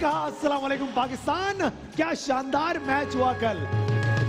कहा अस्सलाम वालेकुम पाकिस्तान। क्या शानदार मैच हुआ कल,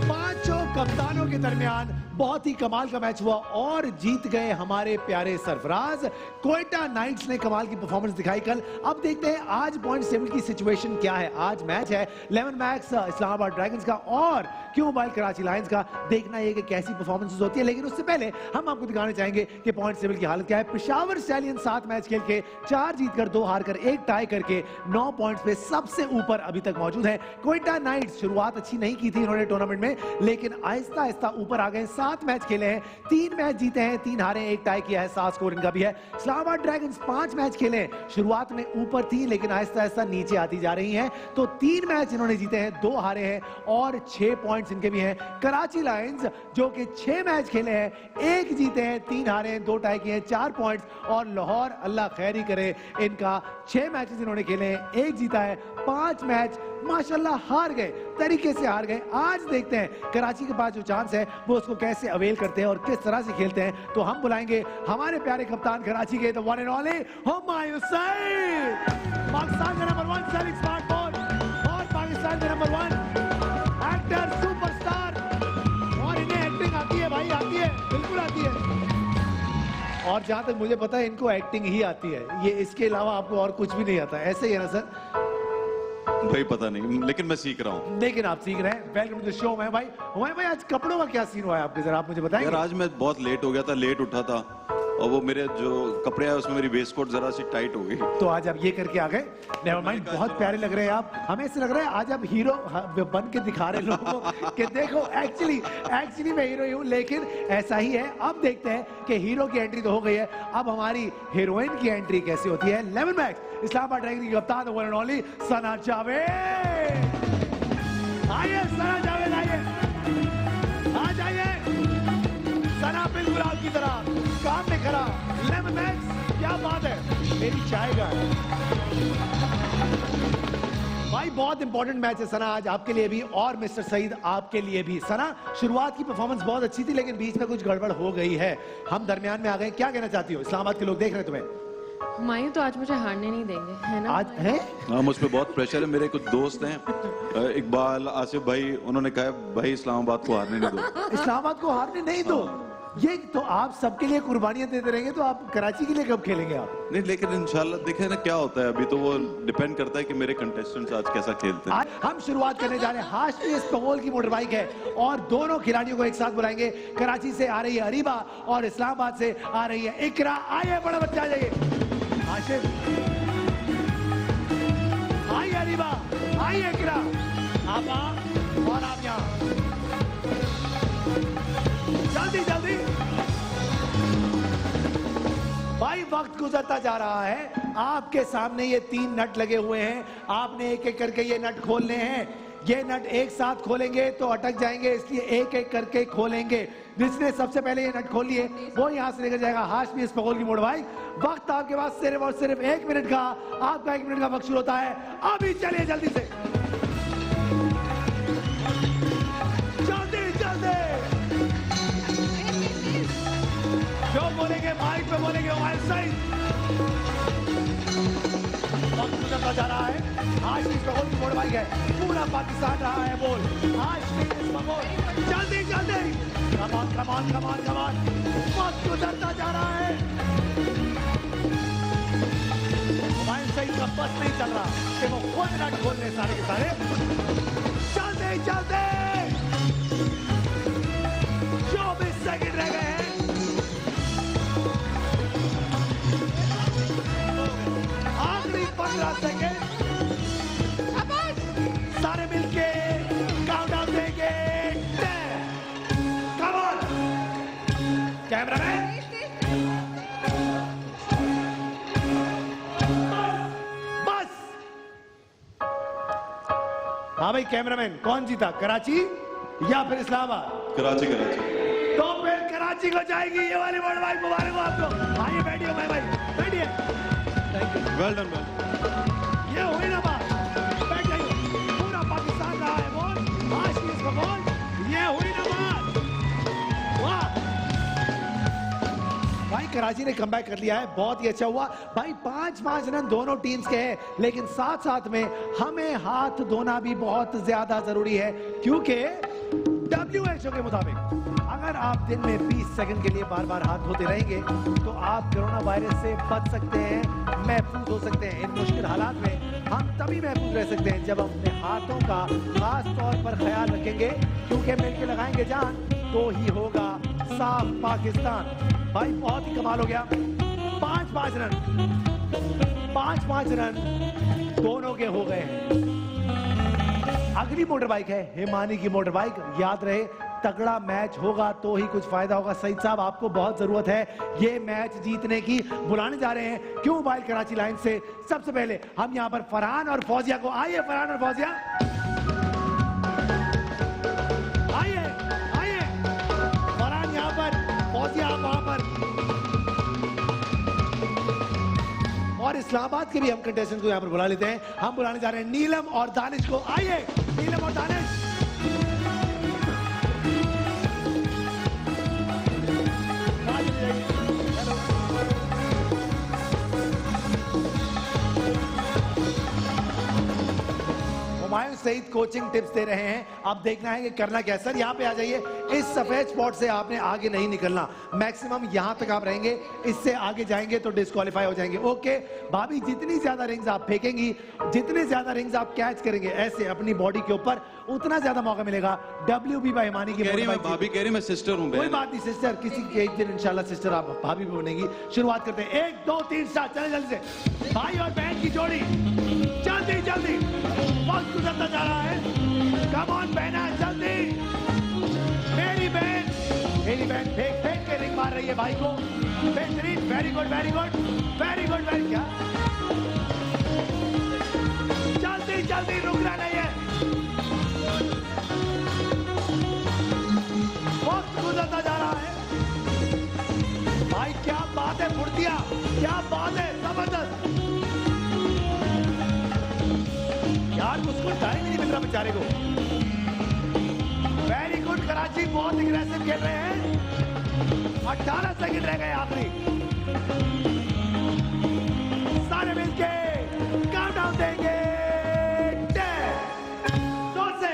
पांचों कप्तानों के दरमियान बहुत ही कमाल का मैच हुआ और जीत गए हमारे प्यारे सरफराज। क्वेटा नाइट्स ने कमाल की परफॉर्मेंस दिखाई कल। अब देखते हैं आज पॉइंट टेबल की सिचुएशन क्या है। आज मैच है 11 मैक्स इस्लामाबाद ड्रैगन्स का और क्यू मोबाइल कराची लायंस का। देखना है कि कैसी परफॉर्मेंसेस होती है, लेकिन उससे पहले हम आपको दिखाना चाहेंगे कि पॉइंट टेबल की हालत क्या है। पेशावर स्टैलियन 7 मैच खेल के 4 जीतकर 2 हारकर 1 टाई करके 9 पॉइंट्स पे सबसे ऊपर अभी तक मौजूद है। क्वेटा नाइट्स शुरुआत अच्छी नहीं की थी इन्होंने टूर्नामेंट में, लेकिन आहिस्ता आहिस्ता ऊपर आ गए। 7 मैच खेले हैं, 3 मैच जीते हैं, 3 हारे, 1 टाई किया है, 7 स्कोर इनका भी है। इस्लामाबाद ड्रैगन्स 5 मैच खेले हैं, शुरुआत में ऊपर थी लेकिन आहिस्ता आहिस्ता नीचे आती जा रही हैं। तो 3 मैच इन्होंने जीते हैं, 2 हारे हैं और 6 पॉइंट्स इनके भी हैं। कराची लायंस जो कि 6 मैच खेले हैं, 1 जीते हैं, 3 हारे हैं, 2 टाई किए हैं, 4 पॉइंट्स। और लाहौर अल्लाह खैर ही करे, इनका 6 मैचेस इन्होंने खेले हैं, 1 जीता है, 5 मैच माशाल्लाह हार गए, तरीके से हार गए। आज देखते हैं कराची के पास जो चांस है वो उसको कैसे अवेल करते हैं और किस तरह से खेलते हैं। तो हम बुलाएंगे हमारे प्यारे कप्तान कराची के, the one and only Humayun Saeed, Pakistan का नंबर 1 सेलिंग स्मार्टफोन और पाकिस्तान का नंबर 1 एक्टर सुपरस्टार। और इन्हें एक्टिंग आती है भाई, आती है, बिल्कुल आती है। और जहां तक मुझे पता है इनको एक्टिंग ही आती है, ये इसके अलावा आपको और कुछ भी नहीं आता। ऐसे ही है ना सर? भाई पता नहीं, लेकिन मैं सीख रहा हूँ। लेकिन आप सीख रहे हैं। Welcome to the show. मैं भाई हुमायूं भाई, आज कपड़ों का क्या सीन हुआ है आपके, जरा आप मुझे बताएंगे? यार आज मैं बहुत लेट हो गया था, लेट उठा था और वो मेरे जो कपड़े हैं उसमें मेरी वेस्ट कोट जरा सी टाइट हो गई। तो आज आप ये करके आ गए। नेवर माइंड, बहुत प्यारे लग रहे हैं आप। हमें ऐसे लग रहा है आज आप हीरो बन के दिखा रहे लोगों को कि देखो एक्चुअली मैं हीरो ही हूँ, लेकिन ऐसा ही है। अब देखते हैं कि हीरो की एंट्री तो हो गई है, अब हमारी हीरोइन की एंट्री कैसे होती है। 11 मैक्स इस्लामाबाद ड्रैगन की कप्तान वन एंड ओनली सना जावेद। आइए सना जावेद, आइए, आ जाइए। सना बिल्कुल आपकी तरह काम में खड़ा। 11 मैक्स, क्या बात है, मेरी चाय का भाई बहुत इंपॉर्टेंट मैच है सना आज आपके लिए भी और मिस्टर सईद आपके लिए भी। सना, शुरुआत की परफॉर्मेंस बहुत अच्छी थी लेकिन बीच में कुछ गड़बड़ हो गई है, हम दरमियान में आ गए। क्या कहना चाहती हो? इस्लामाबाद के लोग देख रहे हैं तुम्हें। हुमायूं तो आज मुझे हारने नहीं देंगे, है ना? आज है? हाँ, मुझ पे बहुत प्रेशर है। मेरे कुछ दोस्त हैं, इकबाल, आसिफ भाई, उन्होंने कहा भाई इस्लामाबाद को हारने नहीं दो। इस्लामाबाद को हारने नहीं दो। ये तो आप सबके लिए कुर्बानियां देते रहेंगे, तो आप कराची के लिए कब खेलेंगे आप? नहीं, लेकिन इंशाल्लाह देखें ना क्या होता है। अभी तो वो डिपेंड करता है कि मेरे कंटेस्टेंट्स आज कैसा खेलते हैं। आज हम शुरुआत करने जा रहे हैं। हाशमी इस्पगोल की मोटर बाइक है और दोनों खिलाड़ियों को एक साथ बुलाएंगे। कराची से आ रही है अरीबा और इस्लामाबाद से आ रही है इकरा। आइए बड़ा बच्चा, जाइए हाशिम, आइए अरीबा, आइए इकरा, आप और आप यहाँ जल्दी जल्दी। भाई वक्त गुजरता जा रहा है, आपके सामने ये 3 नट लगे हुए हैं, आपने एक एक करके ये नट खोलने हैं। ये नट एक साथ खोलेंगे तो अटक जाएंगे, इसलिए एक एक करके खोलेंगे। जिसने सबसे पहले ये नट खोल लिए वो यहां से लेकर जाएगा हाशमी इस्पगोल की मोटर बाइक। वक्त आपके पास सिर्फ और सिर्फ 1 मिनट का, आपका 1 मिनट का वक्त शुरू होता है अभी। चलिए जल्दी से, जल्दी जल्दी जो बोलेंगे माइक पे बोलेंगे। वक्त गुजरता जा रहा है, हाशमी इस्पगोल की मोटर बाइक है, पूरा पाकिस्तान रहा है बोल। हाशमी इस्पगोल, जल्दी जल्दी, कमान कमान कमान कमान। वक्त गुजरता जा रहा है, हुमायूं सईद का बस नहीं चल रहा कि वो खुद नट खोलने सारे के सारे। जल्दी जल्दी, 24 सेकंड रह गए हैं। आखिरी 15 सेकंड, सारे मिलके काउंटडाउन देंगे। 10, कम ऑन कैमरामैन, बस। हाँ भाई कैमरामैन, कौन जीता, कराची या फिर इस्लामाबाद? कराची। तो फिर कराची को जाएगी ये वाली मोटर बाइक। मुबारक हो आपको। आइए बैठिए भाई, बैठिए। Well done. ये हुई ना बात, बैठ जाइए। पूरा पाकिस्तान रहा है बोल, हाशमी इस्पगोल, ये हुई ना बात। वाह भाई, कराची ने कमबैक कर लिया है, बहुत ही अच्छा हुआ भाई। 5-5 रन दोनों टीम्स के हैं, लेकिन साथ साथ में हमें हाथ धोना भी बहुत ज्यादा जरूरी है, क्योंकि WHO के मुताबिक अगर आप दिन में 20 सेकंड के लिए बार बार हाथ धोते रहेंगे तो आप कोरोना वायरस से बच सकते हैं, महफूज हो सकते हैं। इन मुश्किल हालात में हम तभी महफूज रह सकते हैं जब हम अपने हाथों का खास तौर पर ख्याल रखेंगे, क्योंकि मिलकर लगाएंगे जान तो ही होगा साफ पाकिस्तान। भाई बहुत ही कमाल हो गया, 5-5 रन दोनों के हो गए हैं। अगली मोटर बाइक है हिमानी की मोटर बाइक। याद रहे तगड़ा मैच होगा तो ही कुछ फायदा होगा। सईद साहब आपको बहुत जरूरत है ये मैच जीतने की। बुलाने जा रहे हैं क्यों मोबाइल कराची लाइन से। सबसे पहले हम यहां पर फरहान और फौजिया को, आइए फरहान और फौजिया, आइए आइए। फरहान यहां पर, फौजिया आप वहां पर। और इस्लामाबाद के भी हम कंटेस्टेंट को यहां पर बुला लेते हैं। हम बुलाने जा रहे हैं नीलम और दानिश को। आइए नीलम और दानिश। हुमायूं सईद कोचिंग टिप्स दे रहे हैं, अब देखना है कि करना क्या है। सर यहाँ पे आ जाइए, इस सफेद स्पॉट से आपने आगे नहीं निकलना, मैक्सिमम यहाँ तक आप रहेंगे, इससे आगे जाएंगे तो डिस्क्वालीफाई हो जाएंगे। ओके भाभी, जितनी ज्यादा रिंग्स आप फेंकेंगी, जितने ज्यादा रिंग्स आप कैच करेंगे ऐसे अपनी बॉडी के ऊपर, उतना ज्यादा मौका मिलेगा। WB भाई हिमानी की भाभी कह रही मैं सिस्टर हूँ। कोई बात नहीं सिस्टर, किसी के एक दिन इंशाल्लाह सिस्टर आप भाभी भी बनेगी। शुरुआत करते हैं, 1 2 3 स्टार्ट। चले जल्दी से भाई और बहन की जोड़ी, जल्दी जल्दी, वक्त गुजरता जा रहा है। कम ऑन बहना जल्दी, मेरी बहन फेंक फेंक के रिंग मार रही है भाई को। बेहतरीन, very good very good very good very. क्या जल्दी जल्दी, रुकना नहीं है, वक्त गुजरता जा रहा है। भाई क्या बात है फुर्तिया, क्या बात है, जबरदस्त यार, उसको टाइम ही नहीं मिल रहा बेचारे को। वेरी गुड कराची, बहुत एग्रेसिव खेल रहे हैं। 18 सेकंड रह गए आखिरी, सारे मिलके काउंटडाउन देंगे। 10 2 से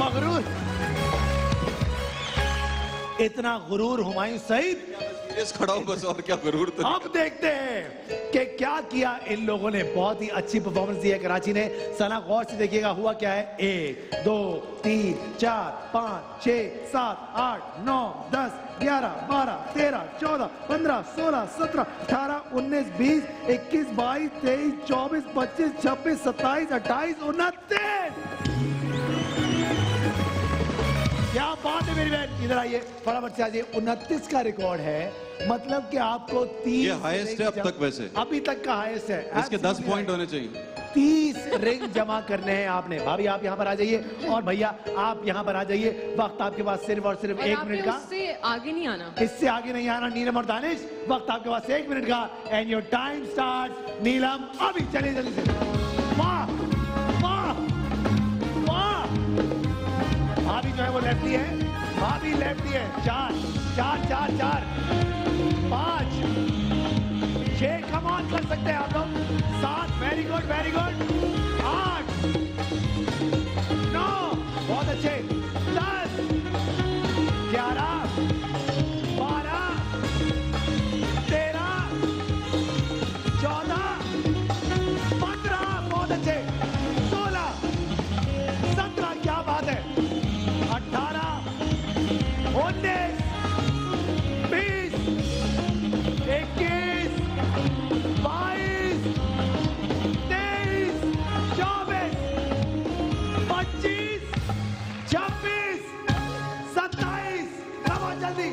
मगरूर, इतना गुरूर हुमायूं सईद, खड़ा हूं बस, और क्या गुरूर। तो अब देखते हैं कि क्या किया इन लोगों ने। बहुत ही अच्छी परफॉर्मेंस दी है कराची ने। सना गौर से देखिएगा हुआ क्या है। 1 2 3 4 5 6 7 8 9 10 11 12 13 14 15 16 17 18 19 20 21 22 23 24 25 26 27 28 29। क्या बात है मेरी बहन, इधर आइए फटाफट से आइए। 29 का रिकॉर्ड है, मतलब कि आपको 30, ये हाईएस्ट है अब तक, वैसे अभी तक का हाईएस्ट है। इसके 10 पॉइंट होने चाहिए। 30 रिंग जमा करने हैं आपने। भाभी आप यहाँ पर आ जाइए, और भैया आप यहाँ पर आ जाइए। वक्त आपके पास सिर्फ और सिर्फ 1 मिनट का, इससे आगे नहीं आना, इससे आगे नहीं आना। नीलम और दानिश, वक्त आपके पास 1 मिनट का, एंड योर टाइम स्टार्ट। नीलम अभी चलिए जल्दी से। वाह वाह वाह, भाभी जो है वो लेफ्टी है, भाभी लेफ्टी है। 4 4 4 4 5 6, कम ऑन कर सकते हैं आप लोग। 7, वेरी गुड वेरी गुड। 8 9, बहुत अच्छे। 10 11 12 13 14 15, बहुत अच्छे। 16 17, क्या बात है। 18 19 20 21 22 23 24 25 26 27, कम ऑन जल्दी।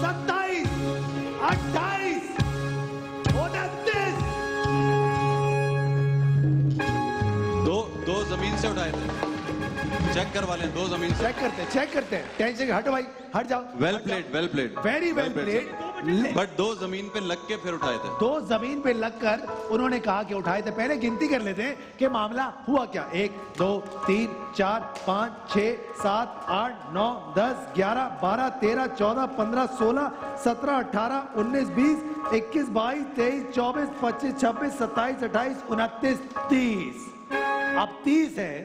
27 28 29। दो जमीन से उठाए थे, चेक करवा लें। 2 जमीन से चेक करते हैं टेंशन, हटो भाई, हट जाओ। Well played, well played, very well played. But 2 जमीन पे लग के फिर उठाए थे। 2 जमीन पे लगकर उन्होंने कहा कि उठाए थे। पहले गिनती कर लेते हैं कि मामला हुआ क्या। 1 2 3 4 5 6 7 8 9 10 11 12 13 14 15 16 17 18 19 20 21 22 23 24 25 26 27 28 29 30। अब 30 है।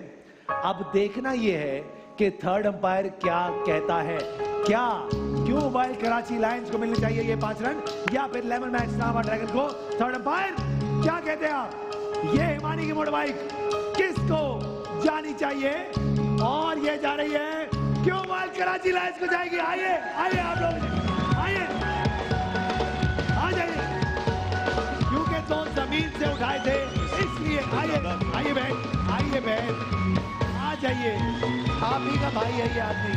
अब देखना यह है कि थर्ड अंपायर क्या कहता है। क्या क्यों मोबाइल कराची लायंस को मिलने चाहिए ये 5 रन, या फिर लेमन मैच इस्लामाबाद ड्रैगन को? थर्ड अंपायर क्या कहते हैं आप? ये हिमानी की मोटरबाइक किसको जानी चाहिए? और ये जा रही है क्यों मोबाइल कराची लायंस को जाएगी। आइए आइए आप लोग आइए, आ जाइए, क्योंकि 2 जमीन से उठाए थे इसलिए। आइए आइए बहन, आइए बहन, आ जाइए। आप ही का भाई है ये आदमी,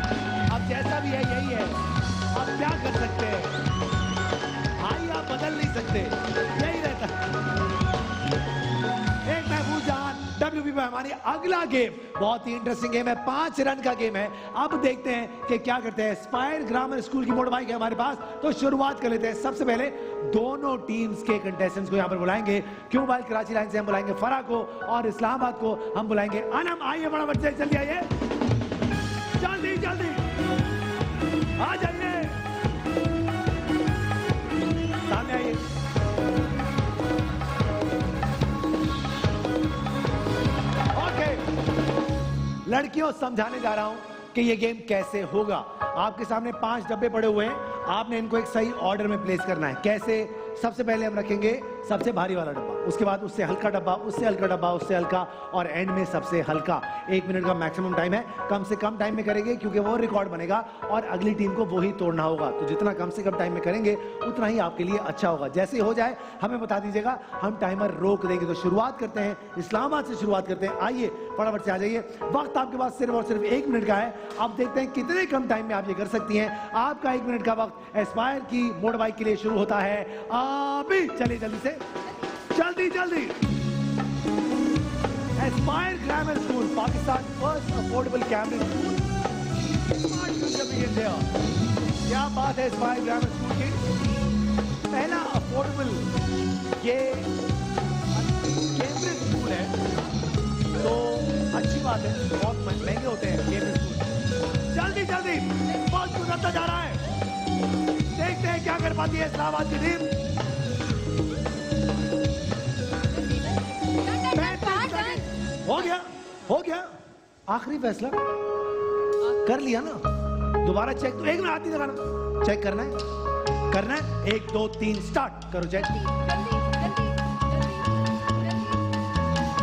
अब जैसा भी है यही है। अब क्या कर सकते हैं भाई, आप बदल नहीं सकते, यही रहता है। एक महफूज जान WP पे हमारी अगला गेम बहुत ही इंटरेस्टिंग गेम है। 5 रन का गेम है। अब देखते हैं कि क्या करते हैं। एस्पायर ग्रामर स्कूल की मोटरबाइक है हमारे पास, तो शुरुआत कर लेते हैं। सबसे पहले दोनों टीम्स के कंटेस्टेंट्स को यहाँ पर बुलाएंगे। क्यों मोबाइल कराची लाइन से हम बुलाएंगे फरा को, और इस्लामाबाद को हम बुलाएंगे अनम। आइए बड़ा बच्चे, जल्दी आइए, जल्दी जल्दी आ जाइए, सामने आइए। ओके लड़कियों, समझाने जा रहा हूं कि ये गेम कैसे होगा। आपके सामने 5 डब्बे पड़े हुए हैं, आपने इनको एक सही ऑर्डर में प्लेस करना है। कैसे? सबसे पहले हम रखेंगे सबसे भारी वाला डब्बा, उसके बाद उससे हल्का डब्बा, उससे हल्का डब्बा, उससे हल्का, और एंड में सबसे हल्का। 1 मिनट का मैक्सिमम टाइम है। कम से कम टाइम में करेंगे क्योंकि वो रिकॉर्ड बनेगा और अगली टीम को वही तोड़ना होगा। तो जितना कम से कम टाइम में करेंगे उतना ही आपके लिए अच्छा होगा। जैसे ही हो जाए हमें बता दीजिएगा, हम टाइमर रोक देंगे। तो शुरुआत करते हैं, इस्लामाबाद से शुरुआत करते हैं। आइए फटाफट से आ जाइए। वक्त आपके पास सिर्फ और सिर्फ 1 मिनट का है। अब देखते हैं कितने कम टाइम में आप ये कर सकती हैं। आपका 1 मिनट का वक्त एस्पायर की मोटरबाइक के लिए शुरू होता है अभी। चलिए जल्दी से, जल्दी जल्दी। Aspire grammar school, Pakistan first affordable कैमरे स्कूल। क्या बात है एस्पायर ग्रामर स्कूल की, पहला अफोर्डेबल ये कैमरे स्कूल है, तो अच्छी बात है। बहुत महंगे होते हैं कैमरे स्कूल। जल्दी जल्दी बहुत गुजरता जा रहा है। देखते हैं क्या कर पाती है इस्लामाबाद की टीम। हो गया, हो गया, आखिरी फैसला कर लिया ना। दोबारा चेक, तो 1 मिनट आती दिखाना, चेक करना है, करना है। 1 2 3 स्टार्ट करो check.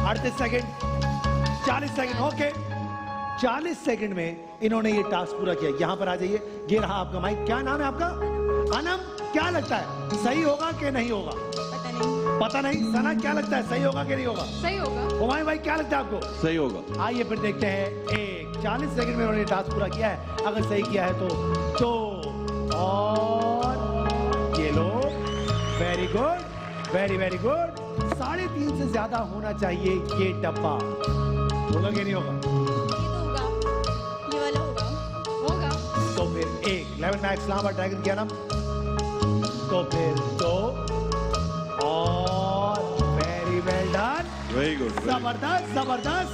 38 second, 40 second, okay. 40 second में इन्होंने ये टास्क पूरा किया। यहां पर आ जाइए, ये रहा आपका माइक। क्या नाम है आपका? अनम। क्या लगता है सही होगा कि नहीं होगा? पता नहीं। सना क्या लगता है, सही होगा कि नहीं होगा? सही होगा। हुमायूं भाई क्या लगता है आपको? सही होगा। आइए फिर देखते हैं। 40 सेकंड में उन्होंने टास्क पूरा किया है। अगर सही किया है तो और ये लो, very good, very very good. 3.5 से ज्यादा होना चाहिए ये डब्बा। होगा कि नहीं होगा? ये वाला होगा। होगा। तो फिर 1 11 मैच इस्लामाबाद ड्रैगन क्या नाम, तो फिर 2 और very well done, very good, जबरदस्त जबरदस्त।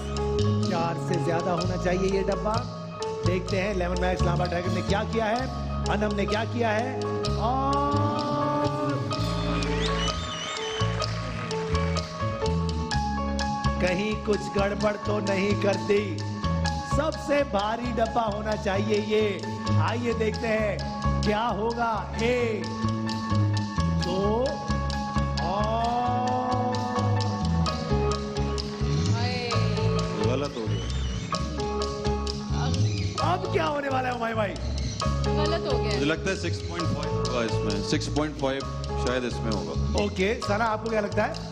4 से ज्यादा होना चाहिए ये डब्बा। देखते हैं 11 मैच इस्लामाबाद ड्रैगन ने क्या किया है, अनम ने क्या किया है, और कहीं कुछ गड़बड़ तो नहीं करती। सबसे भारी डब्बा होना चाहिए ये। आइए देखते हैं क्या होगा। 1 2 और गलत हो गया। अब क्या होने वाला है हुमायूं भाई? गलत हो गया। मुझे लगता है 6.5 होगा इसमें, 6.5 शायद इसमें होगा। ओके सना, आपको क्या लगता है?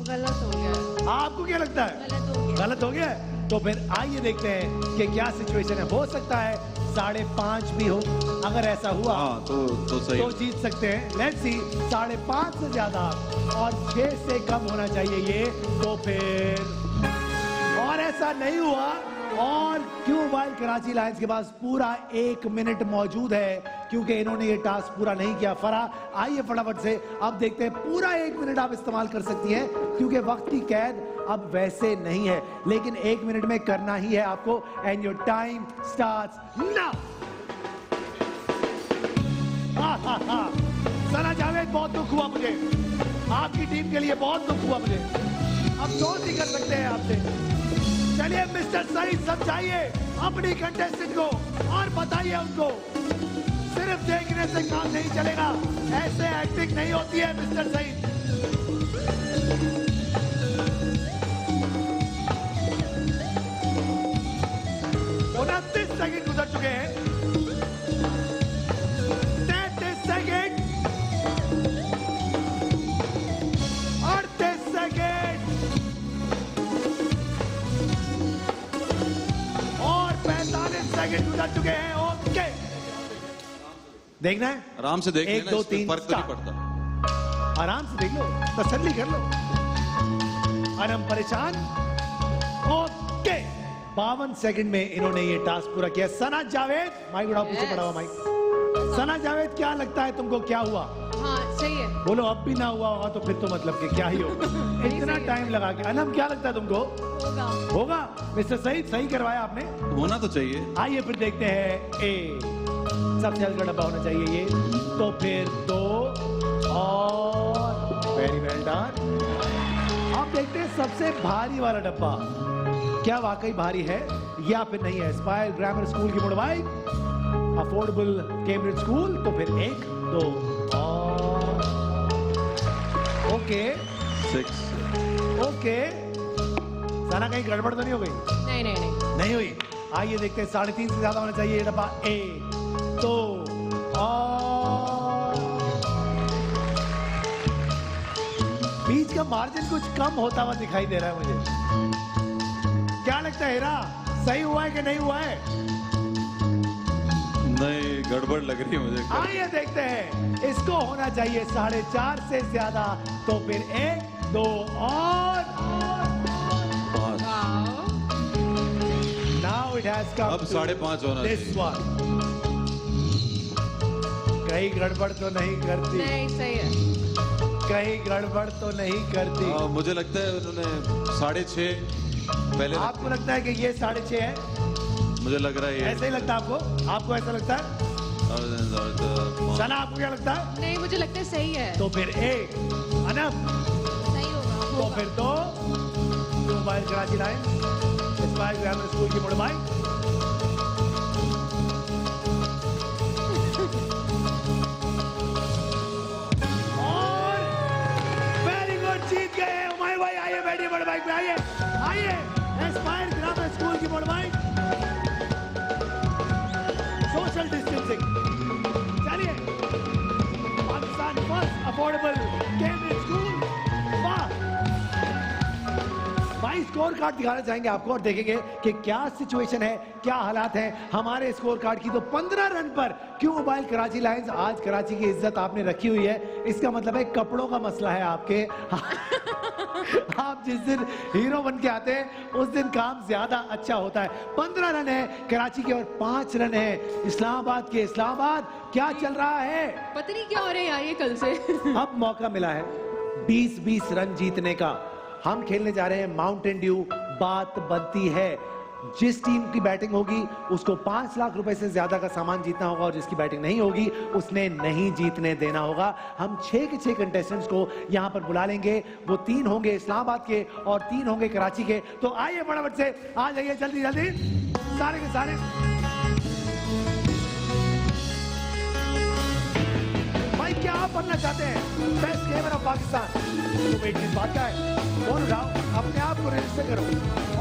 गलत हो गया। आपको क्या लगता है? गलत हो गया। गलत हो गया है? तो फिर आइए देखते हैं कि क्या सिचुएशन है। हो सकता है 5.5 भी हो। अगर ऐसा हुआ हाँ तो सही तो जीत सकते हैं। लेट्स सी, 5.5 से ज्यादा और 6 से कम होना चाहिए ये। तो फिर और ऐसा नहीं हुआ और क्यों मोबाइल कराची लायंस के पास पूरा 1 मिनट मौजूद है क्योंकि इन्होंने ये टास्क पूरा नहीं किया। फराह आइए फटाफट से, अब देखते हैं पूरा 1 मिनट आप इस्तेमाल कर सकती हैं क्योंकि वक्त की कैद अब वैसे नहीं है, लेकिन 1 मिनट में करना ही है आपको। And your time starts now. Sana Javed, बहुत दुख हुआ मुझे, आपकी टीम के लिए बहुत दुख हुआ मुझे। अब जो नहीं कर सकते हैं आपसे। चलिए मिस्टर सईद, समझाइए अपनी कंटेस्टेंट को और बताइए उनको, सिर्फ देखने से काम नहीं चलेगा, ऐसे एक्टिंग नहीं होती है मिस्टर सईद। 29 सेकंड गुजर चुके हैं, 33 सेकंड, 38 सेकंड और 45 सेकंड गुजर चुके हैं। ओके, देखना है, आराम से देख 1 लेना, 2 इसमें 3 फर्क तो नहीं पड़ता। आराम से देख लो, तसल्ली कर लो, अनम परेशान। ओके, 52 सेकंड में इन्होंने ये टास्क पूरा किया। सना जावेद, माइक उठाओ, पीछे पड़ा हुआ माइक। सना जावेद, क्या लगता है तुमको, क्या हुआ? हाँ सही है। बोलो अब भी ना हुआ होगा तो फिर तो मतलब कि क्या ही होगा। इतना टाइम लगा के। अनम, क्या लगता है तुमको? होगा। होगा। मिस्टर सईद, सही करवाया आपने। होना तो चाहिए। आइए फिर देखते हैं। ए सबसे हल्का डब्बा होना चाहिए ये, तो फिर 2 और वेरी वेल डन। अब देखते हैं सबसे भारी वाला डब्बा, क्या वाकई भारी है या फिर नहीं है। स्पायर ग्रामर स्कूल की मोड़वाई, अफोर्डेबल कैम्ब्रिज स्कूल, तो फिर 1 2 और ओके 6 ओके। साना, कहीं गड़बड़ तो नहीं हो गई? नहीं नहीं नहीं। नहीं हुई। आइए देखते हैं, 3.5 से ज्यादा होना चाहिए ये डब्बा। 1 2 और बीच का मार्जिन कुछ कम होता हुआ दिखाई दे रहा है मुझे। क्या लगता है हीरा, सही हुआ है कि नहीं हुआ है? नहीं, गड़बड़ लग रही है मुझे। आइए देखते हैं, इसको होना चाहिए 4.5 से ज्यादा, तो फिर 1 2 और 5। Now it has come. अब 5.5 होना दिस चाहिए। वन। कहीं गड़बड़ तो नहीं करती? नहीं सही है। कहीं गड़बड़ तो नहीं करती? मुझे लगता है उन्होंने 6.5 पहले। आपको लगता है कि ये 6.5 है? मुझे लग रहा है ये। ऐसे ही लगता है आपको? आपको ऐसा लगता है? सना, आपको क्या लगता है? नहीं, मुझे लगता है सही है। तो फिर 1 अनम, सही होगा। तो फिर 2 mobile Karachi line, spire grammar school की मोड़वाई। और वेरी गुड, जीत गए उमाय भाई। आइए बैठिए बड़े बाइक पे, आइए आइए। स्पायर ग्रामर स्कूल की मोड़वाई, सोशल डिस्टेंसिंग। चलिए, Pakistan first affordable Cambridge school. वाह भाई, स्कोर कार्ड दिखाना चाहेंगे आपको और देखेंगे कि क्या सिचुएशन है, क्या हालात हैं हमारे स्कोर कार्ड की। तो 15 रन पर क्यों मोबाइल कराची लायंस। आज कराची की इज्जत आपने रखी हुई है, इसका मतलब है कपड़ों का मसला है आपके। आप जिस दिन हीरो बन के आते हैं उस दिन काम ज्यादा अच्छा होता है। 15 रन है कराची के और 5 रन है इस्लामाबाद के। इस्लामाबाद, क्या चल रहा है? पता नहीं क्या हो रहा है यार ये कल से। अब मौका मिला है 20-20 रन जीतने का। हम खेलने जा रहे हैं माउंटेन ड्यू। बात बनती है, जिस टीम की बैटिंग होगी उसको 5 लाख रुपए से ज्यादा का सामान जीतना होगा और जिसकी बैटिंग नहीं होगी उसने नहीं जीतने देना होगा। हम 6 के 6 कंटेस्टेंट्स को यहां पर बुला लेंगे। वो 3 होंगे इस्लामाबाद के और 3 होंगे कराची के। तो आइए फटाफट से आ जाइए, जल्दी जल्दी सारे के सारे। भाई, क्या आप बनना चाहते हैं बेस्ट गेमर ऑफ पाकिस्तान? तो वेट किस बात का है, फोन उठाओ, अपने आप को रजिस्टर करो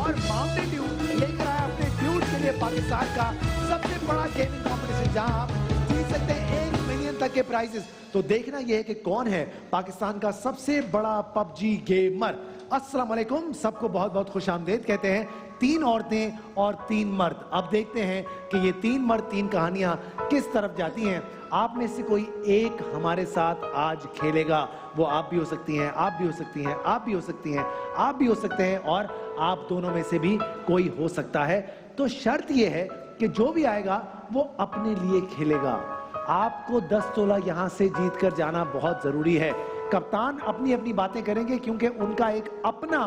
और माउंटेन ड्यू लेकर आया अपने ड्यूड के लिए पाकिस्तान का सबसे बड़ा गेमिंग कॉम्पिटिशन, जहां आप जीत सकते हैं 1 मिलियन तक के प्राइजेस। तो देखना यह है कि कौन है पाकिस्तान का सबसे बड़ा पबजी गेमर। अस्सलाम वालेकुम, सबको बहुत बहुत खुश आमदेद कहते हैं। 3 औरतें और 3 मर्द। अब देखते हैं कि ये 3 मर्द 3 कहानियां किस तरफ जाती हैं। आप में से कोई एक हमारे साथ आज खेलेगा। वो आप भी हो सकती हैं, आप भी हो सकती हैं, आप भी हो सकती हैं, आप भी हो सकते हैं और आप दोनों में से भी कोई हो सकता है। तो शर्त ये है कि जो भी आएगा वो अपने लिए खेलेगा। आपको 10 तोला यहां से जीत कर जाना बहुत जरूरी है। कप्तान अपनी अपनी बातें करेंगे क्योंकि उनका एक अपना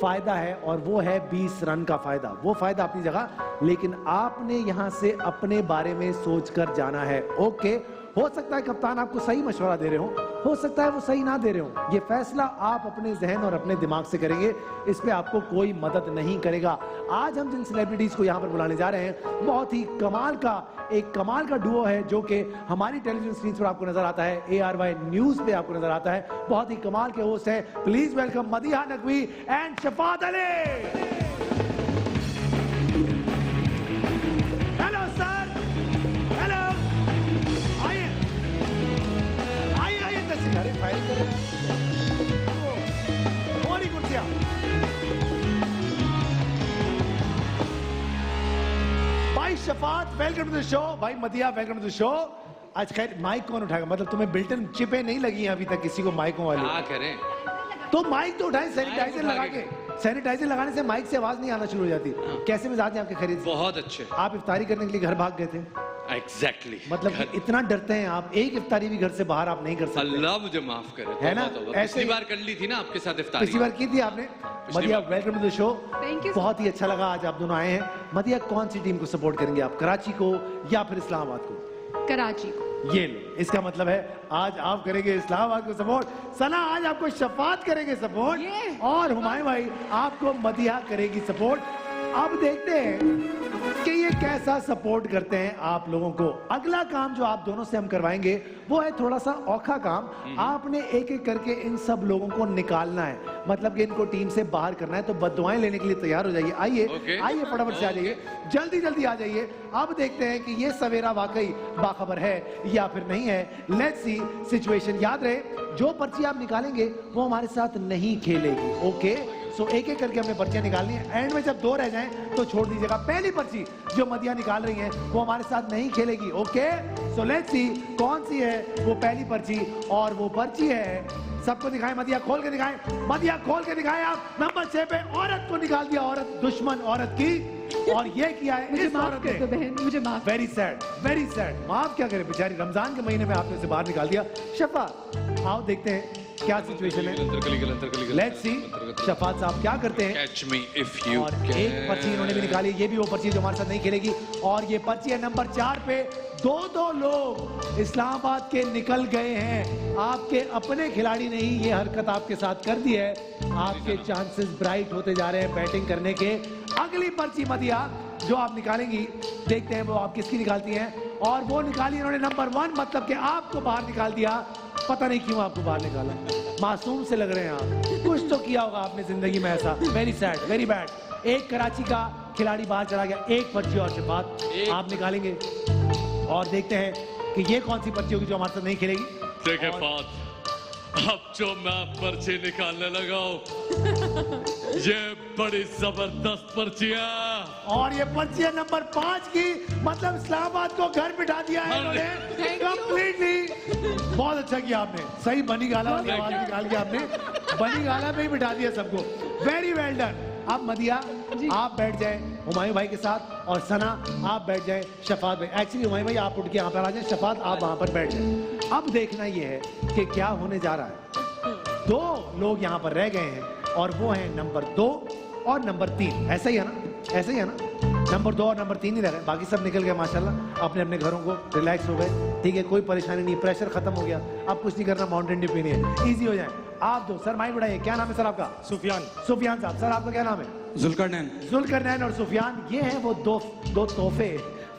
फायदा है और वो है 20 रन का फायदा। वो फायदा अपनी जगह, लेकिन आपने यहां से अपने बारे में सोचकर जाना है। ओके, हो सकता है कप्तान आपको सही मशवरा दे रहे हो सकता है वो सही ना दे रहे हो। ये फैसला आप अपने जहन और अपने दिमाग से करेंगे, इस पे आपको कोई मदद नहीं करेगा। आज हम जिन सेलिब्रिटीज को यहाँ पर बुलाने जा रहे हैं, बहुत ही कमाल का डुओ है जो कि हमारी टेलीविजन स्क्रीन पर आपको नजर आता है, ARY न्यूज पे आपको नजर आता है। बहुत ही कमाल के होस्ट हैं। Please welcome Madiha Naqvi and Shafaat Ali. Hello sir, hello, आइए तस्वीर। अरे फाइल कर रहे हैं, थोड़ी कुर्सियां। भाई Shafaat welcome to the show. भाई Madiha welcome to the show. आज खैर माइक कौन उठाएगा? मतलब तुम्हें बिल्टन चिपे नहीं लगी हैं अभी तक किसी को माइकों वाली? क्या करें? तो माइक तो उठाएं, सैनिटाइजर लगा के। सैनिटाइजर लगाने से माइक से आवाज नहीं आना शुरू हो जाती। कैसे मिजाज हैं आपके खरीद? बहुत अच्छे। आप इफ्तारी करने के लिए घर भाग गए थे? एग्जैक्टली मतलब कि इतना डरते हैं आप, एक इफ्तारी भी घर से बाहर आप नहीं कर सकते? अल्लाह मुझे माफ करे। है ना? ऐसे पिछली बार कर ली थी ना आपके साथ इफ्तारी। पिछली बार की थी आपने। Madiha welcome to the show. Thank you. बहुत ही अच्छा लगा आज आप दोनों आए हैं। मदीहा कौन सी टीम को सपोर्ट करेंगे आप, कराची को या फिर इस्लामाबाद को? कराची को। ये लो, इसका मतलब है आज आप करेंगे इस्लामाबाद को सपोर्ट, सना आज आपको शफात करेंगे सपोर्ट, ये। और हुमायूं भाई आपको मदीहा करेगी सपोर्ट। अब देखते हैं कि ये कैसा सपोर्ट करते हैं आप लोगों को। अगला काम जो आप दोनों से हम करवाएंगे वो है थोड़ा सा औखा काम। आपने एक एक करके इन सब लोगों को निकालना है, मतलब कि इनको टीम से बाहर करना है। तो बद्दुआएं लेने के लिए तैयार हो जाइए। आइए आइए फटाफट से आ जाइए, जल्दी जल्दी आ जाइए। अब देखते हैं कि ये सवेरा वाकई बाखबर है या फिर नहीं है। Let's see situation. याद रहे, जो पर्ची आप निकालेंगे वो हमारे साथ नहीं खेलेगी। ओके, सो एक एक करके हमने पर्चियां निकालनी है। एंड में जब 2 रह जाएं तो छोड़ दीजिएगा। पहली पर्ची जो मदीहा निकाल रही है वो हमारे साथ नहीं खेलेगी। ओके, सो लेट्स सी कौन सी है वो पहली पर्ची। और वो पर्ची है, सबको दिखाएं, मदीहा खोल के दिखाएं, मदीहा खोल के दिखाएं। आप नंबर 6 पे औरत को निकाल दिया, औरत, दुश्मन औरत की, और ये किया है मुझे इस माफ औरत कर दो ने। बहन, मुझे माफ। Very sad, very sad. माफ क्या करे बेचारी, रमजान के महीने में आपने उसे बाहर निकाल दिया। शफा आओ देखते हैं क्या सिचुएशन है। लेट्स सी शफात साहब क्या करते हैं। कैच मी इफ यू और एक पर्ची इन्होंने भी निकाली, ये भी वो पर्ची जो हमारे साथ नहीं खेलेगी। और ये पर्ची है नंबर 4 पे। 2 लोग इस्लामाबाद के निकल गए हैं। आपके अपने खिलाड़ी ने ही ये हरकत आपके साथ कर दी है। आपके चांसेस ब्राइट होते जा रहे हैं बैटिंग करने के। अगली पर्ची मदीहा जो आप निकालेंगी, देखते हैं वो आप किसकी निकालती हैं। और वो निकाली इन्होंने नंबर 1, मतलब कि आपको बाहर निकाल दिया। पता नहीं क्यों आपको बाहर निकाला, मासूम से लग रहे हैं आप, कुछ तो किया होगा आपने जिंदगी में ऐसा। Very sad, very bad. एक कराची का खिलाड़ी बाहर चला गया। एक पर्ची और शफात आप निकालेंगे, और देखते हैं कि ये कौन सी पर्ची होगी जो हमारे साथ नहीं खेलेगी। देखिए फात, अब जो मैं पर्ची निकालने लगा हूं, ये बड़ी जबरदस्त पर्ची है। और ये पर्ची है नंबर 5 की, मतलब इस्लामाबाद को घर बिठा दिया है इन्होंने कंप्लीटली। बहुत अच्छा किया आपने, सही बनी गाला वाली आवाज निकाल के आपने बनी गाला में ही बिठा दिया सबको। Very well done. अब मदीहा आप बैठ जाए हुमायूं भाई के साथ, और सना आप बैठ जाए शफात भाई। एक्चुअली हुमायूं भाई आप उठ के यहाँ पर आ जाए, शफात आप वहां पर बैठ जाए। अब देखना ये है कि क्या होने जा रहा है। 2 लोग यहाँ पर रह गए हैं, और वो हैं नंबर 2 और नंबर 3। ऐसा ही है ना, ऐसा ही है ना। नंबर 2 और नंबर 3 ही रह गए, बाकी सब निकल गए माशाल्लाह अपने अपने घरों को, रिलैक्स हो गए। ठीक है, कोई परेशानी नहीं, प्रेशर खत्म हो गया। अब कुछ नहीं करना, माउंटेन ड्यू पीनी है, इजी हो जाए। आप दो सर माइक बढ़ाइए। क्या नाम है सर आपका? सुफियान। सुफियान साहब। सर आपका क्या नाम है? जुल्करनैन। जुल्करनैन और सुफियान, ये हैं वो दो तोहफे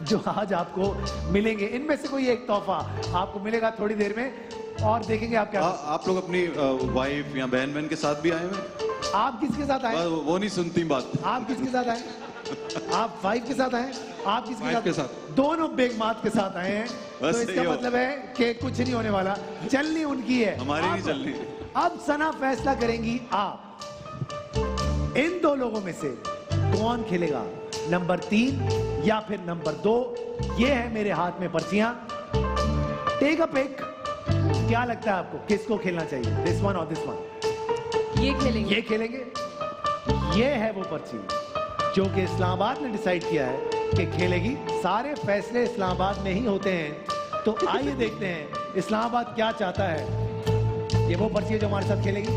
जो आज आपको मिलेंगे। इनमें से कोई एक तोहफा आपको मिलेगा थोड़ी देर में, और देखेंगे आप क्या। आप लोग अपनी वाइफ या बहन के साथ भी आए हुए? आप किसके साथ आए? वो नहीं सुनती बात। आप किसके साथ आए? आप वाइफ के साथ आए? आप किसके साथ? दोनों बेगमात के साथ आए हैं। तो बस इसका सही हो। मतलब है कि कुछ नहीं होने वाला, चलनी उनकी है, हमारी नहीं अब- चलनी। अब सना फैसला करेंगी आप, इन 2 लोगों में से कौन खेलेगा, नंबर 3 या फिर नंबर 2। ये है मेरे हाथ में पर्चियां, टेक अ पिक। क्या लगता है आपको किसको खेलना चाहिए, दिस वन और दिस वन? ये खेलेंगे। ये खेलेंगे। ये है वो पर्ची जो कि इस्लामाबाद ने डिसाइड किया है कि खेलेगी। सारे फैसले इस्लामाबाद में ही होते हैं, तो आइए देखते हैं इस्लामाबाद क्या चाहता है। ये वो पर्ची है जो हमारे साथ खेलेगी।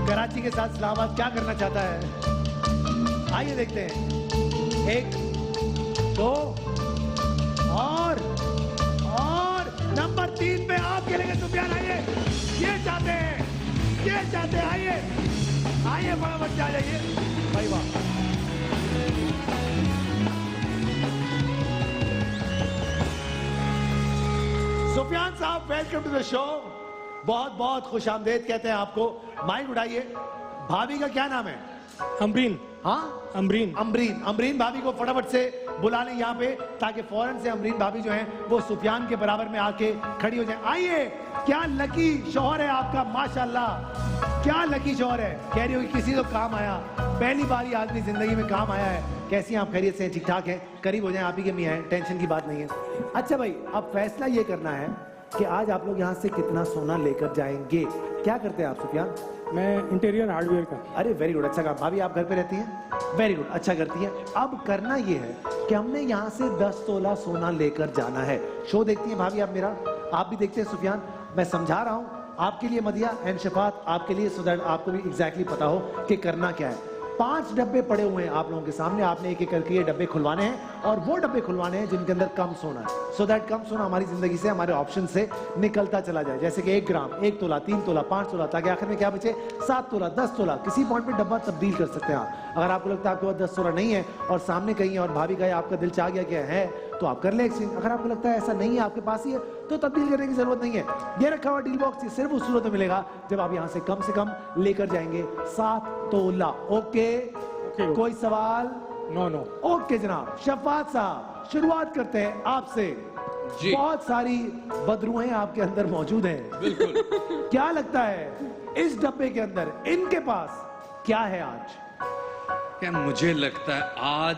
कराची के साथ इस्लामाबाद क्या करना चाहता है, आइए देखते हैं। 1 2 और नंबर 3 पे आप खेलेंगे सुफियान। आइए, ये चाहते हैं, आइए फटाफट से आ जाइए भाई। वाह, सुफियान साहब, वेलकम टू द शो। बहुत बहुत खुश आमदेद कहते हैं आपको। माइक उठाइए। भाभी का क्या नाम है? अमरीन। हाँ, अमरीन। अमरीन भाभी को फटाफट से बुला लें यहाँ पे, ताकि फौरन से अमरीन भाभी जो हैं वो सुफियान के बराबर में आके खड़ी हो जाए। आइए, क्या लकी शौहर है आपका, माशाल्लाह, क्या लकी शौहर है। कह रही होगी किसी तो काम आया, पहली बार ये आदमी जिंदगी में काम आया है। कैसी हैं आप, खैरियत से हैं, ठीक ठाक हैं? करीब हो जाए, आप ही के मियां हैं, टेंशन की बात नहीं है। अच्छा भाई, अब फैसला ये करना है कि आज आप लोग यहाँ से कितना सोना लेकर जाएंगे। क्या करते हैं आप सुफियान? मैं इंटीरियर हार्डवेयर का। अरे वेरी गुड, अच्छा काम। भाभी आप घर पे रहती हैं? वेरी गुड, अच्छा करती हैं। अब करना ये है कि हमने यहाँ से 10 तोला सोना लेकर जाना है। शो देखती हैं भाभी आप मेरा, आप भी देखते हैं सुफियान। मैं समझा रहा हूँ आपके लिए मदिया एंड शफात, आपके लिए, सो दैट आपको भी एग्जैक्टली पता हो कि करना क्या है। 5 डब्बे पड़े हुए हैं आप लोगों के सामने, आपने एक एक करके ये डब्बे खुलवाने हैं, और वो डब्बे खुलवाने हैं जिनके अंदर कम सोना है, सो दैट कम सोना हमारी जिंदगी से, हमारे ऑप्शन से निकलता चला जाए। जैसे कि 1 ग्राम, 1 तोला, 3 तोला, 5 तोला, ताकि आखिर में क्या बचे, 7 तोला, 10 तोला। किसी पॉइंट पे डब्बा तब्दील कर सकते हैं आप। अगर आपको लगता है आपके पास 10 तोला नहीं है और सामने कहीं और भाभी का आपका दिल चाह गया कि है, तो आप कर ले एक्सचेंज। अगर आपको लगता है ऐसा नहीं है, आपके पास ही है, तो तब्दील करने की जरूरत नहीं है। ये रखा हुआ डील बॉक्स सिर्फ उस सूरत में मिलेगा जब आप यहाँ से कम लेकर जाएंगे 7 तोला। ओके, कोई सवाल? नो। ओके जनाब। शफात साहब, शुरुआत करते हैं आपसे। जी। बहुत सारी बदरूहें आपके अंदर मौजूद हैं, बिल्कुल। क्या लगता है इस डब्बे के अंदर इनके पास क्या है आज? क्या मुझे लगता है आज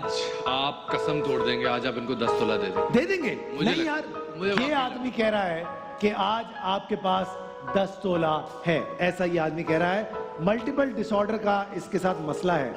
आप कसम तोड़ देंगे, आज आप इनको 10 तोला दे देंगे। दे देंगे? मुझे नहीं यार, मुझे ये आदमी कह रहा है कि आज आपके पास 10 तोला है, ऐसा ये आदमी कह रहा है। मल्टीपल डिसऑर्डर का इसके साथ मसला है।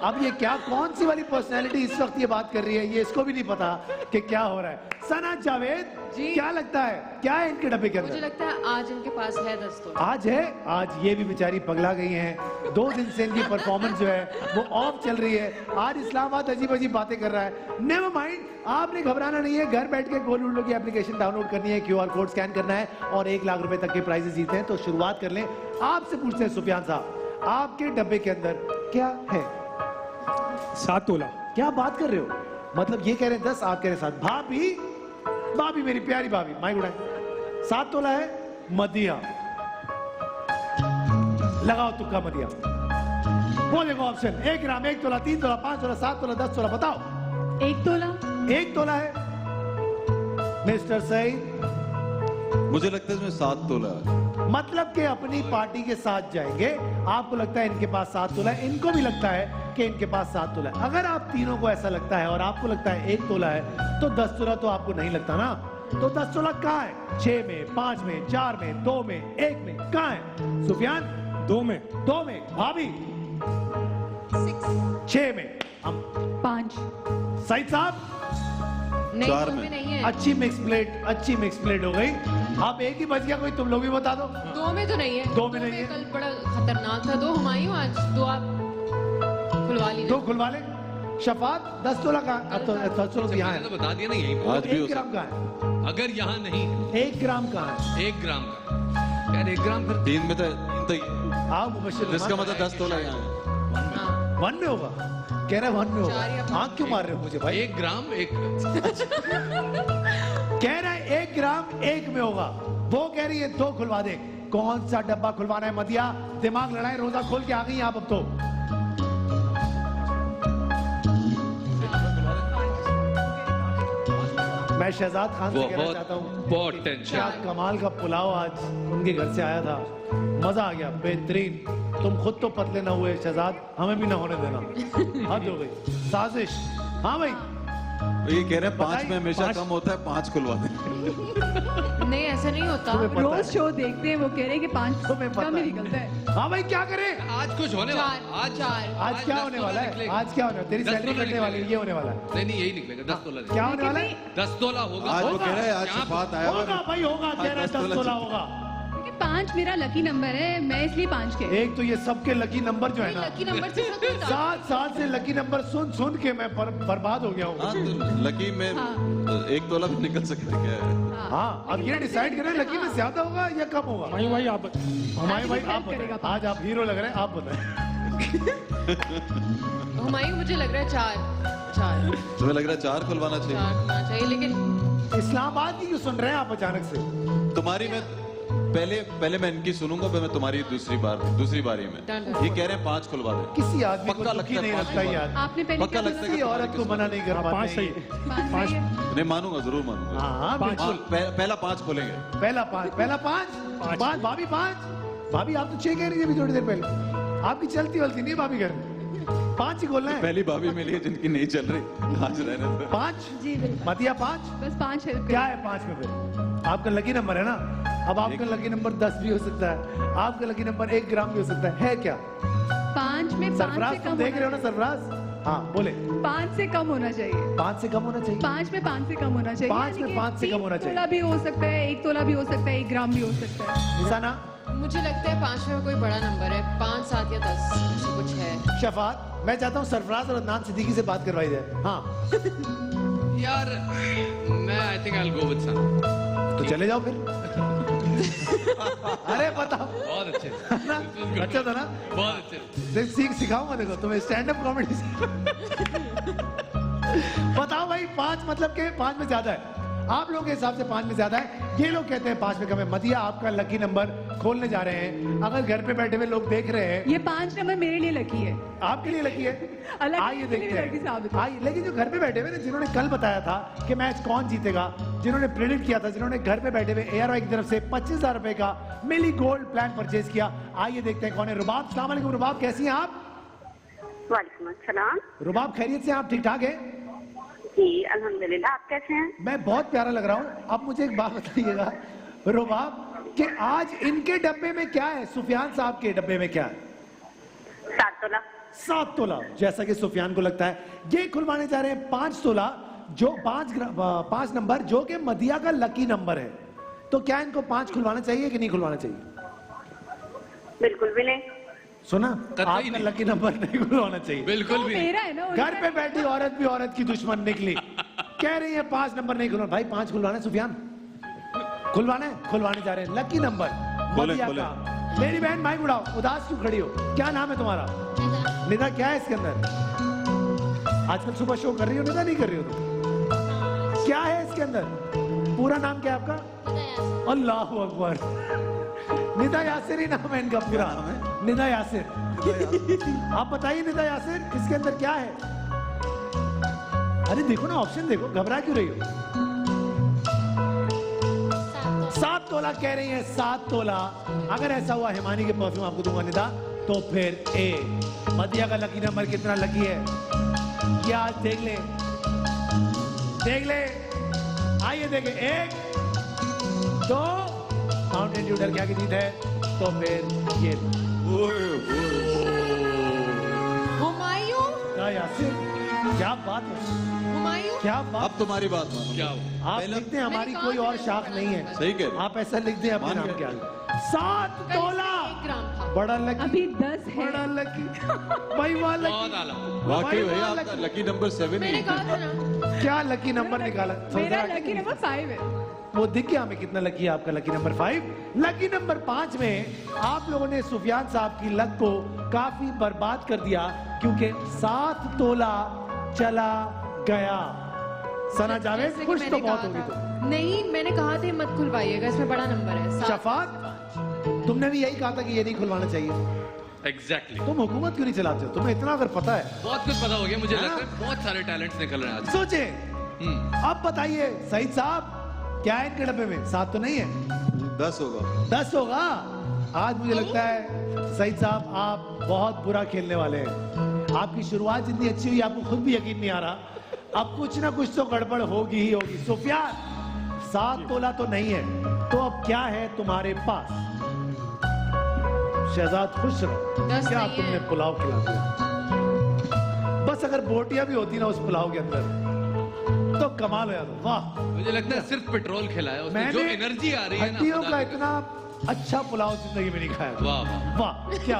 अब ये क्या, कौन सी वाली पर्सनैलिटी इस वक्त ये बात कर रही है, ये इसको भी नहीं पता कि क्या हो रहा है। सना जावेद जी। क्या लगता है, क्या है इनके डब्बे के मुझे अंदर? लगता है आज इनके पास है 10 तोला। आज है, आज ये भी बेचारी पगला गई हैं। 2 दिन से इनकी परफॉर्मेंस जो है वो ऑफ चल रही है। आज इस्लामाबाद अजीब अजीब बातें कर रहा है। नेवर माइंड, आपने घबराना नहीं है। घर बैठ के गोल उल्लू की एप्लीकेशन डाउनलोड करनी है, QR कोड स्कैन करना है और 1 लाख रुपए तक के प्राइजेस जीते हैं। तो शुरुआत कर लें, आपसे पूछते हैं सुफियान साहब, आपके डब्बे के अंदर क्या है? 7 तोला। क्या बात कर रहे हो, मतलब ये कह रहे हैं 10, आप कह रहे हैं 7। भाभी मेरी प्यारी भाभी, माइक उठाएं। 7 तोला है मदिया, लगाओ तुक्का मदिया। वो देखो ऑप्शन, 1 ग्राम, 1 तोला, 3 तोला, 5 तोला, 7 तोला, 10 तोला, बताओ। 1 तोला। 1 तोला है मिस्टर सईद। मुझे लगता है इसमें 7 तोला है। मतलब कि अपनी पार्टी के साथ जाएंगे। आपको लगता है इनके पास 7 तोला है, इनको भी लगता है कि इनके पास 7 तोला है। अगर आप तीनों को ऐसा लगता है और आपको लगता है 1 तोला है, तो 10 तोला तो आपको नहीं लगता ना। तो 10 तोला कहाँ है? 6 में, 5 में, 4 में, 2 में, 1 में, कहाँ है सुफियान? 2 में। 2 में। भाभी 6 में। हम 5। सईद साहब नहीं, 4 2 में। में नहीं है। अच्छी मिक्स प्लेट हो गई। अब एक ही बच गया, कोई तुम लोग भी बता दो। 2 में तो नहीं है। 2 में नहीं है। कल बड़ा खतरनाक था। 2 हुमायूं, आज 2 आप खुलवा लीजिए। 2 खुलवा ले। शफात 10 तोला कहाँ? अब तो 10 तोला तो यहाँ मैंने है। तो बता दिया ना यहीं पर। आज भी 1 हो ग्राम सकता कहाँ है? अगर यहाँ नहीं है 1 ग्राम कहाँ है? 1 ग्राम का, यार 1 ग्राम फिर 3 में तो आओ मुबश्शिर, इसका मतलब 10 तोला यहाँ है। हाँ, 1 में होगा, कह रहे 1 में होगा। 4 या 5 आँख क्यों मार रहे हो मुझे भाई? 1 ग्राम 1 कह रहा है 1 ग्राम 1 में होगा, वो कह रही है 2 खुलवा दे। कौन सा डब्बा खुलवाना है मदिया? दिमाग लड़ाए, रोजा खोल के आ गई आप अब तो। मैं शहजाद खान से कहना चाहता हूँ, बहुत टेंशन। क्या कमाल का पुलाव आज उनके घर से आया था, मजा आ गया, बेहतरीन। तुम खुद तो पतले ना हुए शहजाद, हमें भी ना होने देना। हद हो गई साजिश। हाँ भाई, ये कह रहे हैं 5 में हमेशा पाँच- कम होता है, 5 खुलवा दें। नहीं ऐसा नहीं होता। तुम्हें पता रोज है। शो देखते हैं वो कह रहे हैं कि 5 तुम्हें पता कम ही है। निकलता है। हाँ भाई क्या करें? आज कुछ होने वाला है। चार चार आज क्या 10 होने तोला वाला है? निकलेगा। आज क्या होने वाला है? तेरी 10 सैलरी तोला कटने वाली है, निकलेगा। ये होने वाला है। नहीं नहीं, यही निकलेगा 10 तोला क्या होने वाला है? 10 तोला होगा। आज वो होगा। कह रहे हैं, आज यहाँ शफात आया हुआ होगा है। भाई होगा, कह रहा है 10 तोला होगा। क्योंकि 5 मेरा लकी नंबर है, मैं इसलिए 5 कह रही एक तो ये सबके लकी नंबर जो है ना, लकी नंबर से सब होता है। 7 साल से लकी नंबर सुन सुन के मैं बर्बाद हो गया हूँ। हाँ, तो लकी में हाँ। 1 तोला भी निकल सकता है क्या है? हूँ। हाँ अब ये डिसाइड करें लकी में ज्यादा होगा या कम होगा। हमारी भाई आप हमारे भाई डिसाइड आप करेगा बताएं। आज आप हीरो लग रहे हैं, आप बताएं। हुमायूं मुझे लग रहा है चार चार तुम्हें लग रहा है 4 खुलवाना चाहिए? चार होना चाहिए लेकिन इस्लामाबाद की क्यों सुन रहे हैं आप अचानक से? तुम्हारी में पहले मैं इनकी सुनूंगा, फिर मैं तुम्हारी दूसरी बारी में। Done, done. ये कह रहे हैं 5 खुलवा दे। किसी आदमी को पक्का दुखी लगता है नहीं 5 लगता यार। आपने पहले पक्का क्या लगता है किसी कि औरत को मना नहीं कर पाते 5 सही हैं। है। 5 पाँच। सही है। नहीं मानूंगा, जरूर मानूंगा। हाँ हाँ पाँच। बिल्कुल। पहला 5 खोलेंगे। पहला 5 भाभी 5 भाभी आप तो 6 कह रही थी अभी थोड़ी देर पहले। आपकी चलती वलती नहीं है भाभी घर में, 5 ही खोलना है। पहली भाभी मिली है जिनकी नहीं चल रही, आज रहने दो। 5 जी बिल्कुल, मतिया 5 बस 5 हेल्प क्या है 5 में फिर? आपका लकी नंबर है ना। अब आपका लकी नंबर 10 भी हो सकता है, आपका लकी नंबर 1 ग्राम भी हो सकता है क्या? 5 में 5 सरफराज से तुम कम देख रहे हो ना होना सरफराज? हाँ बोले। 5 से कम होना चाहिए। 5 से कम होना चाहिए। 5 में 5 से कम होना चाहिए। 5 में 5 से कम होना 3 चाहिए। तोला भी हो सकता है, 1 तोला भी हो सकता है, 1 ग्राम भी हो सकता है। निशाना मुझे लगता है 5 में कोई बड़ा नंबर है, 5 7 या 10 ऐसे कुछ है। शफात मैं चाहता हूँ सरफराज और अदनान सिद्दीकी से बात करवाई जाए। हाँ यार मैं I think I will go with sun. तो चले जाओ फिर। अरे बताओ बहुत अच्छे, ना अच्छा था ना। बहुत अच्छे। सिखाऊंगा देखो तुम्हें स्टैंड अप कॉमेडी। बताओ भाई 5 मतलब के 5 में ज्यादा है, आप लोगों के हिसाब से 5 में ज्यादा है, ये लोग कहते हैं 5 में कम है। मदिया आपका लकी नंबर खोलने जा रहे हैं। अगर घर पे बैठे हुए लोग देख रहे हैं, ये 5 नंबर मेरे लिए लकी है। आपके लिए लकी है। अलग आइए किसी के लिए देखते लकी साबित हैं। हो। आइए लेकिन जो घर पे बैठे हुए ना, जिन्होंने कल बताया था कि मैच कौन जीतेगा, जिन्होंने प्रेडिक्ट किया था, जिन्होंने घर पे बैठे हुए एआरवाई की तरफ से 25,000 रुपए का मिली गोल्ड प्लान परचेज किया, आइए देखते हैं कौन है। रुबाब, अस्सलाम वालेकुम। रुबाब कैसी हैं आप? वालेकुम अस्सलाम। रुबाब खैरियत से? आप ठीक ठाक हैं? जी अल्हम्दुलिल्लाह, आप कैसे हैं? मैं बहुत प्यारा लग रहा हूँ। अब मुझे एक बात बताइएगा रुबाब कि आज इनके डब्बे में क्या है, सुफियान साहब के डब्बे में क्या है? 7 तोला। 7 तोला, जैसा कि सुफियान को लगता है। ये खुलवाने जा रहे हैं 5 तोला, जो 5 नंबर, जो कि मदिया का लकी नंबर है। तो क्या इनको 5 खुलवाना चाहिए कि नहीं खुलवाना चाहिए? बिल्कुल भी नहीं। सुना, कतई आपका नहीं। लकी नंबर नहीं खुलवाना चाहिए। बिल्कुल वो भी नहीं। मेरा है ना। घर पे बैठी औरत भी औरत की दुश्मन निकली, कह रही है 5 नंबर नहीं खुलवाना। भाई 5 खुलवाना है सुफियान, खुलवाना है, खुलवाने जा रहे हैं लकी नंबर बोले, मदिया बोले। का। मेरी बहन माइक उड़ाओ, उदास क्यों खड़ी हो? क्या नाम है तुम्हारा? निदा। क्या है इसके अंदर? आजकल सुबह शो कर रही हो निदा, नहीं कर रही हो तुम? क्या है इसके अंदर? पूरा नाम क्या है आपका? अल्लाह अकबर। निदा यासिर ही नाम है इनका पूरा। निदा यासिर। आप बताइए निदा यासिर, इसके अंदर क्या है? अरे देखो ना, ऑप्शन देखो, घबरा क्यों रही हो? 7 तोला कह रही है। 7 तोला। अगर ऐसा हुआ, हिमानी के परफ्यूम आपको दूंगा निदा, तो फिर ए मदिया का लकी नंबर कितना लकी है क्या? आज देख ले, देख ले। आइए देखें, 1 2 माउंटेन ड्यू डर क्या की जीत है, तो फिर ये हुमायूं, यासिर, क्या बात है, हुमायूं, क्या बात। अब तुम्हारी बात मानो। क्या हो? आप पहले- लिखते हैं हमारी मैंने कोई कहा और था शाख मैंने नहीं है। सही कह रहे। आप ऐसा लिख दें अपने मान नाम गया। के आगे। 7 तोला, 1 ग्राम था। बड़ा लकी, अभी 10 है। बड़ा लकी भाई, वाह बहुत लकी। आला। वाकई भाई, भैया वाह आपका लकी। लकी नंबर 7 मैंने ही कहा था ना। क्या लकी नंबर निकाला? मेरा लकी नंबर 5 है। वो दिख गया हमें कितना लकी है आपका लकी नंबर 5। लकी नंबर 5 में आप लोगों ने सुफियान साहब की लक को काफी बर्बाद कर दिया, क्योंकि 7 तोला चला गया। सना जावेद जैसे कि खुश तो मैंने बहुत कहा होगी था। तुम। नहीं, मैंने कहा था मत खुलवाइएगा, इसमें बड़ा नंबर है 7। शफात, तुमने भी यही कहा था कि ये नहीं खुलवाना चाहिए। एग्जैक्टली। तुम हुकूमत क्यों नहीं चलाते हो? तुम्हें इतना अगर पता है। बहुत कुछ पता हो गया मुझे, है ना? लगता है बहुत सारे टैलेंट्स निकल रहे हैं आज। सोचे, हम्म। अब बताइए सईद साहब, क्या है इनके डब्बे में? 7 तो नहीं है, 10 होगा। 10 होगा। आज मुझे लगता है सईद साहब आप बहुत बुरा खेलने वाले हैं। आपकी शुरुआत जितनी अच्छी हुई, आपको खुद भी यकीन नहीं आ रहा। अब कुछ ना कुछ तो गड़बड़ होगी ही होगी। सुफियान, 7 तोला तो नहीं है, तो अब क्या है तुम्हारे पास? शहजाद खुश रहो। 10 क्या नहीं तुमने है। पुलाव खिला दिया? बस अगर बोटियां भी होती ना उस पुलाव के अंदर तो कमाल हो जाता। वाह, मुझे लगता है सिर्फ पेट्रोल खिलाया उसने, जो एनर्जी आ रही है ना हड्डियों खुदा का की इतना अच्छा पुलाव जिंदगी में नहीं खाया। वाह वाह। वाह, क्या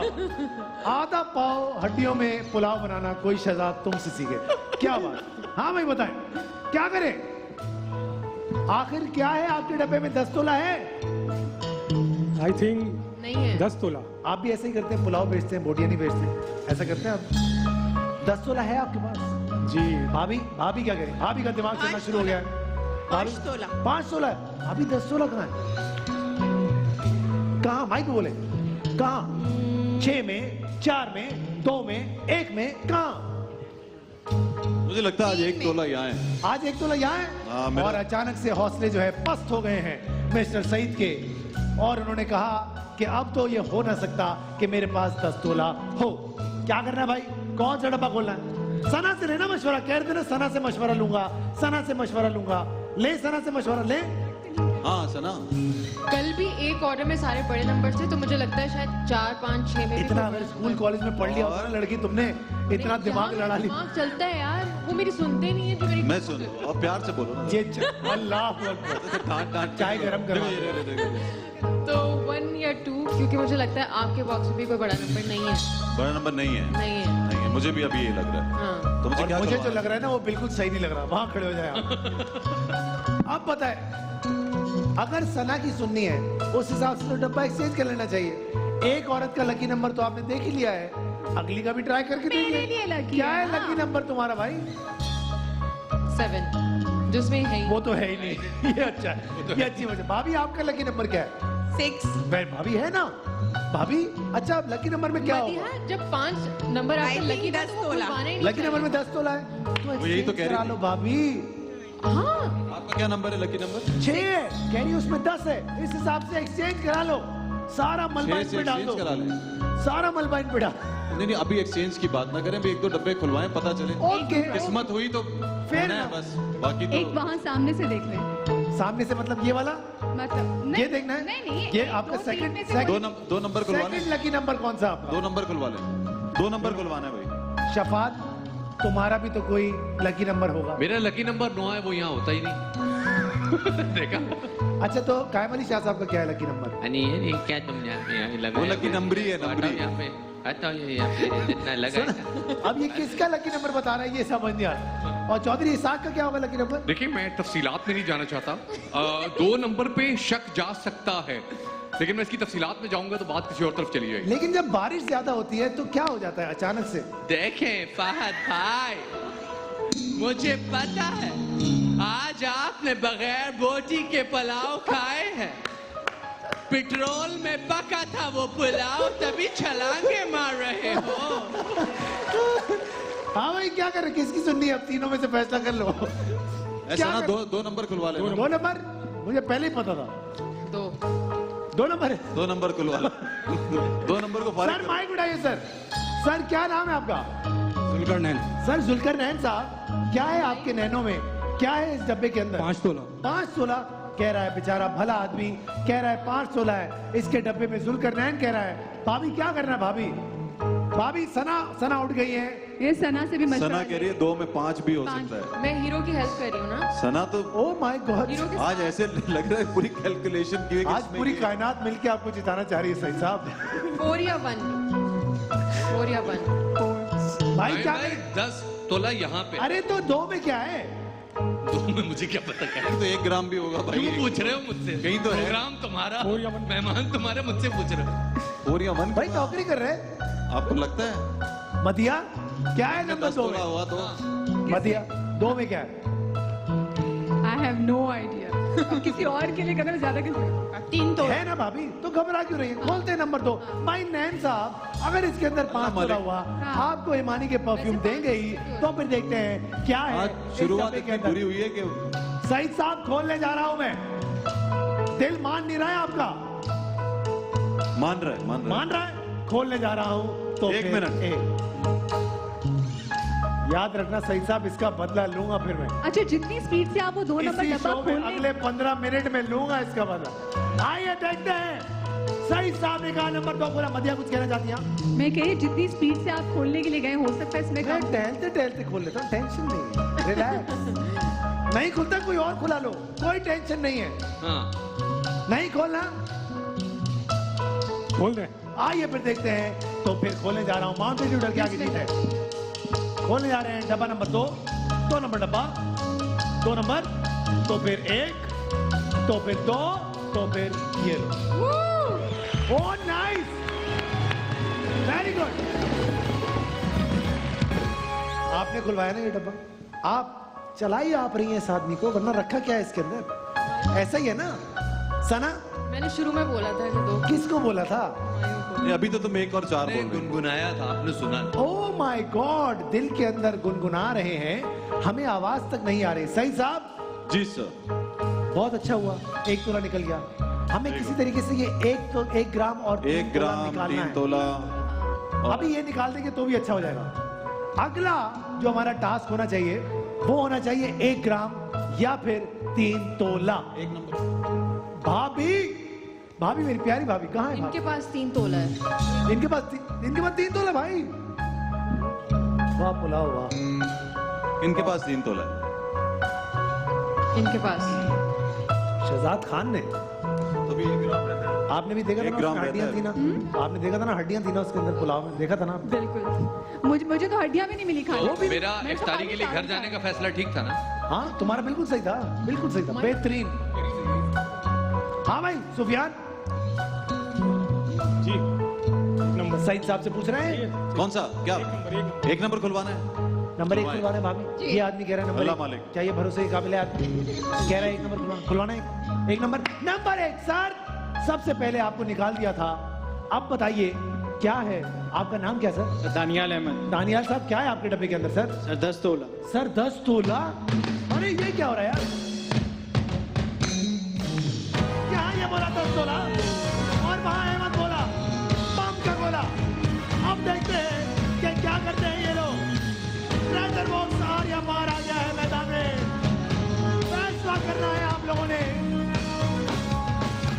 आधा पाव हड्डियों में पुलाव बनाना कोई शहजाद तुमसे सीखे। क्या बात। हाँ भाई बताएं, क्या करें? आखिर क्या है आपके डब्बे में? 10 तोला है? आई थिंक नहीं है। 10 तोला। आप भी ऐसे ही करते हैं, पुलाव बेचते हैं, बोटियां नहीं बेचते, ऐसा करते हैं आप? 10 तोला है आपके पास? जी। भाभी, भाभी क्या करें? भाभी का दिमाग चलना शुरू हो गया है। 5 तोला। 5 तोला है? भाभी 10 तोला कहाँ है? कहाँ? माइक बोले कहाँ? 6 में, 4 में, 2 में, 1 में, कहाँ? मुझे लगता है आज 1 तोला यहाँ है। आज 1 तोला यहाँ हाँ, है। मेरा- और अचानक से हौसले जो है पस्त हो गए हैं मिस्टर सईद के, और उन्होंने कहा कि अब तो ये हो ना सकता कि मेरे पास 10 तोला हो। क्या करना है भाई? कौन सा डब्बा खोलना है? सना से लेना मशवरा, कह रहे थे ना सना से मशवरा लूंगा, सना से मशवरा लूंगा। ले सना से मशवरा ले। हाँ सना, कल भी एक ऑर्डर में सारे बड़े नंबर थे, तो मुझे लगता है शायद 4, 5, 6 में भी इतना कोई अगर स्कूल कॉलेज में पढ़ लिया होता ना लड़की, तुमने इतना दिमाग लड़ा लिया। दिमाग चलता है यार, वो मेरी सुनते नहीं है जो मेरी मैं सुन और प्यार से बोलो ना। ये अल्लाह अकबर। डांट डांट चाय गरम करवा देखो, ये देखो। तो 1 या 2, क्योंकि मुझे लगता है आपके बॉक्स में भी कोई बड़ा नंबर नहीं है। बड़ा नंबर नहीं है। नहीं है। नहीं है, मुझे भी अभी ये लग रहा है। हाँ। तो मुझे और क्या मुझे जो करवाना लग रहा है ना वो बिल्कुल सही नहीं लग रहा। वहां खड़े हो जाए आप। अब बताए, अगर सना की सुननी है उस हिसाब से तो डब्बा एक्सचेंज कर लेना चाहिए। एक औरत का लकी नंबर तो आपने देख ही लिया है, अगली का भी ट्राई करके मेरे लिए देखिए। lucky क्या है है ना। लकी नंबर तुम्हारा भाई? 7, जिसमें है ही। वो तो है ही नहीं। ये अच्छा है, ये अच्छी वजह। भाभी आपका लकी नंबर क्या है? 6। भाई भाभी है ना भाभी? अच्छा, लकी नंबर में क्या होगा? मदिहा, जब 5 नंबर I आपका think लकी था 10 तो वो तोला। खुलवाना ही नहीं लकी नंबर में चाहिए। 10 तोला है तो वो यही तो कह रही करा थी। लो भाभी। हाँ, आपका क्या नंबर है? लकी नंबर 6 है, कह रही उसमें 10 है, इस हिसाब से एक्सचेंज करा लो। सारा मलबा 6 इन से पे डाल दो, एक्सचेंज करा लें। सारा मलबा इन पे डाल। नहीं नहीं, अभी एक्सचेंज की बात ना करें, अभी 1-2 डब्बे खुलवाएं, पता चले। ओके, किस्मत हुई तो Fair होना है enough। बस, बाकी एक तो वहाँ सामने से देख लें। सामने से मतलब ये वाला? मतलब ये देखना है? नहीं नहीं, ये एक, आपका दो, तीन सेकंड में से दो नंबर खुलवा लें। सेकंड लकी नंबर कौन सा आपका? 2 नंबर खुलवा लें। 2 नंबर खुलवाना है भाई। शफात, तुम्हारा भी तो कोई लकी नंबर होगा। मेरा लकी नंबर 9 है, वो यहाँ होता ही नहीं। देखा? अच्छा, तो कायम अली शाह साहब का क्या है लकी नंबर? नहीं क्या तुम यहाँ लगा वो लकी नंबर ही है, नंबर ही है। यहाँ पे आता हूँ, यहाँ पे जितना लगा है। अब ये किसका लकी नंबर बता रहा है ये समझ नहीं आ रहा। और चौधरी इसाक का क्या होगा लकी नंबर? देखिए, मैं तफसीलात में नहीं जाना चाहता। 2 नंबर पे शक जा सकता है, लेकिन मैं इसकी तफसीलात में जाऊंगा तो बात किसी और तरफ चली जाएगी। लेकिन जब बारिश ज्यादा होती है तो क्या हो जाता है अचानक से? देखें फहद भाई, मुझे पता है आज आपने बगैर बोटी के पुलाव खाए हैं। पेट्रोल में पका था वो पुलाव, तभी छलांगे मार रहे हो। हाँ भाई, क्या कर रहे? किसकी सुननी है? अब तीनों में से फैसला कर लो। ऐसा ना, 2 नंबर खुलवा लें। 2 नंबर मुझे पहले ही पता था। 2 नंबर है। 2 नंबर खुलवा लें। 2 नंबर को फारिग सर करो। माइक उठाइए सर। सर क्या नाम है आपका? जुल्करनैन। सर जुल्करनैन साहब, क्या है आपके नैनों में? क्या है इस डब्बे के अंदर? 5 तोला। 5 तोला कह रहा है बेचारा भला आदमी, कह रहा है 5 तोला है इसके डब्बे में। जुल्करनैन कह रहा है। भाभी क्या करना है? भाभी भाभी सना उठ गई है। ये सना से भी मशवरा सना कह रही है 2 में 5 भी हो 5, सकता है। मैं हीरो की हेल्प कर रही हूँ ना। सना तो ओ माय गॉड, हीरो के आज ऐसे लग रहा है पूरी कैलकुलेशन की हुई कि आज इसमें पूरी ये- कायनात मिलके आपको जिताना चाह रही है सही साहब। 4 या 1, 4 या 1। भाई क्या भाई, 10 तोला यहाँ पे। अरे तो 2 में क्या है? 2 में मुझे क्या पता क्या है? तो 1 ग्राम भी होगा भाई। क्यों पूछ रहे हो मुझसे? कहीं तो है। प्रोग्राम तुम्हारा, 4 या 1। मेहमान तुम्हारे, मुझसे पूछ रहे हो। 4 या 1 भाई नौकरी कर रहे हैं आपको लगता है? मदिया, क्या है नंबर 10 2 तोला में? हुआ तो मदिया 2 में क्या है? I have no idea. किसी और के लिए करना ज्यादा किसी 3 तोला। है ना भाभी, तो घबरा क्यों रही है? खोलते हैं नंबर 2। भाई नैन साहब, अगर इसके अंदर 5 तोला हुआ, आपको हिमानी के परफ्यूम देंगे ही, तो फिर देखते हैं क्या है आज इस शुरुआत डब्बे के इतनी अंदर। बुरी हुई है कि सईद साहब खोलने जा रहा हूं मैं। दिल मान नहीं रहा है आपका? मान रहा है। मान रहा है? खोलने जा रहा हूं तो एक फिर मिनट। याद रखना सही साहब, इसका बदला लूंगा फिर मैं अच्छा, जितनी स्पीड से आप वो 2 नंबर इसी डब्बा शो में खोलने, अगले 15 मिनट में लूंगा इसका बदला। आइए देखते हैं, सही साहब ने कहा नंबर 2 पूरा। मदिया कुछ कहना चाहती हैं? मैं कह रही जितनी स्पीड से आप खोलने के लिए गए, हो सकता है इसमें मैं काम। टहलते टहलते खोल लेता हूँ, टेंशन नहीं, रिलैक्स। नहीं खुलता कोई और खुला लो, कोई टेंशन नहीं है। हाँ नहीं खोलना, खोल दे। आइए फिर देखते हैं। तो फिर खोलने जा रहा हूँ, माउंटेन ड्यू क्या की जीत है। खोलने जा रहे हैं डब्बा नंबर 2, 2 नंबर डब्बा, 2 नंबर, तो फिर 1, तो फिर 2, तो फिर ये लो। Oh nice, very good. आपने खुलवाया ना ये डब्बा, आप चलाई आप रही हैं इस आदमी को, वरना रखा क्या है इसके अंदर? ऐसा ही है ना सना? मैंने शुरू में बोला था कि 2 किसको बोला था? नहीं, अभी तो तुम 1 और 4 बोल रहे हो। गुनगुनाया था, आपने सुना? ओह माय गॉड, दिल के अंदर गुनगुना रहे हैं, हमें आवाज तक नहीं आ रही। सही साहब? जी सर। बहुत अच्छा हुआ, 1 तोला निकल गया। हमें किसी तरीके से ये 1 ग्राम और 1 3 तोला ग्राम निकालना 3 है। तोला। अभी ये निकाल देंगे तो भी अच्छा हो जाएगा। अगला जो हमारा टास्क होना चाहिए वो होना चाहिए 1 ग्राम या फिर 3 तोला। 1 नंबर। भाभी, भाभी मेरी प्यारी भाभी कहाँ है? इनके पास 3 तोला है। भाभी? इनके पास 3 तोला भाई। वाह पुलाव वाह। इनके पास 3 तोला है। इनके पास शहजाद खान ने, तो भी 1 ग्राम रहता है। आपने भी देखा था 1 ना, ग्राम उसमें हड्डियां रहता थी ना? आपने देखा था ना, हड्डियां थी ना उसके अंदर पुलाव में, देखा था ना? बिल्कुल, मुझे तो हड्डियां भी नहीं मिली खाने। मेरा मैं तो इफ्तारी खाली के लिए घर चावल जाने खाया। का फैसला ठीक था ना? हाँ तुम्हारा बिल्कुल सही था, बिल्कुल सही था, बेहतरीन। हाँ भाई सुफियान जी, 1 नंबर। सईद साहब से पूछ रहे हैं कौन सा? क्या 1 1 नंबर खुलवाना है? नंबर 1 खुलवाना है भाभी। ये आदमी कह रहा है नंबर अल्लाह 1। मालिक। क्या ये भरोसे के काबिल है आदमी? कह रहा है 1 नंबर खुलवाना है। 1 नंबर, नंबर 1 सर, सबसे पहले आपको निकाल दिया था। अब बताइए क्या है आपका नाम? क्या सर? दानियाल अहमद। दानियाल साहब, क्या है आपके डब्बे के अंदर सर? सर 10 तोला। सर 10 तोला? अरे ये क्या हो रहा है यार? यहाँ ये बोला 10 तोला और वहाँ अहमद बोला बम का गोला। अब देखते हैं कि क्या करते हैं ये लोग। ट्रेजर बॉक्स आर या पार आ गया है मैदान में, फैसला करना है आप लोगों ने।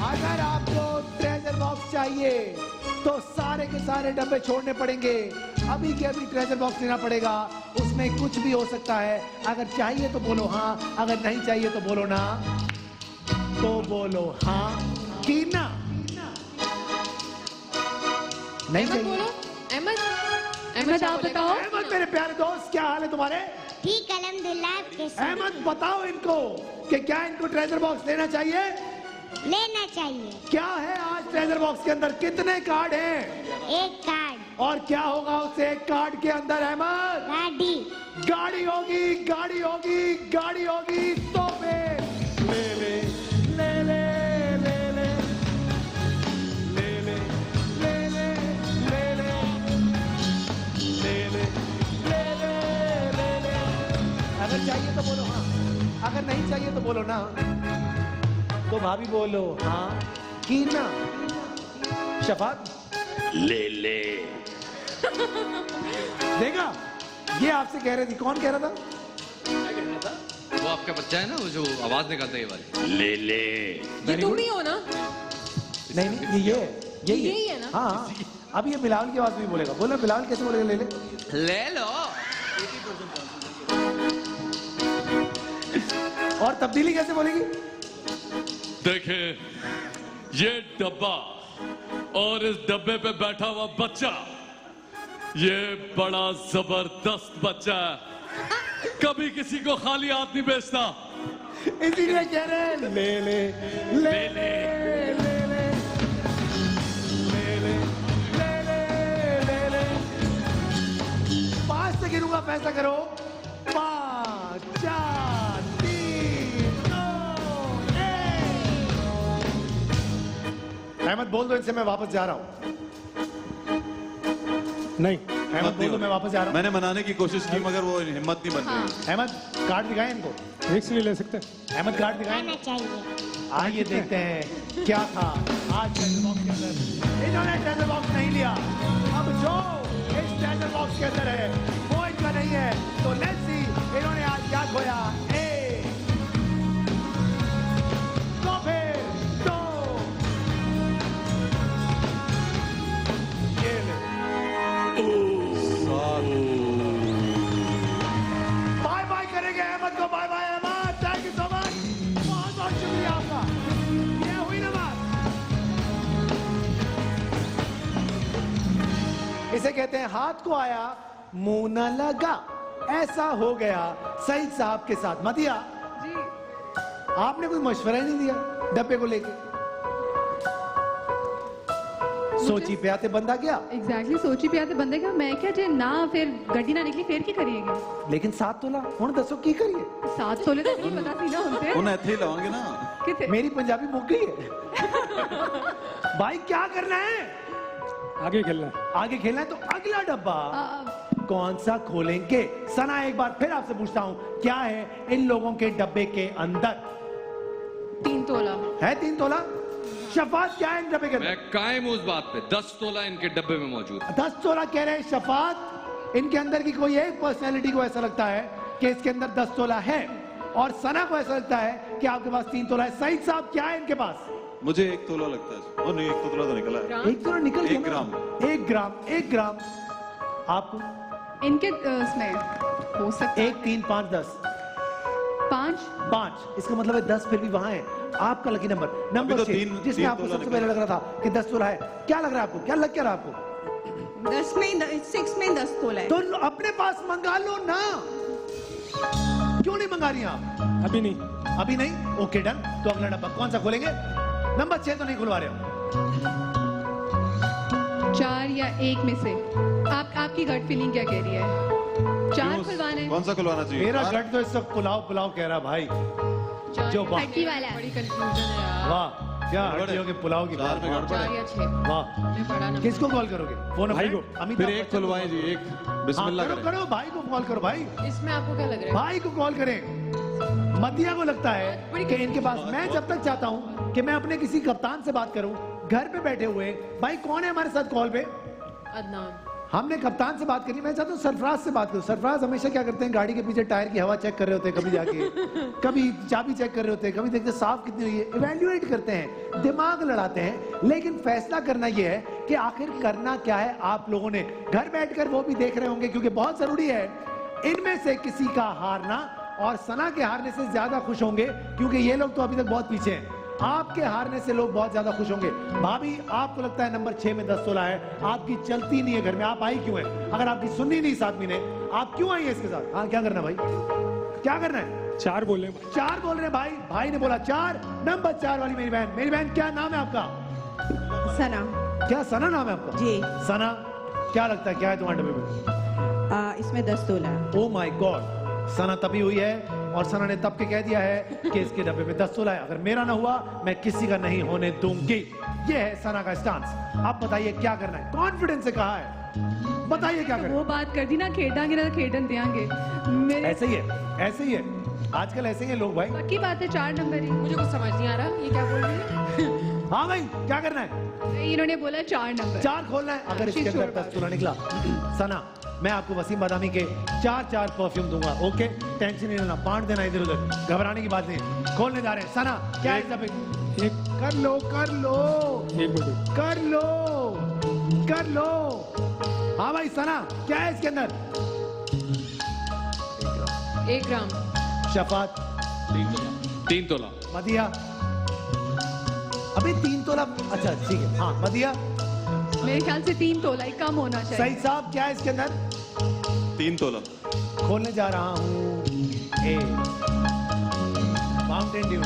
अगर आपको ट्रेजर बॉक्स चाहिए तो सारे के सारे डब्बे छोड़ने पड़ेंगे। अभी के अभी ट्रेजर बॉक्स लेना पड़ेगा, उसमें कुछ भी हो सकता है। अगर चाहिए तो बोलो हाँ, अगर नहीं चाहिए तो बोलो ना। तो बोलो हाँ कि ना। नहीं अहमद चाहिए? बोलो। अहमद, अहमद आप बताओ। अहमद मेरे प्यारे दोस्त, क्या हाल है तुम्हारे? ठीक अल्हम्दुलिल्लाह। आप कैसे? अहमद बताओ इनको कि क्या इनको ट्रेजर बॉक्स लेना चाहिए? लेना चाहिए। क्या है आज ट्रेजर बॉक्स के अंदर? कितने कार्ड हैं? 1 कार्ड। और क्या होगा उस 1 कार्ड के अंदर अहमद? गाड़ी। गाड़ी होगी, गाड़ी होगी, गाड़ी होगी। तो फिर ले ले ले ले ले ले ले ले ले ले ले ले ले ले ले ले ले। अगर चाहिए तो बोलो हाँ, अगर नहीं चाहिए तो बोलो ना। तो भाभी बोलो हाँ कि ना। शफात ले ले। देखा, ये आपसे कह रही थी। कौन कह रहा था? वो आपका बच्चा है ना, वो जो आवाज निकालता है ये वाली। ले ले। ये तुम ही हो ना? नहीं नहीं, यही है ना? हाँ, अब ये बिलावल की आवाज में बोलेगा। बोलो बिलावल कैसे बोलेगा? ले ले ले लो। और तब्दीली कैसे बोलेगी? देखें, ये डब्बा और इस डब्बे पे बैठा हुआ बच्चा, ये बड़ा जबरदस्त बच्चा है। कभी किसी को खाली हाथ नहीं बेचता। इसीलिए कह रहे हैं ले ले ले ले ले ले ले ले ले ले ले। 5 से गिनूंगा, फैसला करो। 5 4 3 2 1। अहमद बोल दो इनसे मैं वापस जा रहा हूं। नहीं। अहमद बोल दो मैं वापस जा रहा हूं। मैंने मनाने की कोशिश की मगर वो हिम्मत नहीं बन रही। अहमद कार्ड दिखाएं इनको। एक से नहीं ले सकते। अहमद कार्ड दिखाएं। लेना चाहिए। आइए देखते हैं क्या था आज ट्रेजर बॉक्स के अंदर। इन्होंने ट्रेजर बॉक्स नहीं लिया। अब जो इस ट्रेजर बॉक्स के अंदर है वो इनका नहीं नहीं है। तो लेट्स सी इन्होंने आज क्या खोया। एक, तो फिर दो, ये ले। बाय बाय करेंगे अहमद को। Bye bye Ahmed, thank you so much, बहुत बहुत शुक्रिया आपका। ये हुई ना बात। इसे कहते हैं हाथ को आया मुंह न लगा। ऐसा हो गया सईद साहब के साथ। मदिया जी आपने कोई मशवरा ही नहीं दिया डब्बे को लेके। सोची पे आते बंदा गया, एग्जैक्टली सोची पे आते बंदे का मैं क्या जे ना फिर गड्डी ना निकली फिर की करिएगा। लेकिन 7 तोला हुण दसो की करिए। 7 तोले तो नहीं पता सी ना उनसे उन्हें ਇੱਥੇ ਹੀ ਲਵਾਂਗੇ ਨਾ। कितने मेरी पंजाबी मुक गई है। भाई क्या करना है? आगे खेलना है। आगे खेलना है तो अगला डब्बा कौन सा खोलेंगे? सना एक बार फिर आपसे पूछता हूं, क्या है इन लोगों के डब्बे के अंदर? 3 तोला। है 3 तोला। शफात क्या है इन डब्बे के मैं अंदर? कायम उस बात पे 10 तोला इनके डब्बे में मौजूद है। 10 तोला कह रहे हैं शफात। इनके अंदर की कोई एक पर्सनैलिटी को ऐसा लगता है कि इसके अंदर 10 तोला है, और सना को ऐसा लगता है कि आपके पास 3 तोला है। सईद साहब क्या है इनके पास? मुझे 1 तोला लगता है। ओ नहीं, 1 तोला तो निकला है। ग्राम? 1 तोला निकल गया 1 ग्राम। 1 ग्राम। 1 ग्राम आपको? इनके इसमें हो सकता है 1 3 5 10 5 5। इसका मतलब है 10 फिर भी वहां है। आपका लकी नंबर नंबर तो 6, तीन जिसमें आपको तोला सबसे पहले लग रहा था कि 10 तोला है। क्या लग रहा है आपको? क्या लग क्या रहा है आपको? 10 में 6 में 10 तोला है। तो अपने पास मंगा लो ना, क्यों नहीं मंगा रही आप? अभी नहीं। अभी नहीं? Okay done. तो अगला डब्बा कौन सा खोलेंगे? नंबर 6 तो नहीं खुलवा रहे हो। 4 या 1 में से आपकी गट फीलिंग क्या कह रही है? 4 खुलवाना है। कौन सा खुलवाना चाहिए? मेरा गट तो इस वक्त पुलाव पुलाव कह रहा भाई। जो वाह हड्डी वाला। बड़ी कंफ्यूजन है यार। वाह, क्या हड्डियों के पुलाव की 4 में बात। गड़बड़ 4 है। या 6 वाह, मैं पढ़ा ना। किसको कॉल करोगे? फोन भाई को। अमिताभ फिर 1 बच्चन को खुलवाएं जी, call 1 करो। बिस्मिल्लाह हाँ, करें। करो भाई को कॉल करो भाई। इसमें आपको क्या लग रहा है? भाई को कॉल करें। मदिया को लगता है कि इनके पास, मैं जब तक चाहता हूं कि मैं अपने किसी कप्तान से बात करूं, घर पे बैठे हुए भाई कौन है हमारे साथ कॉल पे? अदनान। हमने कप्तान से बात करनी। मैं चाहता हूं सरफराज से बात करूं। सरफराज हमेशा क्या करते हैं, गाड़ी के पीछे टायर की हवा चेक कर रहे होते हैं, कभी जाके कभी चाबी चेक कर रहे होते हैं, कभी देखते हैं साफ कितनी हुई है, इवैल्यूएट करते हैं, दिमाग लड़ाते हैं। लेकिन फैसला करना यह है कि आखिर करना क्या है आप लोगों ने। घर बैठकर वो भी देख रहे होंगे, क्योंकि बहुत जरूरी है इनमें से किसी का हारना, और सना के हारने से ज्यादा खुश होंगे क्योंकि ये लोग तो अभी तक बहुत पीछे हैं। आपके हारने से लोग बहुत ज्यादा खुश होंगे। भाभी आपको लगता है नंबर 6 में 10 तोला है, आपकी चलती नहीं है घर में, आप आई क्यों है? अगर आपकी सुननी नहीं इस आदमी ने, आप क्यों आई है इसके साथ? हाँ क्या करना है भाई? क्या करना है? 4 बोले। 4 बोल रहे हैं भाई। भाई ने बोला 4। नंबर 4 वाली मेरी बहन। मेरी बहन क्या नाम है आपका? सना क्या सना नाम है आपका? जी। सना क्या लगता है क्या है तुम्हारे डब्बे में? इसमें 10 तोला है। ओ माय गॉड, सना तभी हुई है, और सना ने तब के कह दिया है कि इसके डब्बे में 10 तोला है। अगर मेरा ना हुआ मैं किसी का नहीं होने दूंगी। ये है सना का स्टांस। अब बताइए क्या करना है? कॉन्फिडेंस से कहा है, बताइए क्या करना वो बात कर दी ना, खेडांगे ना खेडन देंगे है? मेरे। ऐसे ही है, ऐसे ही है, आजकल ऐसे ही है लोग भाई। पक्की बात है 4 नंबर ही। मुझे कुछ समझ नहीं आ रहा ये क्या बोल रही है। हाँ भाई क्या करना है? इन्होंने बोला 4 नंबर। 4 खोलना है। अगर इसके अंदर 10 तोला निकला, सना मैं आपको वसीम बादामी के 4 परफ्यूम दूंगा। ओके, टेंशन नहीं लेना, बांट देना इधर उधर, घबराने की बात नहीं। खोलने जा रहे हैं। सना क्या है? एक कर लो कर लो 1 बोले। कर लो कर लो। हाँ भाई सना क्या है इसके अंदर? 1 ग्राम। शफात, 3 तोला। मदिया, अभी 3 तोला। अच्छा ठीक है, हाँ मदिया। मेरे ख्याल से 3 तोला ही कम होना चाहिए। सईद साहब क्या है इसके अंदर? 3 तोला। खोलने जा रहा हूँ। Mountain Dew.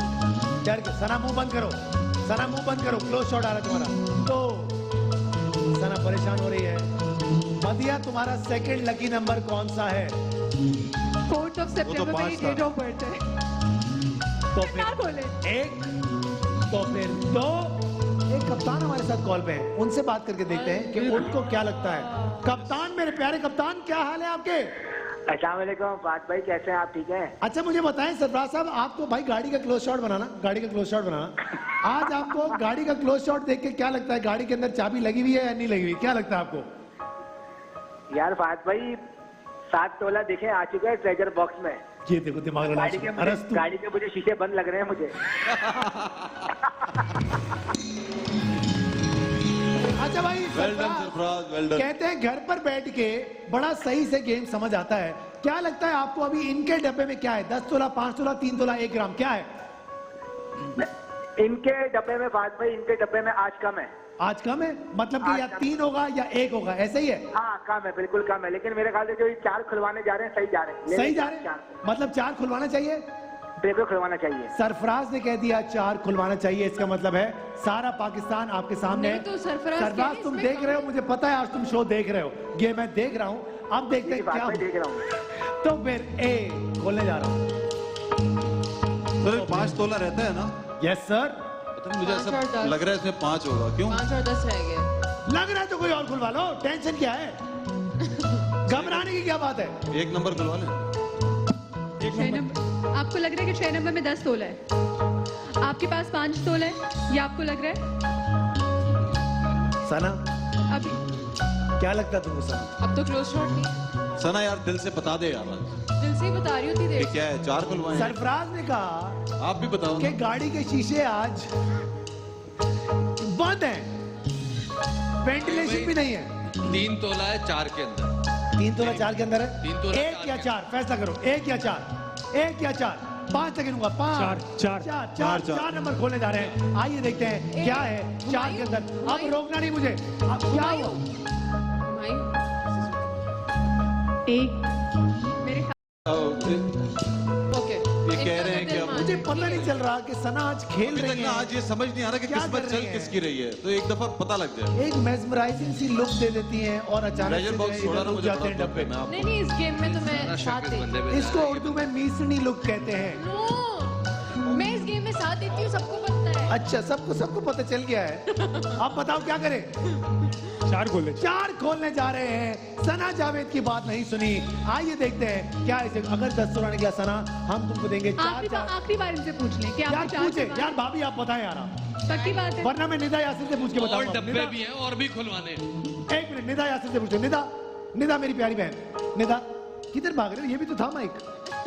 डर के सना मुंह बंद करो, सना मुंह बंद करो, क्लोज शॉट आ रहा है तुम्हारा। तो सना परेशान हो रही है। मदिया तुम्हारा सेकंड लकी नंबर कौन सा है? 4th of September पाँच मेरी था। डेट ऑफ बर्थ है। तो क्या फिर बोले? 1, तो फिर 2। एक कप्तान हमारे साथ कॉल पे हैं, उनसे बात करके देखते हैं कि उनको क्या लगता है। कप्तान, मेरे प्यारे कप्तान, क्या हाल है आपके? अस्सलाम वालेकुम फात भाई, कैसे हैं आप? ठीक हैं? अच्छा मुझे बताएं सरफराज साहब, आपको भाई गाड़ी का क्लोज शॉट बनाना, गाड़ी का क्लोज शॉट बनाना। आज आपको गाड़ी का क्लोज शॉट देख के क्या लगता है? गाड़ी के अंदर चाबी लगी हुई है या नहीं लगी हुई? क्या लगता है आपको? यार फात भाई 7 तोला देखे आ चुके हैं ट्रेजर बॉक्स में। ये देखो दिमाग लगा अरस्तु। गाड़ी के मुझे शीशे बंद लग रहे हैं मुझे। अच्छा भाई well done Sarfaraz, well done. कहते हैं घर पर बैठ के बड़ा सही से गेम समझ आता है। क्या लगता है आपको अभी इनके डब्बे में क्या है? 10 तोला, 5 तोला, 3 तोला, 1 ग्राम क्या है? इनके डब्बे में बात भाई, इनके डब्बे में आज कम है। आज कम है मतलब कि या 3 होगा या 1 होगा, ऐसे ही है? हाँ कम है, बिल्कुल कम है। लेकिन मेरे ख्याल से जो ये 4 खुलवाने जा रहे हैं सही जा रहे हैं। सही जा रहे हैं, मतलब 4 खुलवाना चाहिए। बिल्कुल खुलवाना चाहिए। सरफराज ने कह दिया 4 खुलवाना चाहिए। इसका मतलब है सारा पाकिस्तान आपके सामने है। नहीं तो सरफराज तुम देख रहे हो, मुझे पता है आज तुम शो देख रहे हो, ये मैं देख रहा हूँ। अब देखते हैं क्या देख रहा हूँ। तो फिर ए खोलने जा रहा हूँ। सर 5 तोला रहता है ना? Yes sir. पता नहीं, मुझे 5 और ऐसा 10 लग रहा है इसमें 5 होगा। क्यों? 5 और 10 रह गए। लग रहा है तो कोई और खुलवा लो, टेंशन क्या है? घबराने की क्या बात है? 1 नंबर खुलवा लें। 6 नंबर आपको लग रहा है कि 6 नंबर में 10 तोला है, आपके पास 5 तोला है, या आपको लग रहा है? सना अभी क्या लगता है तुमको सना? अब तो क्लोज शॉट नहीं, सना यार दिल से बता दे यार, आज दिल से ही बता रही होती ये देख। क्या है? 4 खुलवाए हैं। सरफराज ने कहा आप भी बताओ कि ना। गाड़ी के शीशे आज बंद हैं, वेंटिलेशन भी नहीं है। 3 तोला है 4 के अंदर। 3 तोला 4 के अंदर है। 3 तोला 1 या 4 फैसला करो, 1 या 4, 1 या 4। 5 सेकंड होगा। 5 चार। 4 नंबर खोलने जा रहे हैं। आइए देखते हैं क्या है 4 के अंदर। अब रोकना नहीं मुझे। अब क्या हुआ? एक मेरे ओके, ये कह रहे हैं कि अब मुझे पता नहीं चल रहा कि सना आज खेल अभी रही तक ना है। आज ये समझ नहीं आ रहा कि क्या किस्मत कर चल रही है? किसकी रही है, तो एक दफा पता लग जाए। एक मेस्मराइजिंग सी लुक दे देती हैं और अचानक ट्रेजर से बॉक्स छोड़ा ना, रुक मुझे जाते हैं बड़ा डब्बे। दुख है, मैं आपको- नहीं नहीं, इस गेम में तो मैं साथ देती इसको उर्दू में मीसनी लुक कहते हैं। हूँ। मैं इस गेम में साथ देती हूँ, सबको पता है। अच्छा, सबको पता चल गया है। अब बताओ क्या करें? 4 खोले। 4 खोलने जा रहे हैं। सना जावेद की बात नहीं सुनी। आइए देखते हैं क्या इसे, अगर 10 तोला निकला सना, हम तुमको देंगे 4। आखिरी बार इनसे पूछ लें कि यार आपने 4 पूछे यार, भाभी आप बताएं यार, पक्की बात है? वरना मैं निदा यासिर से पूछ के और बताऊंगा। डब्बे निदा, भी हैं और भी खुलवाने। 1 मिनट, निदा यासिर से पूछो। निदा मेरी प्यारी बहन, निदा किधर भाग रहे हो? ये भी तो था माइक,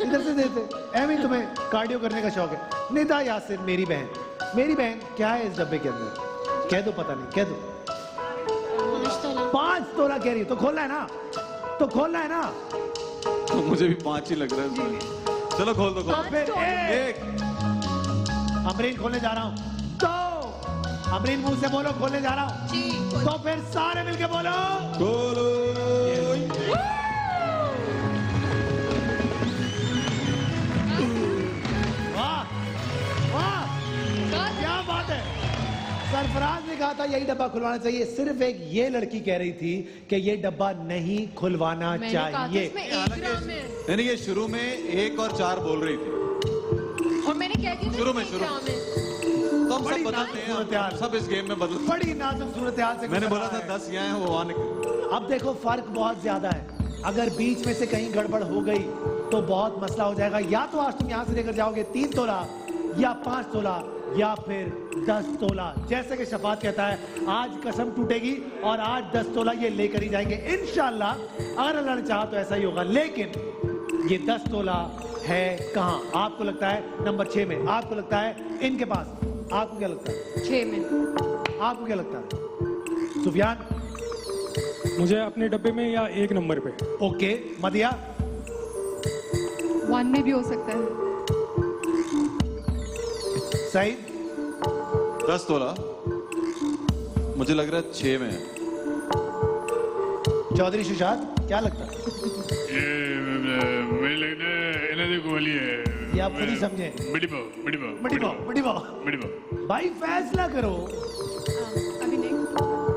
इधर से देते। एम ही तुम्हें कार्डियो करने का शौक है। निदा यासिर मेरी बहन, क्या है इस डब्बे के अंदर? कह दो, पता नहीं, कह दो। 5 तोला कह रही हो तो खोलना है ना, तो खोलना है ना। मुझे भी 5 ही लग रहा है इसमें। चलो खोल दो, तो खोल। फिर 1 अमरीन खोलने जा रहा हूं। 2 अमरीन मुंह से बोलो, खोलने जा रहा हूं। तो फिर सारे मिलके बोलो, खोलो। वाह वाह, क्या बात है। सरफराज ने कहा था यही डब्बा खुलवाना चाहिए। सिर्फ एक ये लड़की कह रही थी कि ये डब्बा नहीं खुलवाना मैंने कहा था चाहिए। इसमें 1 ग्राम है, यानी ये शुरू में 1 और 4 बोल रही थी। और मैंने कह दिया था शुरू में, इसमें 1 शुरू ग्राम है। तो हम बड़ी सब बदलते हैं, नाजुक हम सब इस गेम में बदल। बड़ी नाजुक सूरत हाल से मैंने गुजर बोला रहा था है। 10 यहाँ है, वो वहां निकले। अब देखो फर्क बहुत ज्यादा है। अगर बीच में से कहीं गड़बड़ हो गई तो बहुत मसला हो जाएगा। या तो आज तुम यहां से लेकर जाओगे 3 तोला या 5 तोला या फिर 10 तोला। जैसे कि शफात कहता है, आज कसम टूटेगी और आज 10 तोला ये लेकर ही जाएंगे इंशाल्लाह। अगर अल्लाह ने चाहा तो ऐसा ही होगा। लेकिन ये 10 तोला है कहां? आपको लगता है नंबर 6 में, आपको लगता है इनके पास, आपको क्या लगता है? 6 में। आपको क्या लगता है सुफियान? मुझे अपने डब्बे में या 1 नंबर पे। ओके, मदिया? 1 में भी हो सकता है। सईद? 10 तोला मुझे लग रहा है 6 में है। चौधरी शुशात क्या लगता है? मुझे लगता है इन्हें देखो वाली है। ये आप खुद ही समझे। बड़ी बात। भाई फैसला करो अभी नहीं।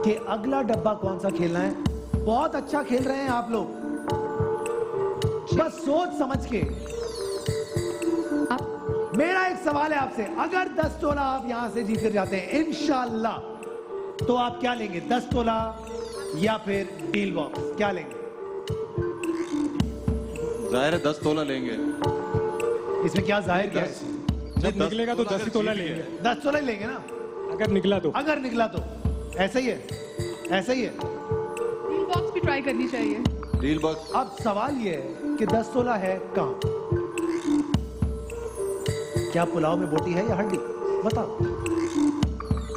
कि अगला डब्बा कौन सा खेलना है। बहुत अच्छा खेल रहे हैं आप लोग, बस सोच समझ के। मेरा एक सवाल है आपसे, अगर 10 तोला आप यहां से जीत कर जाते हैं इंशाल्लाह, तो आप क्या लेंगे? 10 तोला या फिर डील बॉक्स, क्या लेंगे? जाहिर है 10 तोला लेंगे। इसमें क्या जाहिर क्या है? जब निकलेगा तो 10 ही तोला लेंगे। 10 तोला ही लेंगे ना, अगर निकला तो। अगर निकला तो। ऐसा ही है, ऐसा ही है। डील बॉक्स भी ट्राई करनी चाहिए। Deal box. अब सवाल ये है कि 10-16 है कहाँ? क्या पुलाव में बोटी है या हड्डी? बताओ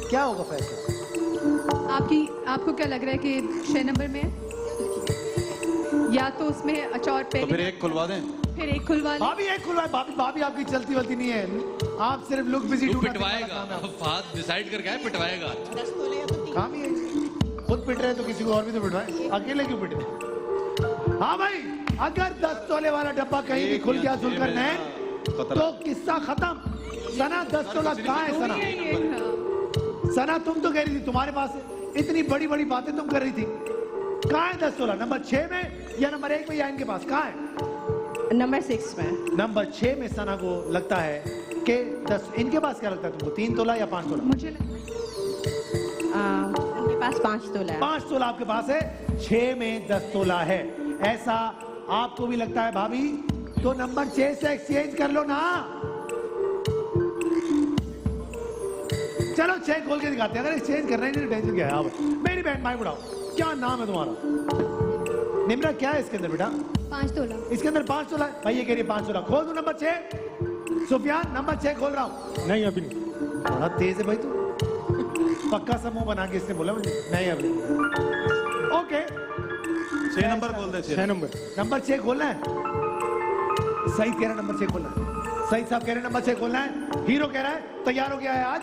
क्या होगा फैसला? आपको क्या लग रहा है कि 6 नंबर में है? या तो उसमें अचार तो पहले फिर एक खुलवा दें। फिर एक खुलवा लें। भाभी एक खुलवाए। भाभी आपकी चलती वलती नहीं है, आप सिर्फ लुक बिजी तू पिटवाएगा, फाद डिसाइड करके आए, पिटवाएगा। 10 तोले या तो 3। काम ही है, खुद पिट रहे तो किसी को और भी तो पिटवाए, अकेले क्यों पिट रहे? हाँ भाई, अगर 10 तोले वाला डब्बा कहीं भी खुल गया सुनकर नैन, तो किस्सा खत्म। सना 10 तोला कहाँ है? सना तुम तो कह रही थी तुम्हारे पास है, इतनी बड़ी बड़ी बातें तुम कर रही थी। कहाँ है 10 तोला? नंबर 6 में या नंबर 1 में या इनके पास? कहाँ है? नंबर 6 में। नंबर 6 में सना को लगता है कि 10। इनके पास क्या लगता है तुमको, 3 तोला या 5 तोला? मुझे लगता है उनके पास 5 तोला है। 5 तोला आपके पास है, 6 में 10 तोला है, ऐसा आपको भी लगता है भाभी? तो नंबर 6 से एक्सचेंज कर लो ना। चलो 6 खोल के दिखाते हैं, अगर एक्सचेंज करना है नहीं टेंशन क्या है। अब मेरी बहन भाई बुढ़ाओ, क्या नाम है तुम्हारा? निम्रा, क्या है इसके अंदर बेटा? 5 तोला। इसके अंदर 5 तोला है। भाई ये कह रही है 5 तोला। खोल दो नंबर 6। सुफियान नंबर 6 खोल रहा हूँ। नहीं अभी नहीं। बड़ा तेज है भाई तू, पक्का समूह बना के इसने बोला मुझे। नहीं अभी ओके, 6 नंबर बोल दे। 6 नंबर। नंबर 6 खोलना है। सही कह रहा है, नंबर 6 खोलना है। सही साहब कह रहे हैं नंबर 6 खोलना है। हीरो कह रहा है तैयार हो गया है आज,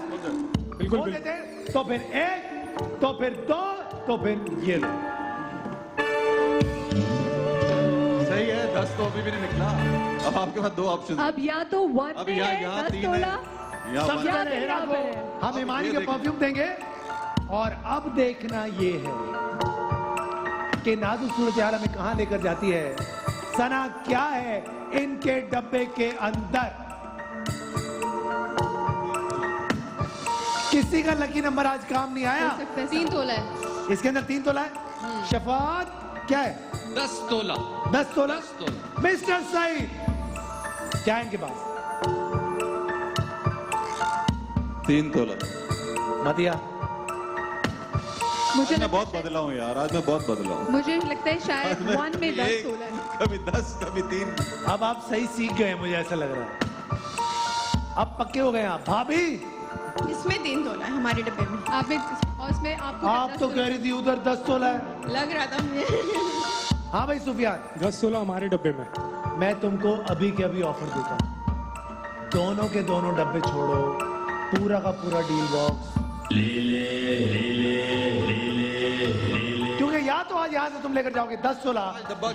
बिल्कुल खोल देते हैं। तो फिर 1, तो फिर 2, तो फिर ये लो। सही है, 10 तो अभी भी नहीं निकला। अब आपके पास 2 ऑप्शन। अब या तो 1 अभी में है यहाँ 10 3 तोला, है। सबसे या पहले तो हेरा यहाँ को पे है। हम इमानी ये के देखो। परफ्यूम देंगे, और अब देखना ये है कि नाजुक सूरत हाल हमें कहां लेकर जाती है। सना क्या है इनके डब्बे के अंदर? किसी का लकी नंबर आज काम नहीं आया। 3 तोला है। इसके अंदर 3 तोला है। शफात क्या है? 10 तोला। 10 तोला। 10 तोला। मिस्टर सईद क्या है इनके पास? 3 तोला। मतिया मुझे मैं लगता बहुत बदला हूँ यार, आज मैं बहुत बदला हूँ। मुझे लगता है शायद आज मैं 1 में 10 एक, तोला है। कभी 10 कभी 3। अब आप सही सीख गए, मुझे ऐसा लग रहा है। अब पक्के हो गए आप। भाभी इसमें 3 तोला है हमारे डब्बे में। आपने और उसमें आपको आप तो कह रही थी उधर 10 तोला है। लग रहा था मुझे। हाँ भाई सुफियान, 10 तोला हमारे डब्बे में। मैं तुमको अभी के अभी ऑफर देता हूँ, दोनों के दोनों डब्बे छोड़ो, पूरा का पूरा डील बॉक्स क्योंकि या तो आज यहाँ से तुम लेकर जाओगे 10 तोला,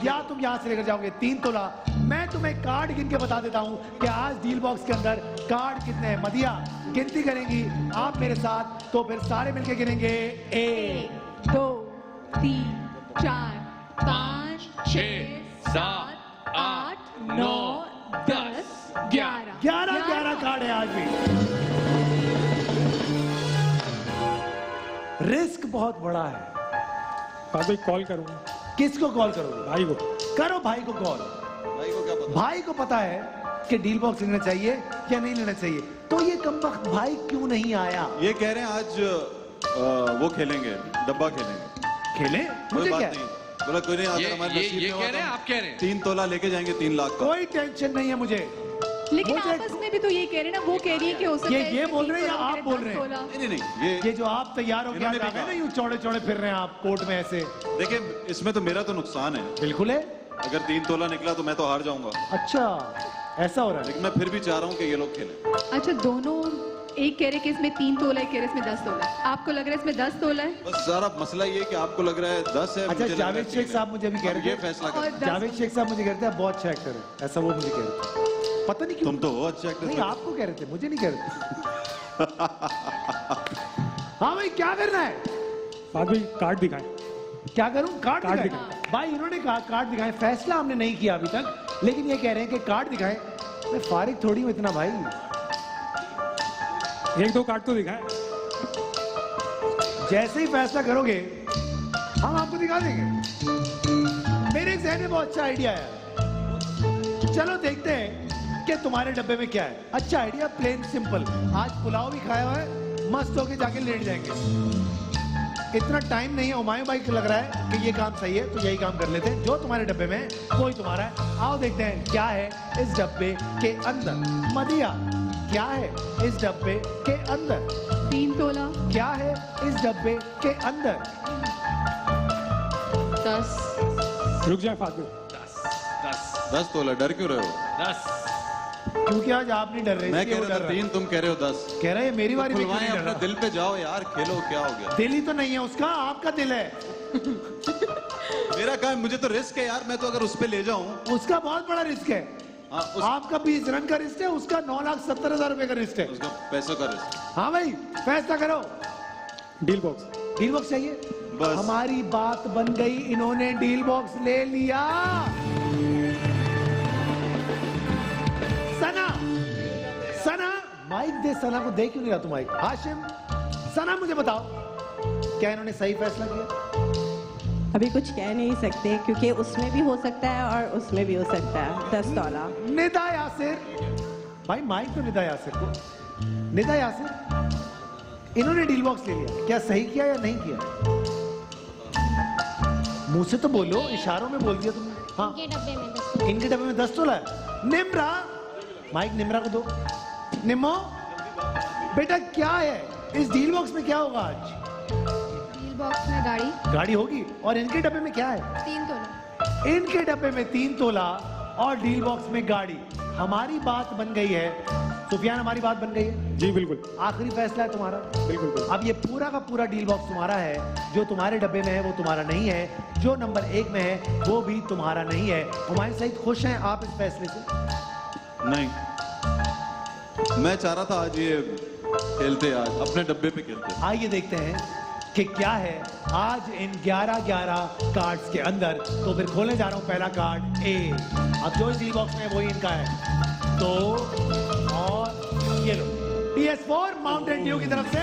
या तुम यहाँ से लेकर जाओगे 3 तोला। मैं तुम्हें कार्ड गिन के बता देता हूँ कि आज डील बॉक्स के अंदर कार्ड कितने हैं। मदिया गिनती करेंगी आप मेरे साथ, तो फिर सारे मिलके गिनेंगे। 1 2 3 4 5 6 7 8 9 10 11 11 कार्ड है आज भी। रिस्क बहुत बड़ा है। भाई कॉल करूंगा। किसको कॉल करोगे? भाई को। करो भाई को कॉल। भाई को क्या पता? भाई को पता है कि डील बॉक्स लेना चाहिए या नहीं लेना चाहिए, तो ये कमबख्त भाई क्यों नहीं आया? ये कह रहे हैं आज वो खेलेंगे, डब्बा खेलेंगे। खेले कोई मुझे बात क्या नहीं, बोला कोई नहीं, अगर हमारे नसीब ये में कह हुआ रहे हैं, तो आप कह रहे हैं। 3 तोला लेके जाएंगे 3 लाख का। कोई टेंशन नहीं है मुझे। लेकिन मुझे- आपस में भी तो ये कह रहे हैं ना, वो कह रही है कि हो सकता है ये इसमें बोल रहे हैं या 3 तोला, आप बोल रहे हैं? 10 तोला। नहीं नहीं नहीं, ये जो आप तैयार हो गया इन्होंने भी ना, कहा। यूं चौड़े चौड़े फिर रहे हैं आप कोर्ट में ऐसे। देखिए इसमें तो मेरा तो नुकसान है। बिल्कुल है। अगर 3 तोला निकला तो मैं तो हार जाऊंगा, अच्छा ऐसा हो रहा है। लेकिन मैं फिर भी चाह रहा हूँ कि ये लोग खेलें। अच्छा, दोनों एक कह रहे कि इसमें 3 तोला है, एक कह रहे इसमें 10 तोला है। आपको लग रहा है इसमें 10 तोला है? बस सारा मसला ये है कि आपको लग रहा है 10 है। अच्छा, मुझे लग रहा है जावेद 3 शेख है। साहब मुझे अभी कह अब रहे ये थे, फैसला और करें। 10 जावेद शेख साहब मुझे कहते हैं बहुत अच्छा एक्टर है, ऐसा वो मुझे कह रहे थे। पता नहीं क्यों। तुम तो हो अच्छा एक्टर। नहीं आपको कह रहे थे, मुझे नहीं कह रहे थे। हाँ भाई क्या करना है? भाई कार्ड दिखाएं। क्या करूं? कार्ड कार्ड दिखाएं। भाई इन्होंने कहा कार्ड दिखाएं, फैसला हमने नहीं किया अभी तक, लेकिन ये कह रहे हैं कि कार्ड दिखाएं। मैं फारिग थोड़ी हूं इतना भाई। 1-2 कार्ड तो दिखाएं। जैसे ही फैसला करोगे हम आपको दिखा देंगे। मेरे जहन में बहुत अच्छा आइडिया है। चलो देखते हैं कि तुम्हारे डब्बे में क्या है। अच्छा आइडिया, प्लेन सिंपल। आज पुलाव भी खाया हुआ है, मस्त होके जाके लेट जाएंगे। इतना टाइम नहीं है हुमायूं भाई को लग रहा है कि ये काम सही है तो यही काम कर लेते हैं। जो तुम्हारे डब्बे में है वही तुम्हारा है। आओ देखते हैं क्या है इस डब्बे के अंदर। मदिया, क्या है इस डब्बे के अंदर? 3 तोला। क्या है इस डब्बे के अंदर? 10 रुक जाए फातिमा। 10 तोला। डर क्यों रहे हो? 10 क्योंकि आज आप नहीं डर रहे, मैं इसलिए कह वो रहा डर था रहा है। 3, तुम कह रहे हो 10। कह रहे हैं मेरी बारी में क्यों खुलवाएं, नहीं डर अपने रहा? दिल पे जाओ यार, खेलो, क्या हो गया? दिल ही तो नहीं है उसका, आपका दिल है। मेरा काम, मुझे तो रिस्क है यार, मैं तो अगर उस पे ले जाऊं। उसका बहुत बड़ा रिस्क है। हाँ, आपका 20 रन का रिस्क है, उसका 9,70,000 रुपए का रिस्क है। उसका पैसों का रिस्क। हाँ भाई, फैसला करो। Deal box. डील बॉक्स चाहिए? बस। हमारी बात बन गई, इन्होंने डील बॉक्स ले लिया। सना, सना, माइक दे। सना को दे क्यों नहीं रहा तू माइक? हाशिम, सना मुझे बताओ, क्या इन्होंने सही फैसला किया? अभी कुछ कह नहीं सकते क्योंकि उसमें भी हो सकता है और उसमें भी हो सकता है। 10 तोला। निदा यासिर, भाई माइक तो निदा यासिर को। निदा यासिर, इन्होंने डील बॉक्स ले लिया, क्या सही किया या नहीं किया? मुंह से तो बोलो, इशारों में बोल दिया तुमने। हाँ, इनके डब्बे में 10 तोला। इनके डब्बे में 10 तोला है। निम्रा, माइक निम्रा को दो। निमो, बेटा क्या है इस डील बॉक्स में? क्या होगा आज? डील बॉक्स में गाड़ी। गाड़ी होगी। और इनके डब्बे में क्या है? 3 तोला। इनके डब्बे में 3 तोला और डील बॉक्स में गाड़ी। हमारी बात बन गई है। सुफियान, हमारी बात बन गई है? जी बिल्कुल। आखिरी फैसला है तुम्हारा। बिल्कुल। अब ये पूरा का पूरा डील बॉक्स तुम्हारा है। जो तुम्हारे डब्बे में है वो तुम्हारा नहीं है, जो नंबर 1 में है वो भी तुम्हारा नहीं है। हुमायूं सईद, खुश हैं आप इस फैसले से? नहीं, मैं चाह रहा था आज ये खेलते, आज अपने डब्बे पे खेलते। आइए देखते हैं कि क्या है आज इन 11 कार्ड्स के अंदर। तो फिर खोलने जा रहा हूं पहला कार्ड ए। अब जो इस डील बॉक्स में है वही इनका है। तो और ये लो, PS4 माउंटेन ड्यू की तरफ से।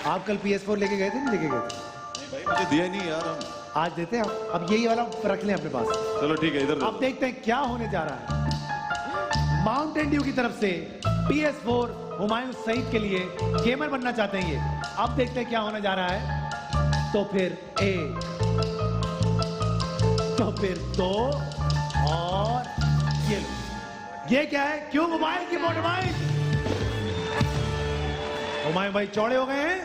आप कल PS4 लेके गए थे, नहीं लेके गए थे? भाई मुझे दिया नहीं यार, हम आज देते हैं। अब यही वाला रख लें अपने पास। चलो ठीक है, इधर अब देखते हैं क्या होने जा रहा है। माउंटेन ड्यू की तरफ से PS4 हुमायूं सईद के लिए। गेमर बनना चाहते हैं ये। अब देखते हैं क्या होने जा रहा है। तो फिर 1, तो फिर 2 और ये लो। ये क्या है? क्यों मोबाइल की मोटर बाइक? हुमायूं भाई चौड़े हो गए हैं।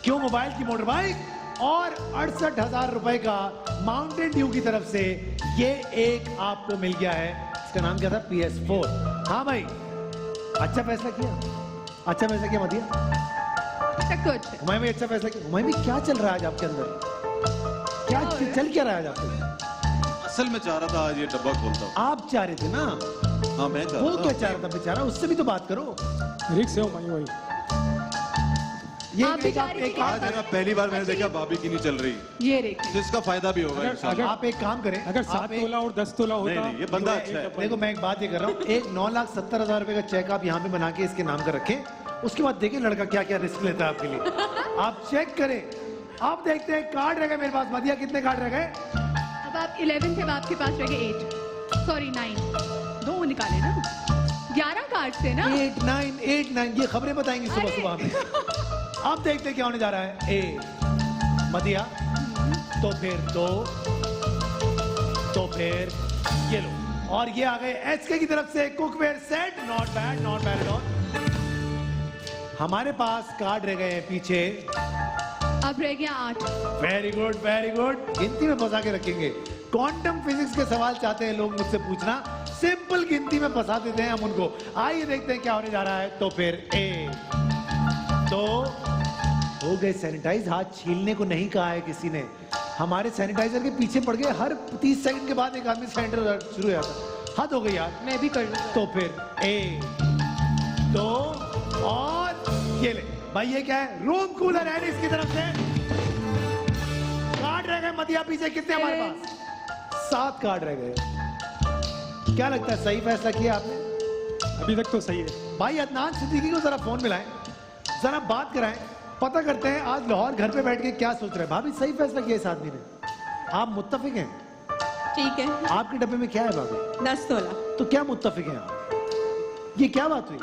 क्यों मोबाइल की मोटर बाइक और 68,000 रुपए का माउंटेन ड्यू की तरफ से ये एक आपको मिल गया है। इसका नाम क्या था? PS4। हाँ भाई, अच्छा फैसला किया, अच्छा फैसला किया मदिया। तक तो अच्छा। हुमायूं भाई अच्छा फैसला किया। हुमायूं भाई क्या चल रहा है आज आपके अंदर? क्या चल क्या रहा है आज आपके? असल में चाह रहा था आज ये डब्बा खोलता हूँ। आप चाह रहे थे ना? हाँ मैं चाह वो रहा क्या था। चाह रहा था बेचारा? उससे भी तो बात करो। रिक्स है हुमायूं भाई। ये आप भी एक चाह रही थी एक कि काम आज है ना, पहली बार मैंने देखा भाभी की नहीं चल रही, ये देखिए। तो इसका फायदा भी होगा अगर- इंशाल्लाह। आप एक काम करें। अगर आप 7 एक- तोला और 10 तोला होता। नहीं, ये बंदा अच्छा है। देखो मैं एक बात ये कर रहा हूँ, एक 9,70,000 रुपए का चेक आप यहाँ पे बना के इसके नाम का रखें। उसके बाद देखिए लड़का क्या क्या रिस्क लेता है आपके लिए। आप चेक करें। आप देखते हैं कार्ड रह गए मेरे पास। मदिया, कितने कार्ड रह गए? अब आप 11 थे, अब आपके पास रह गए 8, सॉरी 9। 2 निकाले ना, 11 कार्ड से ना। 8, 9, 8, 9 ये खबरें बताएंगी सुबह अरे। सुबह हमें। अब देखते हैं क्या होने जा रहा है। ए मदिया, तो फिर 2, तो फिर ये लो। और ये आ गए SK की तरफ से cookware set. Not bad, not bad at all. हमारे पास कार्ड रह गए हैं पीछे। अब रह गया 8। Very good, very good. गिनती में फंसा के रखेंगे। क्वांटम फिजिक्स के सवाल चाहते हैं लोग मुझसे पूछना, सिंपल गिनती में फंसा देते हैं हम उनको। आइए देखते हैं क्या होने जा रहा है। तो फिर 1, 2 हो गए सैनिटाइज। हाथ छीलने को नहीं कहा है किसी ने। हमारे सैनिटाइजर के पीछे पड़ गए। हर 30 सेकंड के बाद एक आदमी सैनिटाइजर शुरू हो जाता है। हद हो गई यार। मैं भी कर लूंगा। तो फिर 1, 2 और ये ले भाई। ये क्या है? रूम कूलर है इसकी तरफ से। कार्ड रह गए मदिया पीछे। कितने हमारे पास? 7 कार्ड रह गए। क्या लगता है सही फैसला किया आपने? अभी तक तो सही है। भाई अदनान सिद्दीकी को जरा फोन मिलाएं, जरा बात कराएं, पता करते हैं आज लाहौर घर पे बैठ के क्या सोच रहे हैं। भाभी सही फैसला किया इस आदमी ने। आप मुत्तफिक हैं? ठीक है। आपके डब्बे में क्या है भाभी? 10 तोला। तो क्या मुत्तफिक हैं आप? ये क्या बात हुई?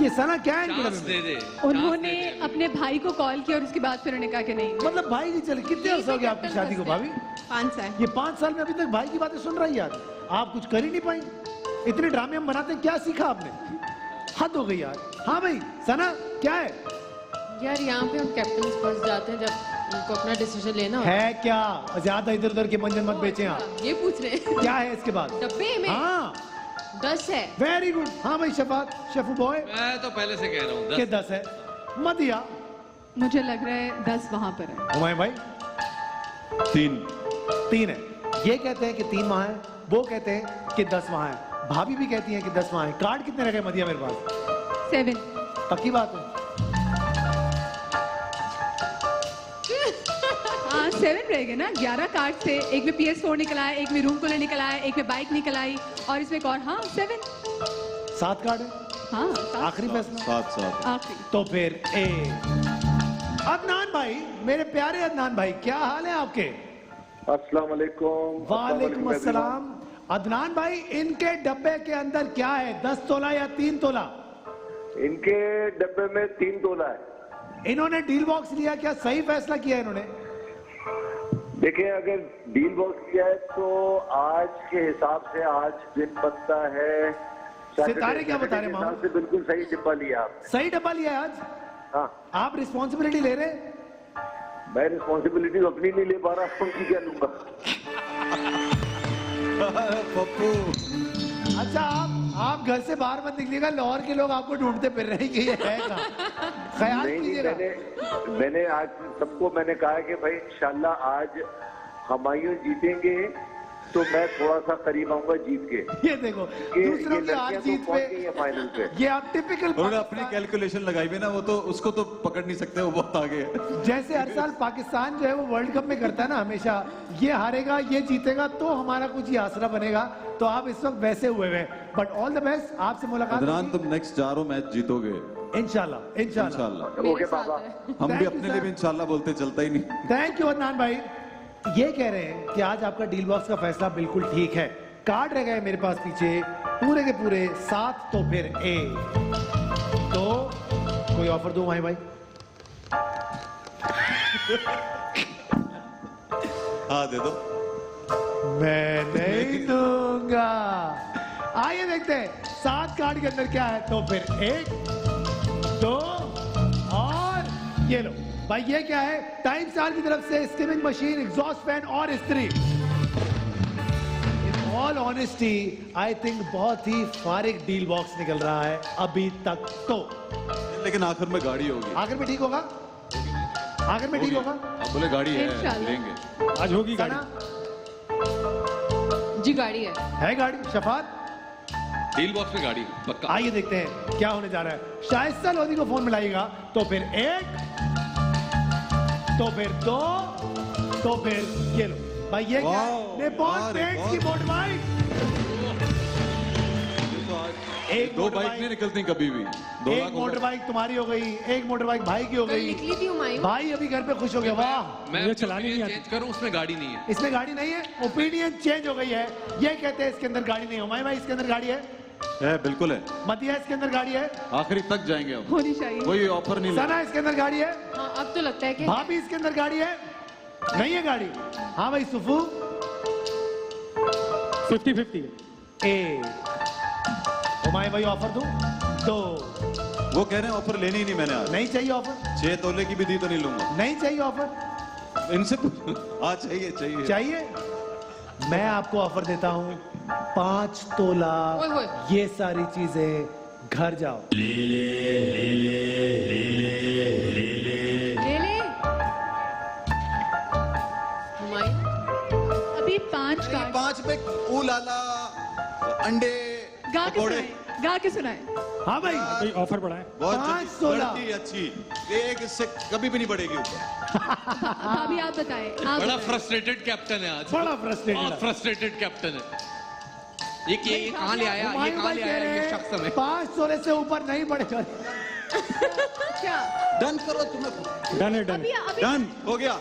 ये सना क्या है इनके चांस डब्बे दे में? दे। उन्होंने अपने भाई को कॉल किया और उसके बाद फिर उन्होंने कहा कि नहीं। मतलब भाई की चले कितने अर्स हो गए आपकी शादी को भाभी? 5 साल। ये 5 साल में अभी तक भाई की बातें सुन रही यार, आप कुछ कर ही नहीं पाई। इतने ड्रामे हम बनाते हैं, क्या सीखा आपने? हद हो गई यार। हाँ भाई सना क्या है? यार यहाँ पे हम कैप्टन फंस जाते हैं जब उनको अपना डिसीजन लेना होता है क्या? ज्यादा इधर उधर के मंजन मत बेचे आप। ये पूछ रहे हैं क्या है इसके बाद? डब्बे में हाँ 10 है। Very good. हाँ भाई शफात शेफू बॉय मैं तो पहले से कह रहा हूँ के 10। 10 है। मदिया मुझे लग रहा है 10 वहां पर है। हुमायूं भाई 3 है। ये कहते हैं कि 3 वहां है, वो कहते हैं कि 10 वहां है, भाभी भी कहती है कि 10 वहां है। कार्ड कितने रह गए मदिया मेरे पास? 7। पक्की बात है? हाँ 7 रह गए ना। 11 कार्ड से एक में PS4 निकल आया, एक में रूम कूलर निकल आया, एक में बाइक निकल आई और इसमें एक और। हाँ 7। 7 कार्ड है। हाँ 7। आखिरी फैसला 7 आखिरी। तो फिर ए अदनान भाई, मेरे प्यारे अदनान भाई, क्या हाल है आपके? अस्सलाम वालेकुम। वालेकुम अस्सलाम। अदनान भाई इनके डब्बे के अंदर क्या है, 10 तोला या 3 तोला? इनके डब्बे में 3 तोला है। इन्होंने डील बॉक्स लिया, क्या सही फैसला किया इन्होंने? देखिए अगर डील बॉक्स किया है तो आज के हिसाब से आज दिन बनता है सितारे क्या बता रहे हैं मामा? से बिल्कुल सही डिब्बा लिया आप। सही डब्बा लिया है आज? हाँ आप रिस्पॉन्सिबिलिटी ले रहे? मैं रिस्पॉन्सिबिलिटी अपनी नहीं ले पा रहा, उनकी क्या लूंगा? पप्पू अच्छा आप घर से बाहर मत निकलिएगा, लाहौर के लोग आपको ढूंढते फिर रहे हैं कि ये है कहाँ। ख्याल नहीं कीजिएगा। मैंने आज सबको मैंने कहा कि भाई इंशाल्लाह आज हुमायूं जीतेंगे तो मैं थोड़ा सा करीब आऊंगा जीत के। ये देखो दूसरों की हार जीत पे, फाइनल पे ये आप टिपिकल उन्होंने अपनी कैलकुलेशन लगाई भी ना, वो तो उसको तो पकड़ नहीं सकते, वो बहुत आगे है। जैसे हर साल पाकिस्तान जो है वो वर्ल्ड कप में करता है ना, हमेशा ये हारेगा ये जीतेगा तो हमारा कुछ ही आसरा बनेगा, तो आप इस वक्त वैसे हुए हैं। बट ऑल द बेस्ट, आपसे मुलाकात अदनान तुम नेक्स्ट 4 मैच जीतोगे इंशाल्लाह इंशाल्लाह। इंशाल्लाह। ओके बाबा। हम Thank भी you, अपने sir. लिए भी इंशाल्लाह बोलते, चलता ही नहीं। थैंक यू अदनान भाई। ये कह रहे हैं कि आज आपका डील बॉक्स का फैसला बिल्कुल ठीक है। कार्ड रह गए मेरे पास पीछे पूरे के पूरे 7, तो फिर ए। तो कोई ऑफर दूं भाई? हाँ दे दो। मैं नहीं दूंगा। आइए देखते हैं 7 कार्ड के अंदर क्या है। तो फिर 1, 2 और ये लो भाई। ये क्या है? टाइम स्टार की तरफ से स्टीमिंग मशीन, एग्जॉस्ट फैन और इस्त्री। In all honesty I think बहुत ही फारिग डील बॉक्स निकल रहा है अभी तक तो। लेकिन आखिर में गाड़ी होगी। आखिर में ठीक होगा? आखिर में ठीक होगा? आप बोले गाड़ी है, इंशाल्लाह। लेंगे। आज होगी गाड़ी। सना जी गाड़ी है गाड़ी? शफात? डील बॉक्स में गाड़ी पक्का। आइए देखते हैं क्या होने जा रहा है। शाइस्ता लोधी को फोन मिलाइएगा। तो फिर 1, तो फिर 2, तो फिर ये लो भाई। ये क्या है? वाह, निपॉन वाह रे, पेंट्स की वाह। Motor bike. एक दो मोटर बाइक बाइक, नहीं निकलती कभी भी। 2 एक लाख मोटर बाइक तुम्हारी हो गई, एक मोटर बाइक भाई की हो कल गई। निकली थी हुमायूं। भाई अभी घर पे खुश हो गया। वाह मैं मुझे चलानी नहीं आती। चेंज करूं, उसमें गाड़ी नहीं है। इसमें गाड़ी नहीं है। ओपिनियन चेंज हो गई है। ये कहते हैं इसके अंदर गाड़ी नहीं। हुमायूं भाई इसके अंदर गाड़ी है? है, बिल्कुल है। मदिया इसके अंदर गाड़ी है? आखिरी तक जाएंगे हम। होनी चाहिए। कोई ऑफर नहीं सना इसके अंदर गाड़ी है? हाँ अब तो लगता है कि भाभी इसके अंदर गाड़ी है? नहीं है गाड़ी। हाँ भाई सुफू 50-50। ए। हुमायूं भाई ऑफर दूं? 2 वो कह रहे हैं ऑफर लेनी ही नहीं मैंने आज। नहीं चाहिए ऑफर? 6 तोले की भी दी तो नहीं लूंगा। नहीं चाहिए ऑफर? इनसे हाँ चाहिए चाहिए चाहिए। मैं आपको ऑफर देता हूं 5 तोला। ओए होए। ये सारी चीजें घर जाओ। ले हुमायूं अभी 5 कार्ड 5 में लाला अंडे गा के पकौड़े। सुनाए, गा के सुनाए। हाँ भाई कोई ऑफर बढ़ा है? बहुत 5 जल्दी तोला। बढ़ती अच्छी, एक इससे कभी भी नहीं बढ़ेगी ऊपर। भाभी आप बताएं। आप बड़ा बताएं। फ्रस्ट्रेटेड कैप्टन है आज। बड़ा फ्रस्ट्रेटेड बहुत फ्रस्ट्रेटेड कैप्टन है। ये कहाँ ले आया? ये हुमायूं कहाँ भाई ले कह आया रहे ये हैं शख्स हमें? 5 तोले से ऊपर नहीं बढ़ेगा। क्या? डन करो तुम्हें। डन है, डन अभी है। अभी डन हो गया।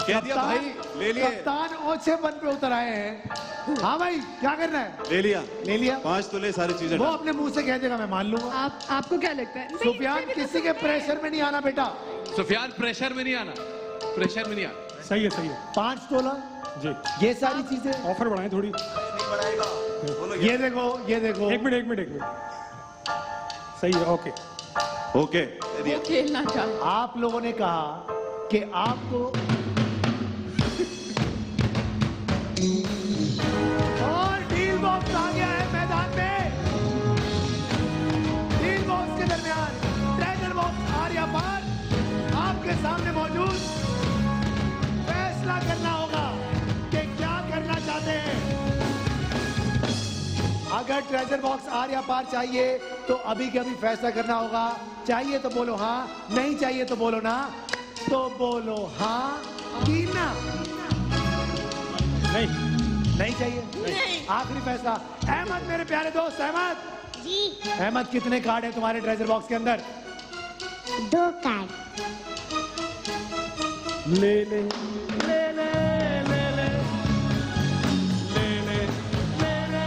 कह दिया भाई, ले लिए। कप्तान ओछेपन पे उतर आए हैं। हाँ भाई, क्या करना है? ले लिया, ले लिया। 5 तोले सारी चीजें वो डाल। अपने मुंह से कह देगा, मैं मान लूंगा। आपको क्या लगता है? सुफियान, किसी के प्रेशर में नहीं आना बेटा। सुफियान प्रेशर में नहीं आना, प्रेशर में नहीं आना। सही है, सही है 5 तोला, जी। ये सारी चीजें। ऑफर बढ़ाएं थोड़ी। ये देखो, ये देखो। एक मिनट। सही है, ओके। ओके, वो खेलना चाहता आप लोगों ने कहा कि आपको और डील बॉक्स आ गया है मैदान में। डील बॉक्स के दरमियान ट्रेजर बॉक्स आर्या पार आपके सामने मौजूद। फैसला करना होगा कि क्या करना चाहते हैं। अगर ट्रेजर बॉक्स आर्या पार चाहिए तो अभी के अभी फैसला करना होगा। चाहिए तो बोलो हाँ, नहीं चाहिए तो बोलो ना। तो बोलो हाँ कि ना। नहीं चाहिए। आखिरी फैसला। अहमद, मेरे प्यारे दोस्त अहमद जी। अहमद, कितने कार्ड है तुम्हारे ट्रेजर बॉक्स के अंदर? 2 कार्ड। ले ले ले ले ले ले ले ले ले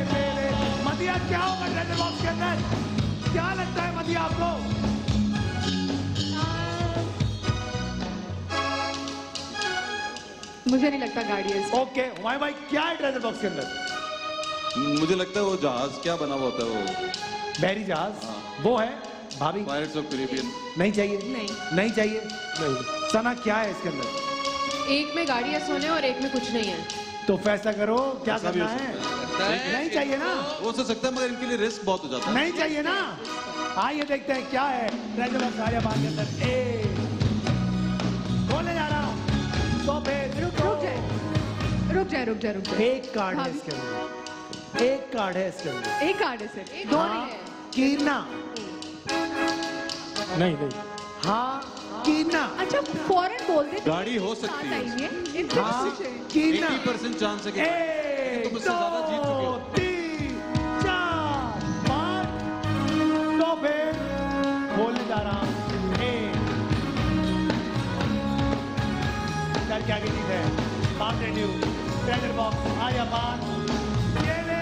ले ले। मदिया, क्या होगा ट्रेजर बॉक्स के अंदर? क्या लगता है मदिया आपको? मुझे नहीं लगता गाड़ी है। ओके हुमायूं भाई, क्या है ट्रेजर बॉक्स के अंदर? मुझे लगता है वो जहाज क्या बना हुआ होता है वो, बहरी जहाज। वो है भाभी? Pirates of Caribbean. नहीं चाहिए। नहीं चाहिए। नहीं। सना, क्या है इसके अंदर? है। एक में गाड़ी है सोने और एक में कुछ नहीं है। तो फैसला करो, क्या ऐसा भी करना हो है? नहीं चाहिए ना। हो सकता है, मगर इनके लिए रिस्क बहुत हो जाता है। नहीं चाहिए ना। आइए देखते हैं क्या है ट्रेजर बॉक्स आर्या पार के अंदर। बोलने जा रहा हूं तो फिर रुक जाए। एक कार्ड है इसके अंदर। एक कार्ड है इसके अंदर। एक कार्ड है सिर्फ। दो हाँ नहीं है। कि ना? नहीं। हाँ कि ना? अच्छा, फौरन बोल दे। गाड़ी हो सकती है। हाँ कि ना? 80% चांस है कि 1 तुम इससे ज्यादा जीत चुके 2 हो। 3 4 5। तो फिर बोलने जा रहा हूं। क्या की चीज है? Mountain Dew treasure box Arya पार। ये ले।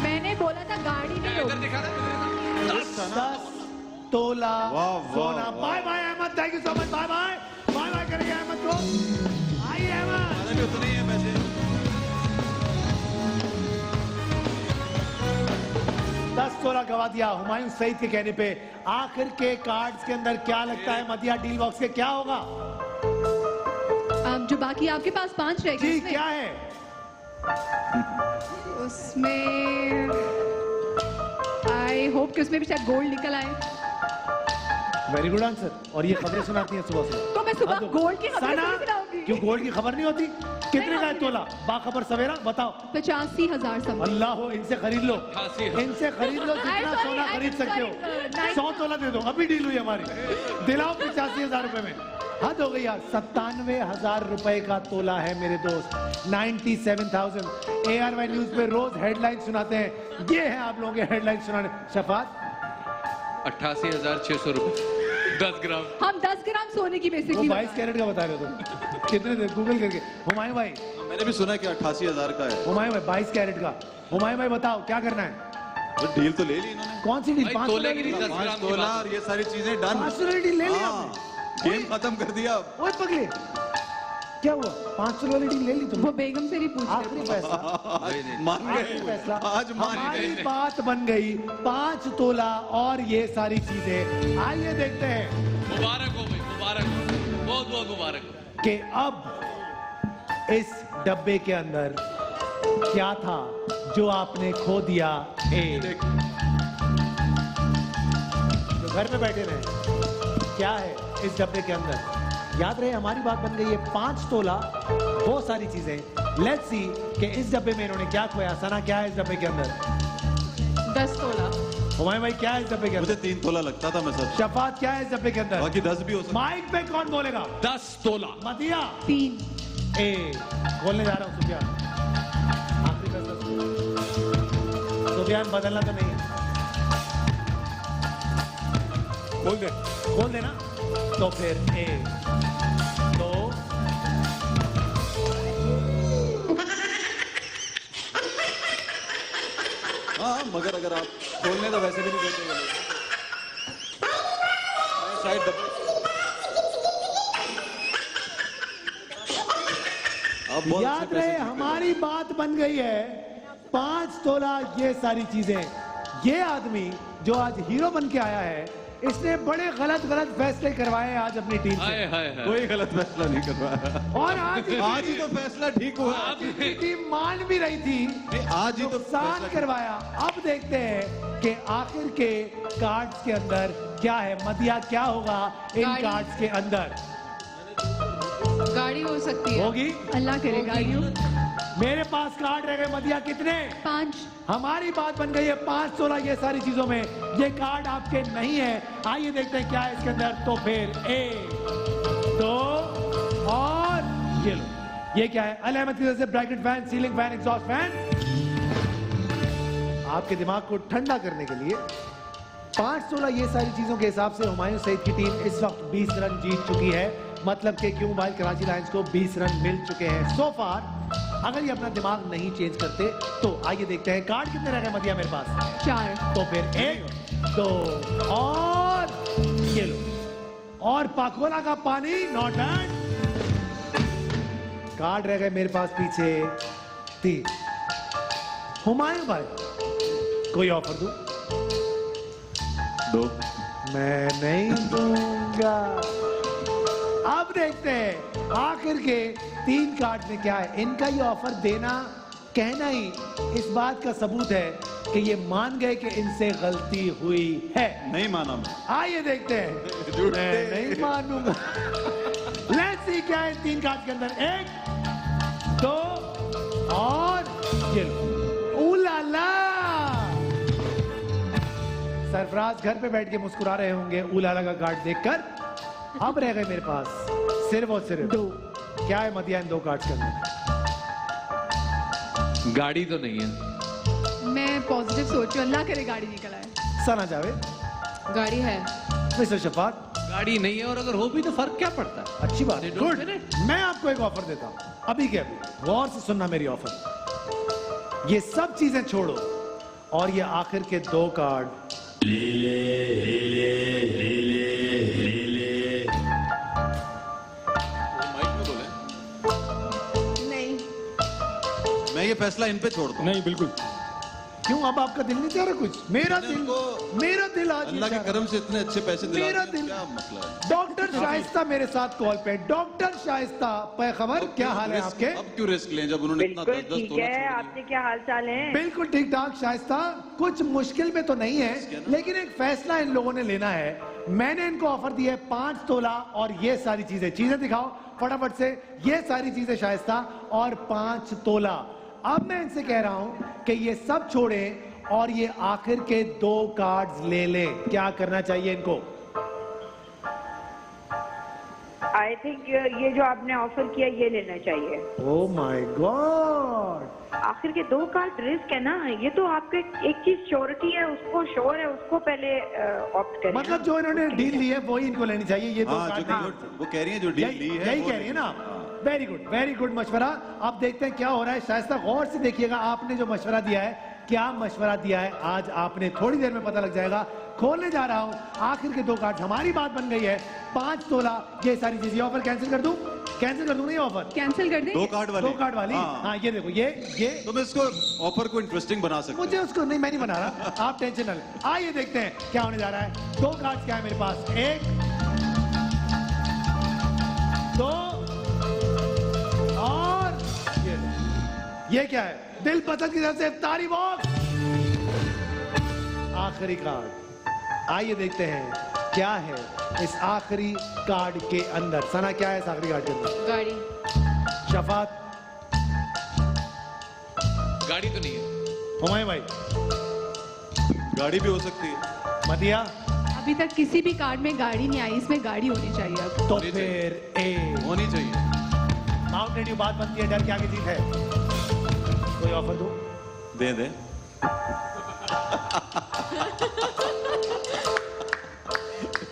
मैंने बोला था गाड़ी नहीं इधर होगी। दिखा ना, 10 तोला वाह, वाह, सोना। वाह। Bye bye Ahmed, thank you so much. Bye bye. Bye bye करेंगे अहमद को। आइए अहमद। खाने भी उतने ही है पैसे। 10 तोला गवा दिया हुमायूं सईद के कहने पे। आखिर के कार्ड्स के अंदर क्या लगता है मदिया, डील बॉक्स के क्या होगा? जो बाकी आपके पास 5 रह गए जी, उसमें- क्या है? उसमें आई होप कि उसमें भी शायद गोल्ड निकल आए। Very good answer. और ये खबरें सुनाती हैं सुबह से। तो मैं सुबह हाँ, तो- गोल्ड की खबरें सना, थोड़ी सुनाऊंगी। क्यों गोल्ड की खबर नहीं होती? कितने का है तोला? बाखबर सवेरा बताओ। 85,000 समथिंग। अल्लाह हो, इनसे खरीद लो। 88,000। इनसे खरीद लो जितना I'm sorry, सोना I'm खरीद सकते हो। sorry, 100 तोला दे दो, अभी डील हुई हमारी। दिलाओ 85,000 रुपए में। हद हो गई यार। 97,000 रुपए का तोला है मेरे दोस्त। 97,000। ARY न्यूज पे रोज हेडलाइन सुनाते हैं। ये है आप लोगों के हेडलाइन सुनाने। शफात, 88,600 रुपए 10 ग्राम। हम 10 ग्राम सोने की वो बेसिकली 22 कैरेट का बता रहे हो तुम। कितने दे गूगल करके। हुमायूं भाई, मैंने भी सुना है कि 88,000 का है। हुमायूं भाई 22 कैरेट का। हुमायूं भाई बताओ क्या करना है? तो डील तो ले ली इन्होंने। कौन सी डील? भाई, 5 तोले की डील। नहीं, 10 5 ग्राम की तोला बात। और ये सारी चीजें डन। 500 डील ले लिया हाँ, आपने। गेम खत्म कर दिया। ओए पगले, क्या हुआ? 500 वाली डील ले ली वो तुमने? बेगम से भी पूछ आखिरी फैसला। मान आखिरी गए। फैसला। आज मान हमारी गए। बात बन गई। 5 तोला और ये सारी चीजें। आइए देखते हैं मुबारक हो भाई, मुबारक हो, बहुत बहुत मुबारक हो। कि अब इस डब्बे के अंदर क्या था जो आपने खो दिया। जो घर में बैठे रहे, क्या है इस डब्बे के अंदर? याद रहे हमारी बात बन गई है 5 तोला, वो सारी चीजें। लेट्स सी कि इस डब्बे में इन्होंने क्या खोया। सना, क्या है इस डब्बे के अंदर? 10 तोला। हुमायूं भाई, क्या है इस डब्बे के मुझे अंदर? 3 तोला लगता था मैं सब। शफात, क्या है इस डब्बे के अंदर? बाकी 10 भी हो सकता। माइक पे कौन बोलेगा? 10 तोला। मदिया। 3। बोलने जा रहा हूँ सुफियान। आखिरी फैसला सुफियान, बदलना तो नहीं है। बोल दे। खोल देना। तो फिर 1 2 हाँ, मगर अगर आप खोलने तो वैसे भी नहीं देते ये लोग। साइड दब- आप बहुत याद अच्छे रहे पैसे जीते हो। हमारी बात बन गई है 5 तोला ये सारी चीजें। ये आदमी जो आज हीरो बन के आया है, इसने बड़े गलत फैसले करवाए आज अपनी टीम से। हाय हाय हाय कोई गलत फैसला नहीं करवाया। और आज ही तो फैसला ठीक हुआ। की टीम मान भी रही थी, नहीं, आज ही तो नुकसान फैसला करवाया। अब देखते हैं कि आखिर के कार्ड्स के अंदर क्या है। मदिया, क्या होगा इन गाड़ी। कार्ड्स के अंदर? गाड़ी हो सकती है। होगी? अल्लाह करे गाड़ी हो। मेरे पास कार्ड रह गए। मदिया कितने? 5। हमारी बात बन गई है 5 16 ये सारी चीजों में। ये कार्ड आपके नहीं है। आइए देखते हैं क्या है इसके अंदर। तो फिर 1 2 और ये लो। ये क्या है? अल अहमद की तरफ से bracket fan, ceiling fan, exhaust fan. आपके दिमाग को ठंडा करने के लिए 5 16 ये सारी चीजों के हिसाब से हुमायूं सईद की टीम इस वक्त 20 रन जीत चुकी है। मतलब कि क्यू मोबाइल कराची लायंस को 20 रन मिल चुके हैं सो फार। अगर ये अपना दिमाग नहीं चेंज करते तो आइए देखते हैं कार्ड कितने रह गए मदिया मेरे पास। 4। तो फिर 1 2 और ये लो। और पाकोला का पानी नॉट बैड। कार्ड रह गए मेरे पास पीछे 3। हुमायूं भाई कोई ऑफर दूं? 2 मैं नहीं दूंगा। अब देखते हैं आखिर के 3 कार्ड में क्या है। इनका ये ऑफर देना, कहना ही इस बात का सबूत है कि ये मान गए कि इनसे गलती हुई है। नहीं माना मैं। आइए देखते हैं। मैं नहीं मानूंगा। लेट्स सी क्या है 3 कार्ड के अंदर। 1 2 और ये लो। उलाला। सरफराज घर पे बैठ के मुस्कुरा रहे होंगे उलाला का कार्ड देखकर। अब रह गए मेरे पास सिर्फ और सिर्फ 2। क्या है मदिया इन 2 कार्ड्स के अंदर? गाड़ी तो नहीं है। मैं पॉजिटिव सोच रही हूँ, अल्लाह करे गाड़ी निकल आए। सना जावेद, गाड़ी है। मिस्टर शफाक, गाड़ी नहीं है और अगर हो भी तो फर्क क्या पड़ता है? अच्छी बात। They don't good. win it. मैं आपको एक ऑफर देता हूं अभी के अभी। गौर से सुनना मेरी ऑफर। ये सब चीजें छोड़ो और ये आखिर के 2 कार्ड माइक में बोले। नहीं। मैं ये फैसला इन पे छोड़ दूं। नहीं बिल्कुल। क्यों? अब आपका दिल नहीं चाह रहा कुछ? मेरा मैंने दिल, उनको मेरा दिल आज अल्लाह के नहीं चाह करम से इतने अच्छे पैसे दिला मेरा दिए, दिल- क्या मसला है? डॉक्टर शाइस्ता मेरे साथ कॉल पे। डॉक्टर शाइस्ता पे खबर, क्या हाल है आपके? अब क्यों रिस्क लें जब उन्होंने इतना 10-10 ठीक तोला है, छोड़ दिया? आपके क्या हाल चाल है? बिल्कुल ठीक ठाक शाइस्ता। कुछ मुश्किल में तो नहीं है, लेकिन एक फैसला इन लोगों ने लेना है। मैंने इनको ऑफर दी है 5 तोला और ये सारी चीजें दिखाओ फटाफट से। ये सारी चीजें शाइस्ता और 5 तोला। अब मैं इनसे कह रहा हूं कि ये सब छोड़ें और ये आखिर के 2 कार्ड्स ले लें। क्या करना चाहिए इनको? आई थिंक ये जो आपने ऑफर किया ये लेना चाहिए। Oh my God. आखिर के 2 कार्ड रिस्क है ना, ये तो आपके एक चीज श्योरिटी है, उसको श्योर है, उसको पहले ऑप्ट करें। मतलब जो इन्होंने डील ली है वही इनको लेनी चाहिए। ये 2 हाँ, कार्ड जो नहीं। वो कह रही है जो डील ली है यही वो कह रही है ना। हाँ। वेरी गुड मशवरा। अब देखते हैं क्या हो रहा है। शाइस्ता गौर से देखिएगा, आपने जो मशवरा दिया है, क्या मशवरा दिया है आज आपने, थोड़ी देर में पता लग जाएगा। खोलने जा रहा हूं आखिर के 2 कार्ड। हमारी बात बन गई है 5 तोला ये सारी चीजें। ऑफर कैंसिल कर दूं? कैंसिल कर दूं? नहीं ऑफर कैंसिल कर दें? 2 कार्ड वाली। 2 कार्ड वाली। हाँ। हाँ ये देखो, ये तो मैं इसको ऑफर को इंटरेस्टिंग बना सकता मुझे उसको नहीं, मैं नहीं बना रहा, आप टेंशन न लें। आइए देखते हैं क्या होने जा रहा है। 2 कार्ड्स क्या है मेरे पास? 1 2 और ये क्या है? दिल पसंद की तरफ से इफ्तारी बॉक्स। आखिरी कार्ड। आइए देखते हैं क्या है इस आखिरी कार्ड के अंदर। सना, क्या है इस आखिरी कार्ड के अंदर? गाड़ी। शफात, गाड़ी तो नहीं है। हुमायूं भाई, गाड़ी भी हो सकती है। मदिया, अभी तक किसी भी कार्ड में गाड़ी नहीं आई, इसमें गाड़ी होनी चाहिए अब। तो होनी फिर ए होनी चाहिए। माउंटेन ड्यू बात बनती है, डर के आगे जीत है। कोई ऑफर दो? दे दे।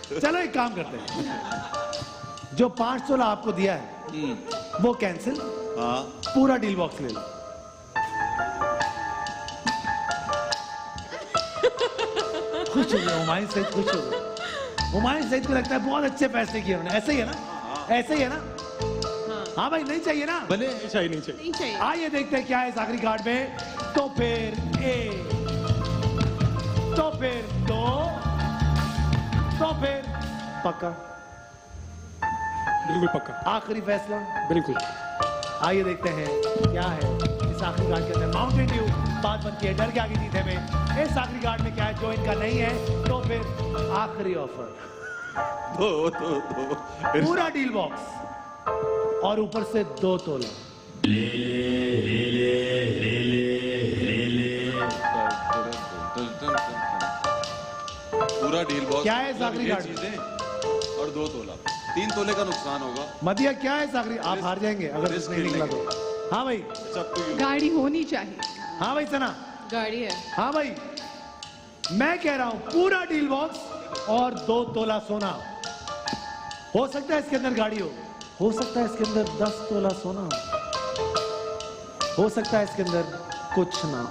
चलो एक काम करते हैं, जो 5 तोला आपको दिया है वो कैंसिल, हाँ पूरा डील बॉक्स ले लो। खुश हो गए हुमायूं सईद, खुश हो गए। हुमायूं सईद को लगता है बहुत अच्छे फैसले किए उन्होंने। ऐसे ही है ना, ऐसे ही है ना? हाँ भाई, नहीं चाहिए ना? भले चाहिए नहीं चाहिए। नहीं चाहिए। आइए देखते हैं क्या है इस आखिरी कार्ड में। तो फिर 1, तो फिर 2, तो फिर पक्का, बिल्कुल पक्का, आखिरी फैसला। बिल्कुल। आइए देखते हैं क्या है इस आखिरी कार्ड के अंदर। माउंटेन ड्यू बात बनती है, डर के आगे जीते में। इस आखिरी कार्ड में क्या है जो इनका नहीं है? तो फिर आखिरी ऑफर, दो पूरा डील बॉक्स और ऊपर से 2 तोला। पूरा डील बॉक्स, क्या है इस आखिरी कार्ड में? चीजें और 2 तोला, 3 तोले का नुकसान होगा। मदिया क्या है इस आखिरी? आप हार जाएंगे अगर रिस्क नहीं निकला तो। हाँ भाई, गाड़ी होनी चाहिए। हाँ भाई सना, गाड़ी है। हाँ भाई, मैं कह रहा हूं पूरा डील बॉक्स और 2 तोला सोना। हो सकता है इसके अंदर गाड़ी हो सकता है इसके अंदर 10 तोला सोना हो सकता है इसके अंदर कुछ ना हो।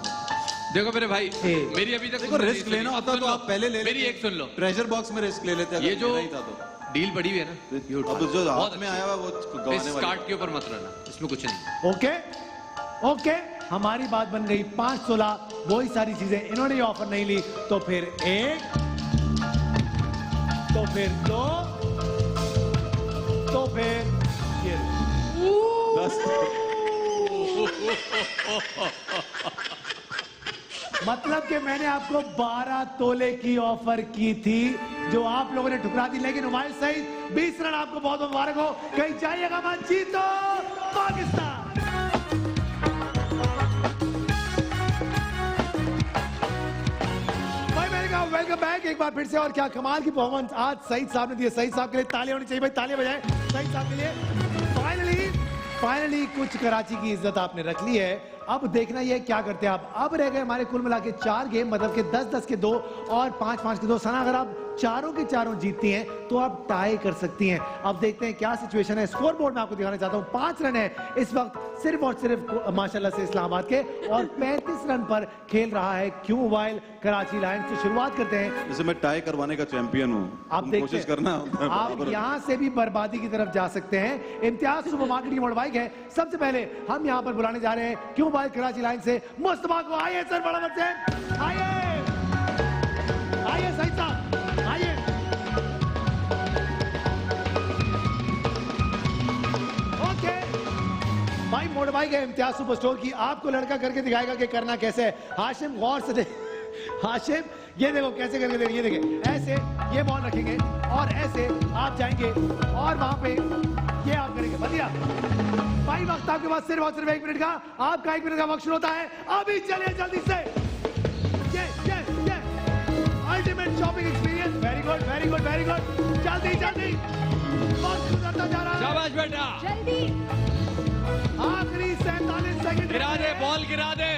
देखो मेरे भाई, ए, मेरी अभी तक देखो, रिस्क लेना होता तो आप पहले ले मेरी लेते। एक सुन लो, ट्रेजर बॉक्स में रिस्क ले लेते। ये जो नहीं था तो डील बड़ी हुई है ना, अब जो बहुत हाथ में अच्छी आया हुआ वो गंवाने इस वाली। कार्ड के ऊपर मत रहना, इसमें कुछ नहीं। ओके ओके, हमारी बात बन गई 5 तोला, वही सारी चीजें इन्होंने ये ऑफर नहीं ली। तो फिर 1, तो फिर 2, तो फिर ये 10 मतलब कि मैंने आपको 12 तोले की ऑफर की थी जो आप लोगों ने ठुकरा दी। लेकिन हुमायूं सईद 20 रन, आपको बहुत बहुत मुबारक हो। कहीं जाइएगा मत, जीतो पाकिस्तान। भाई मैंने कहा वेलकम बैक एक बार फिर से। और क्या कमाल की परफॉर्मेंस आज सईद साहब ने दी है। सईद साहब के लिए तालियां होनी चाहिए भाई, तालियां बजाएं सईद साहब के लिए। फाइनली कुछ कराची की इज्जत आपने रख ली है। अब देखना ये क्या करते हैं आप। अब रह गए हमारे कुल मिला के 4 गेम, मतलब के 10-10 के 2 और 5-5 के 2। सना, अगर आप चारों के चारों जीतती हैं तो आप टाई कर सकती हैं। अब देखते हैं क्या सिचुएशन है। स्कोर बोर्ड में आपको दिखाना चाहता हूं। 5 रन है इस वक्त सिर्फ और सिर्फ माशाल्लाह से इस्लामाबाद के, और 35 रन पर खेल रहा है क्यू मोबाइल कराची लायंस। तो शुरुआत करते हैं। जैसे मैं टाई करवाने का चैंपियन हूँ, आप तुम देखते कोशिश हैं, करना। आप यहाँ से भी बर्बादी की तरफ जा सकते हैं। इम्तियाज सुपर मार्केट की मोटरबाइक है। सबसे पहले हम यहाँ पर बुलाने जा रहे हैं क्यों मोबाइल कराची लाइन से मुस्तफा को। आइए सर, बड़ा मत से आइए, आइए सईद साहब, आइए। ओके भाई, मोटरबाइक है इम्तियाज सुपर स्टोर की, आपको लड़का करके दिखाएगा कि करना कैसे है। हाशिम गौर से देख, हाशिम ये देखो कैसे करके देख, ये देखें, ऐसे ये बॉल रखेंगे और ऐसे आप जाएंगे और वहां पे ये आप करेंगे। बढ़िया भाई, वक्त आपके पास सिर्फ और सिर्फ 1 मिनट का। आपका 1 मिनट का वक्त शुरू होता है अभी। चलिए जल्दी से। ये ultimate shopping experience. Very good, very good, very good. जल्दी जल्दी, वक्त गुजरता जा रहा है। शाबाश बेटा, जल्दी। आखिरी 47 सेकंड। गिरा दे, बॉल गिरा दे।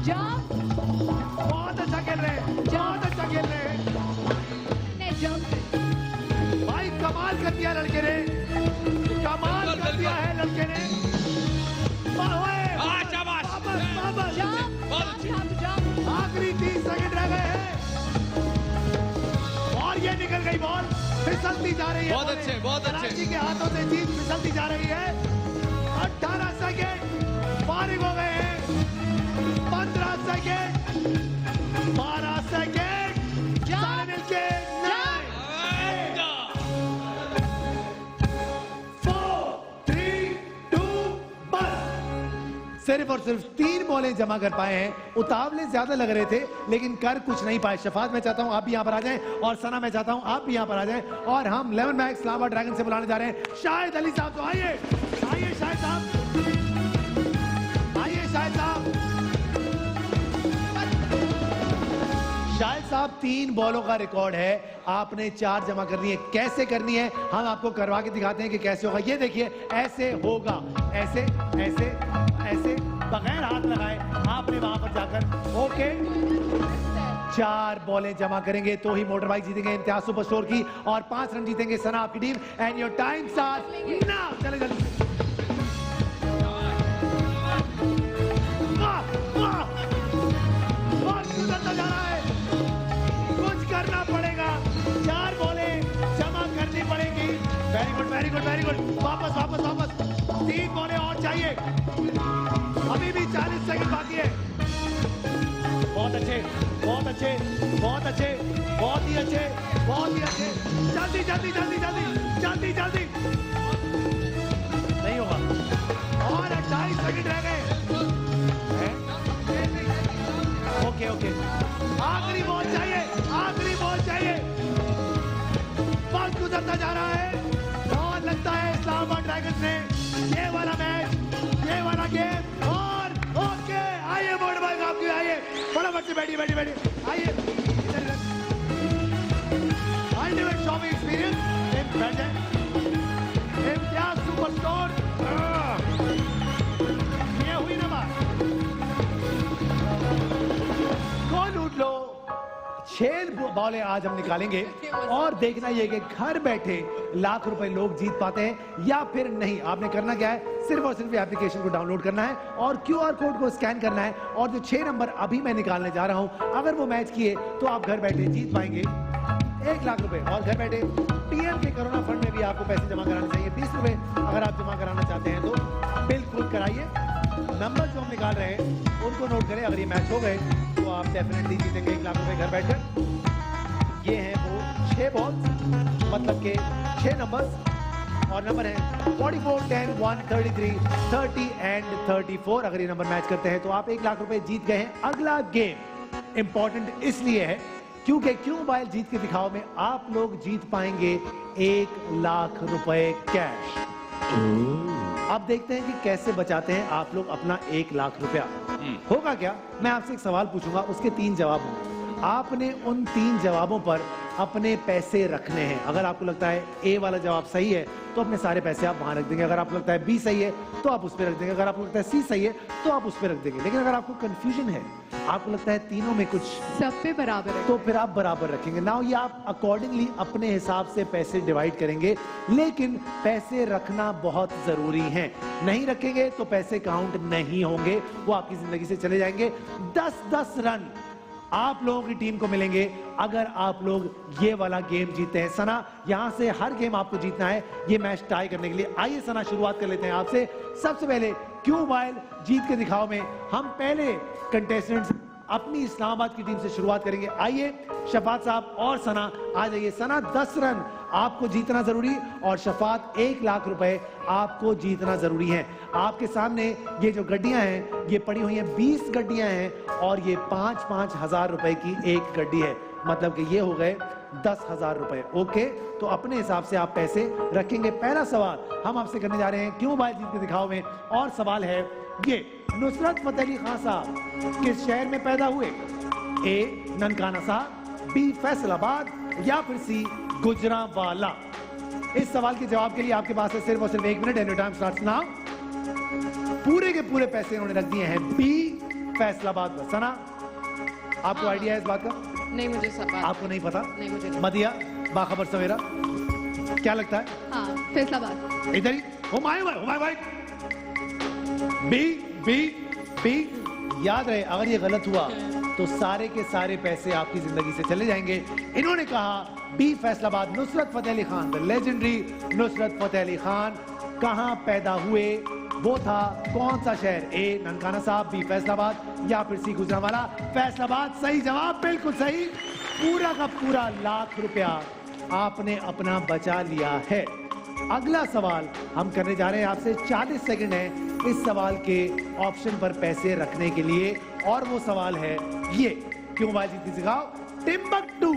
जंप, बहुत अच्छा खेल रहे हैं, बहुत अच्छा खेल रहे हैं जंप। भाई। कमाल कर दिया लड़के ने, कमाल कर दिया है लड़के ने। शाबाश, वापस जंप। आखिरी 30 सेकंड रह गए हैं और ये निकल गई बॉल, फिसलती जा रही है। बहुत अच्छे, बहुत अच्छे। कराची के हाथों से जीत फिसलती जा रही है। 18 सेकंड फारिग हो गए हैं। 15 सेकंड, 12 सेकंड, सारे मिलके 9, 4, 3, 2, बस। सिर्फ और सिर्फ 3 बॉलें जमा कर पाए हैं। उतावले ज्यादा लग रहे थे लेकिन कर कुछ नहीं पाए। शफात, मैं चाहता हूं आप भी यहां पर आ जाएं, और सना मैं चाहता हूं आप भी यहां पर आ जाएं। और हम 11 मैक्स इस्लामाबाद ड्रैगन से बुलाने जा रहे हैं शाहिद अली साहब। तो आइए, आइए शाहिद साहब, आइए शाहिद साहब। शाहिद साहब, 3 बॉलों का रिकॉर्ड है, आपने 4 जमा करनी है। कैसे करनी है हम आपको करवा के दिखाते हैं कि कैसे होगा। ये देखिए, ऐसे होगा, ऐसे ऐसे ऐसे, बगैर हाथ लगाए आपने वहां पर जाकर। ओके 4 बॉलें जमा करेंगे तो ही मोटर बाइक जीतेंगे इम्तियाज सुपर स्टोर की, और 5 रन जीतेंगे सना आपकी team. And your time start now. चले जल्दी। बहुत गुजरता जा रहा है, कुछ करना पड़ेगा, 4 बॉलें जमा करनी पड़ेगी। Very good very good very good. वापस वापस वापस, 3 बॉलें और चाहिए, अभी भी 40 सेकंड बाकी है। बहुत अच्छे बहुत अच्छे बहुत अच्छे, बहुत ही अच्छे बहुत ही अच्छे। जल्दी जल्दी जल्दी जल्दी जल्दी जल्दी, नहीं होगा, और 28 सेकंड रह गए। ओके ओके, आखिरी बॉल चाहिए, आखिरी बॉल चाहिए। वक्त गुजरता जा रहा है और लगता है इस्लामाबाद ड्रैगन्स ने ये वाला मैच, ये वाला गेम। और ओके, आइए मोटर बाइक आपकी, आइए फटाफट से बैठिए बैठिए बैठिए, आइए अल्टीमेट शॉपिंग एक्सपीरियंस। बैठ जाए, इम्तियाज सुपर स्टोर। ये हुई ना बात, को लूट लो। 6 बॉलें आज हम निकालेंगे और देखना ये कि घर बैठे लाख रुपए लोग जीत पाते हैं या फिर नहीं। आपने करना क्या है, सिर्फ और सिर्फ एप्लीकेशन को डाउनलोड करना है और क्यूआर कोड को स्कैन करना है, और जो 6 नंबर अभी मैं निकालने जा रहा हूं, अगर वो मैच किए तो आप घर बैठे जीत पाएंगे 1 लाख रुपए। और घर बैठे पीएम के कोरोना फंड में भी आपको पैसे जमा कराने चाहिए, 20 रुपए अगर आप जमा कराना चाहते हैं तो बिल्कुल कराइए। नंबर जो हम निकाल रहे हैं उनको नोट करें, अगर ये मैच हो गए तो आप डेफिनेटली जीतेंगे 1 लाख रुपए घर बैठकर। ये हैं वो 6 बॉल, मतलब के 6 नंबर्स, और नंबर है 44, 10, 1, 33, 30 एंड 34। अगर ये नंबर मैच करते हैं तो आप 1 लाख रुपए जीत गए हैं। अगला गेम इंपॉर्टेंट इसलिए है क्योंकि क्यों मोबाइल जीत के दिखाओ में आप लोग जीत पाएंगे 1 लाख रुपए कैश। अब देखते हैं कि कैसे बचाते हैं आप लोग अपना 1 लाख रुपया। होगा क्या, मैं आपसे एक सवाल पूछूंगा, उसके 3 जवाब होंगे। आपने उन 3 जवाबों पर अपने पैसे रखने हैं। अगर आपको लगता है ए वाला जवाब सही है तो अपने सारे पैसे आप वहां रख देंगे। अगर आपको लगता है बी सही है तो आप उस पर रख देंगे। अगर आपको लगता है सी सही है तो आप उस पर रख देंगे। लेकिन अगर आपको कंफ्यूजन है, आपको लगता है तीनों में कुछ सब पे बराबर है, तो फिर आप बराबर रखेंगे। नाउ ये आप अकॉर्डिंगली अपने हिसाब से पैसे डिवाइड करेंगे, लेकिन पैसे रखना बहुत जरूरी है। नहीं रखेंगे तो पैसे काउंट नहीं होंगे, वो आपकी जिंदगी से चले जाएंगे। 10-10 रन आप लोगों की टीम को मिलेंगे अगर आप लोग ये वाला गेम जीते हैं। सना, यहां से हर गेम आपको जीतना है ये मैच टाई करने के लिए। आइए सना, शुरुआत कर लेते हैं आपसे। सबसे पहले क्यों मोबाइल जीत के दिखाओ में हम पहले कंटेस्टेंट्स अपनी इस्लामाबाद की टीम से शुरुआत करेंगे। आइए शफात साहब और सना आ जाइए। सना, 10 रन आपको जीतना जरूरी, और शफात 1 लाख रुपए आपको जीतना जरूरी है। आपके सामने ये जो गड्डियां हैं ये पड़ी हुई हैं, 20 गड्डियां हैं, और ये 5-5 हजार रुपए की एक गड्डी है, मतलब कि ये हो गए 10,000 रुपए। ओके, तो अपने हिसाब से आप पैसे रखेंगे। पहला सवाल हम आपसे करने जा रहे हैं क्यों मोबाइल जीत के दिखाओ में, और सवाल है ये, नुसरत फतेह अली खान साहब किस शहर में पैदा हुए? ए ननकाना साहब, बी फैसलाबाद, या फिर सी गुजरांवाला। इस सवाल के जवाब के लिए आपके पास है सिर्फ और सिर्फ 1 minute. And your time starts now. पूरे के पूरे पैसे इन्होंने रख दिए हैं बी फैसलाबाद में। सना, आपको आइडिया है इस बात का? नहीं, मुझे सब आपको नहीं पता? नहीं, मुझे नहीं। मदिया, बाखबर सवेरा, क्या लगता है? हाँ, फैसलाबाद। इधर ही हुमायूं भाई। बी बी बी। याद रहे, अगर ये गलत हुआ तो सारे के सारे पैसे आपकी जिंदगी से चले जाएंगे। इन्होंने कहा बी फैसलाबाद। नुसरत फतेह अली खान, द लेजेंडरी नुसरत फतेह अली खान कहां पैदा हुए? वो था कौन सा शहर? ए ननकाना साहब, बी फैसलाबाद, या फिर सी गुजरांवाला। फैसलाबाद सही जवाब, बिल्कुल सही। पूरा का पूरा लाख रुपया आपने अपना बचा लिया है। अगला सवाल हम करने जा रहे हैं आपसे। 40 सेकंड है इस सवाल के ऑप्शन पर पैसे रखने के लिए, और वो सवाल है ये, क्यों मोबाइल जीत के सिखाओ, टिम्बकटू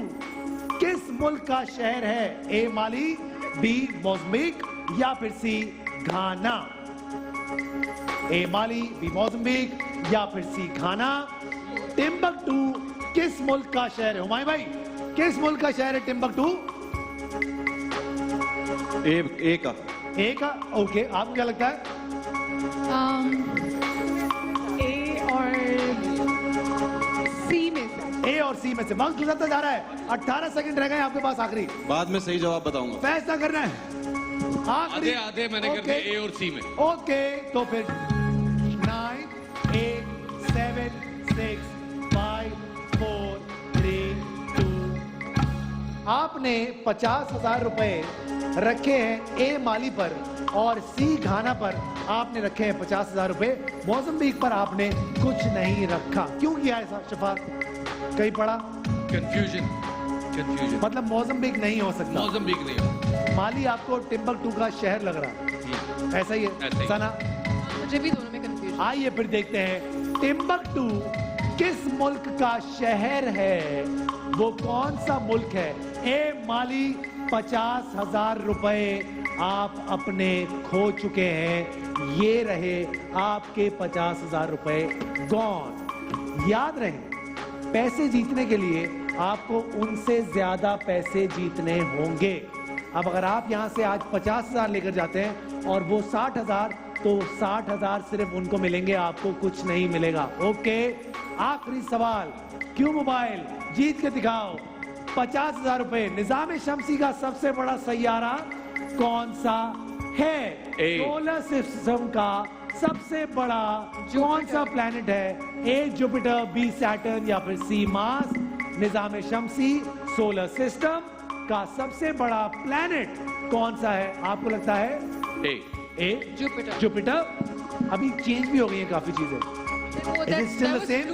किस मुल्क का शहर है? ए माली, बी मोज़म्बिक, या फिर सी घाना। ए माली, बी मोज़म्बिक, या फिर सी घाना। टिम्बकटू किस मुल्क का शहर है? हुमायूं भाई, किस मुल्क का शहर है टिम्बकटू? ए का। ए का, ओके। आपको क्या लगता है? ए और सी में से। ए और और सी में से। वक्त गुजरता जा रहा है, 18 सेकंड रह गए आपके पास आखिरी। बाद में सही जवाब बताऊंगा। फैसला करना है आखिरी। आधे आधे मैंने कर दिए ए और सी में। ओके, तो फिर 9, 8, 7, 6, 5, 4, 3, 2। आपने 50,000 रुपए रखे हैं ए माली पर और सी घाना पर आपने रखे हैं 50,000 रुपए। मोज़म्बिक पर आपने कुछ नहीं रखा। क्यों किया ऐसा शफात? कहीं पढ़ा? कंफ्यूजन मतलब मोज़म्बिक नहीं हो सकता। मोज़म्बिक नहीं हो। माली आपको टिम्बकटू का शहर लग रहा, ऐसा ही है सना? मुझे भी दोनों में कंफ्यूजन। आइए फिर देखते हैं टिम्बकटू किस मुल्क का शहर है, वो कौन सा मुल्क है? ए माली 50,000 रुपए आप अपने खो चुके हैं। ये रहे आपके 50,000 रुपए गॉन। याद रहे, पैसे जीतने के लिए आपको उनसे ज्यादा पैसे जीतने होंगे। अब अगर आप यहां से आज 50,000 लेकर जाते हैं और वो 60,000, तो 60,000 सिर्फ उनको मिलेंगे, आपको कुछ नहीं मिलेगा। ओके, आखिरी सवाल, क्यों मोबाइल जीत के दिखाओ 50,000 रुपए। निजाम शमसी का सबसे बड़ा सैयारा कौन सा है? सोलर सिस्टम का सबसे बड़ा कौन सा प्लैनेट है? ए जुपिटर, बी सैटर्न या फिर सी मार्स। निजाम शमसी सोलर सिस्टम का सबसे बड़ा प्लैनेट कौन सा है? आपको लगता है ए जुपिटर। जुपिटर। अभी चेंज भी हो गई है काफी चीजें। Is it still the same?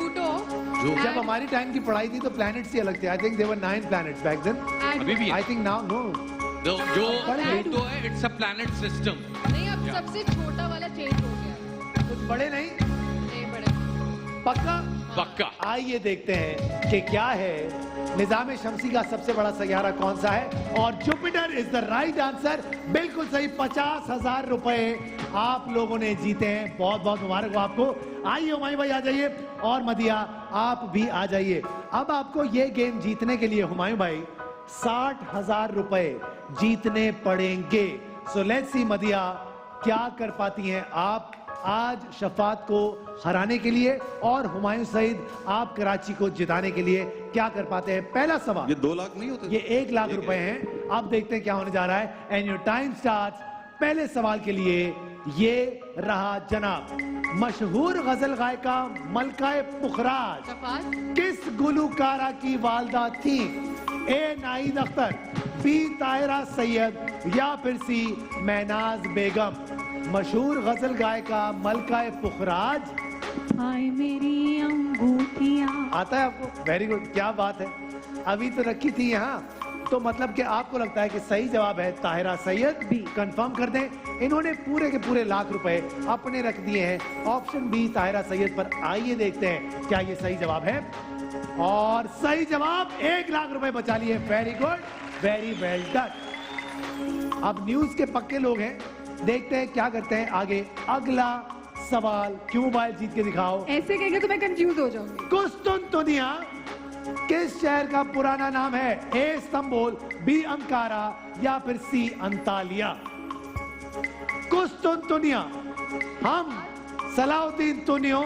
जब हमारी टाइम की पढ़ाई थी तो प्लैनेट्स ही अलग थे। I think there were 9 planets back then. अभी भी आई थिंक नाउ नो। जो प्लूटो है, इट्स अ प्लैनेट सिस्टम। नहीं, अब सबसे छोटा वाला चेंज हो गया। कुछ बड़े नहीं, नहीं बड़े। पक्का पक्का। आइए देखते हैं कि क्या है निजाम शमसी का सबसे बड़ा सैयारा कौन सा है। और Jupiter is the right answer. बिल्कुल सही। 50,000 रुपए आप लोगों ने जीते हैं। बहुत बहुत मुबारक हो आपको। आइए हुमायूं भाई आ जाइए और मदिया आप भी आ जाइए। अब आपको ये गेम जीतने के लिए हुमायूं भाई 60,000 रुपए जीतने पड़ेंगे। सो लेट्स सी मदिया क्या कर पाती हैं आप आज शफात को हराने के लिए, और हुमायूं सईद आप कराची को जिताने के लिए क्या कर पाते हैं। पहला सवाल, ये 2 लाख नहीं होते? ये 1 लाख रुपए हैं। अब देखते हैं क्या होने जा रहा है। And your time starts. पहले सवाल के लिए ये रहा जनाब। मशहूर गजल गायिका मलकाए पुखराज शफात। किस गुलूकारा की वालदा थी? ए नाइद अख्तर, बी ताहिरा सैयद या फिर सी महनाज बेगम। मशहूर गजल गायिका मलकाए पुखराज। हाय मेरी अंगूठियां। आता है आपको? वेरी गुड, क्या बात है। अभी तो रखी थी यहाँ, तो मतलब कि आपको लगता है कि सही जवाब है ताहिरा सैयद। बी कंफर्म कर दें। इन्होंने पूरे के पूरे लाख रुपए अपने रख दिए हैं ऑप्शन बी ताहिरा सैयद पर। आइए देखते हैं क्या ये सही जवाब है। और सही जवाब, 1 लाख रुपए बचा लिए। Very good, very well done. अब न्यूज के पक्के लोग हैं, देखते हैं क्या करते हैं आगे। अगला सवाल, क्यों मोबाइल जीत के दिखाओ। ऐसे कहेंगे तो मैं कंफ्यूज हो जाऊंगी। कुस्तुनतुनिया किस शहर का पुराना नाम है? ए इस्तांबुल, बी अंकारा या फिर सी अंतालिया। कुस्तुनतुनिया, हम सलाउद्दीन तुनियो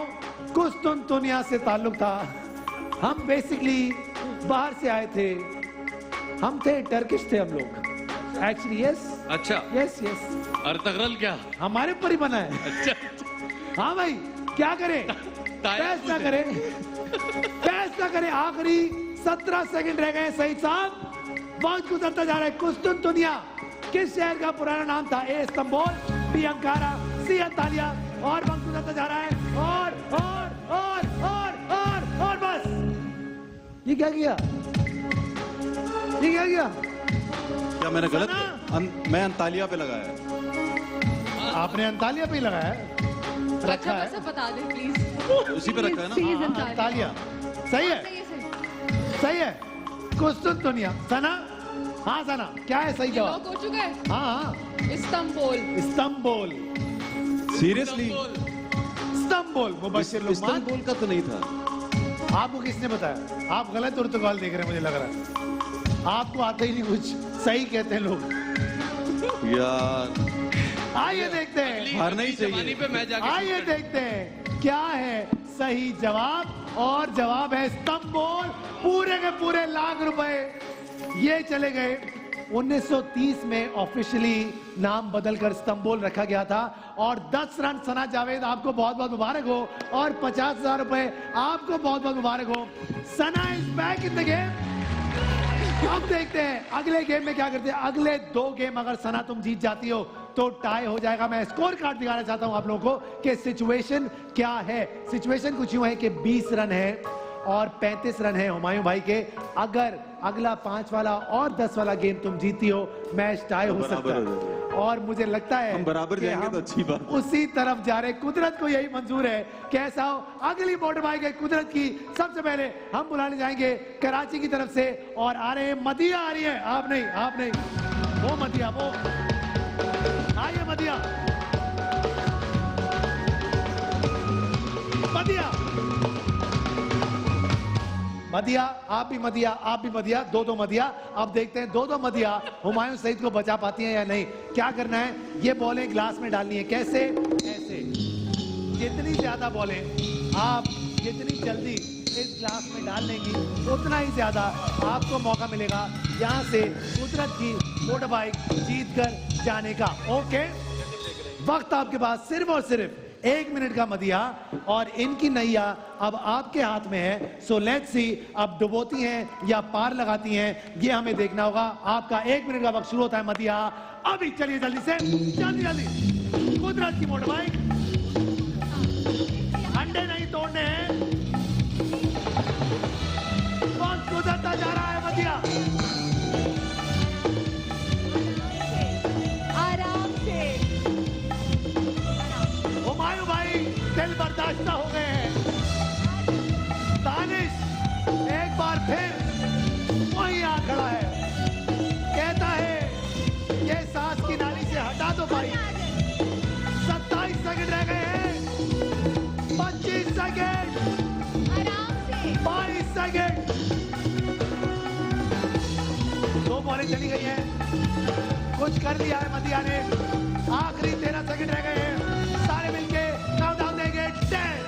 कुस्तुनतुनिया से ताल्लुक था। हम बेसिकली बाहर से आए थे, हम थे टर्किश थे हम लोग एक्चुअली। यस अच्छा, यस यस। अर्तगरल क्या हमारे ऊपर ही बना है। अच्छा। हाँ भाई, क्या करें, फैसला करें, फैसला करें। आखिरी 17 सेकंड रह गए सईद साहब। वक्त गुजरता जा रहा है। कुस्तुनतुनिया किस शहर का पुराना नाम था? ए इस्तांबुल, बी अंकारा, सी अंतालिया। और वक्त गुजरता जा रहा है। और बस। ये क्या किया? ये क्या किया? क्या मैंने गलत? मैं अंतालिया पे लगाया। आपने अंतालिया पे लगाया है? अच्छा बस बता दे प्लीज। उसी पे रखा है ना? अंतालिया। सही है, सही है। कुस्तुनतुनिया। सना? हाँ सना, क्या है सही जवाब? लॉक हो चुका है। हाँ, Istanbul. Istanbul. Seriously? Istanbul. Mubashir Luqman. Istanbul का तो नहीं था। आपको किसने बताया? आप गलत उर्तुगाल देख रहे हैं मुझे लग रहा है। आपको आता ही नहीं कुछ। सही कहते हैं लोग यार। आइए देखते हैं। हारना ही चाहिए। पे मैं जाके आइए देखते हैं क्या है सही जवाब, और जवाब है इस्तांबुल। पूरे के पूरे लाख रुपए ये चले गए। 1930 में ऑफिशियली नाम बदलकर इस्तांबुल रखा गया था। और 10 रन सना जावेद, आपको बहुत बहुत मुबारक हो, और 50,000 रुपए आपको बहुत बहुत मुबारक हो। Sana is back in the game. अब देखते हैं अगले गेम में क्या करते हैं। अगले 2 गेम अगर सना तुम जीत जाती हो तो टाई हो जाएगा। मैं स्कोर कार्ड दिखाना चाहता हूं आप लोगों को कि सिचुएशन क्या है। सिचुएशन कुछ यूं है कि 20 रन है और 35 रन है हुमायूं भाई के। अगर अगला 5 वाला और 10 वाला गेम तुम जीती हो, मैच टाई हो सकता है। और मुझे लगता है हम बराबर कि जाएंगे हम तो अच्छी बात है। उसी तरफ जा रहे। कुदरत को यही मंजूर है। कैसा हो अगली मोटर बाइक है कुदरत की। सबसे पहले हम बुलाने जाएंगे कराची की तरफ से, और आ रहे हैं मदिया। आ रही है, आप नहीं, वो मदिया, वो आइए मदिया। मदिया, आप भी मदिया, आप भी मदिया, 2-2 मदिया। अब देखते हैं 2-2 मदिया हुमायूं सईद को बचा पाती हैं या नहीं। क्या करना है, ये बॉलें ग्लास में डालनी है। कैसे? ऐसे। जितनी ज्यादा बॉलें आप जितनी जल्दी इस ग्लास में डाल लेंगी, उतना ही ज्यादा आपको मौका मिलेगा यहाँ से कुदरत की मोटर बाइक जीत कर जाने का। ओके, वक्त आपके पास सिर्फ और सिर्फ 1 मिनट का मदिया, और इनकी नैया अब आपके हाथ में है। सो लेट्स सी, अब डुबोती हैं या पार लगाती हैं, ये हमें देखना होगा। आपका 1 मिनट का वक्त शुरू होता है मदिया अभी। चलिए जल्दी से, जल्दी कुदरत की मोटर बाइक। अंडे नहीं तोड़ने हैं। वक्त गुजरता जा रहा है मदिया। आराम से। हुमायूं भाई दिल बर्दाश्त हो गए हैं। दानिश एक बार फिर वहीं आ खड़ा है। कहता है ये सांस की नाली से हटा दो भाई। 27 सेकंड रह गए हैं। 25 सेकंड, 22 सेकंड। 2 बॉलें चली गई हैं। कुछ कर लिया है मदिया ने। आखिरी 13 सेकंड रह गए हैं। सारे मिलके काउंटडाउन देंगे। 10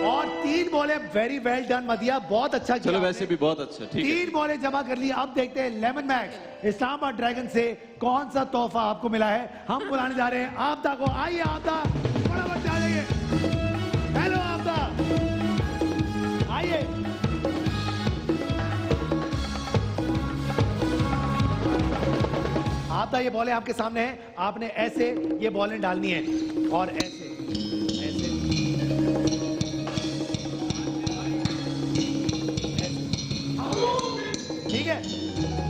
और 3 बॉलें। वेरी वेल डन मदिया, बहुत अच्छा किया। चलो वैसे भी बहुत अच्छा, ठीक है। 3 बॉलें जमा कर ली। अब देखते हैं लेमन मैक्स इस्लामाबाद ड्रैगन से कौन सा तोहफा आपको मिला है। हम बुलाने जा रहे हैं आपदा को। आइए आपदा, फटाफट आ जाइए। हेलो आपदा, आइए। आपदा, ये बॉलें आपके सामने हैं। आपने ऐसे ये बॉलें डालनी है, और ऐसे ऐसे ठीक है।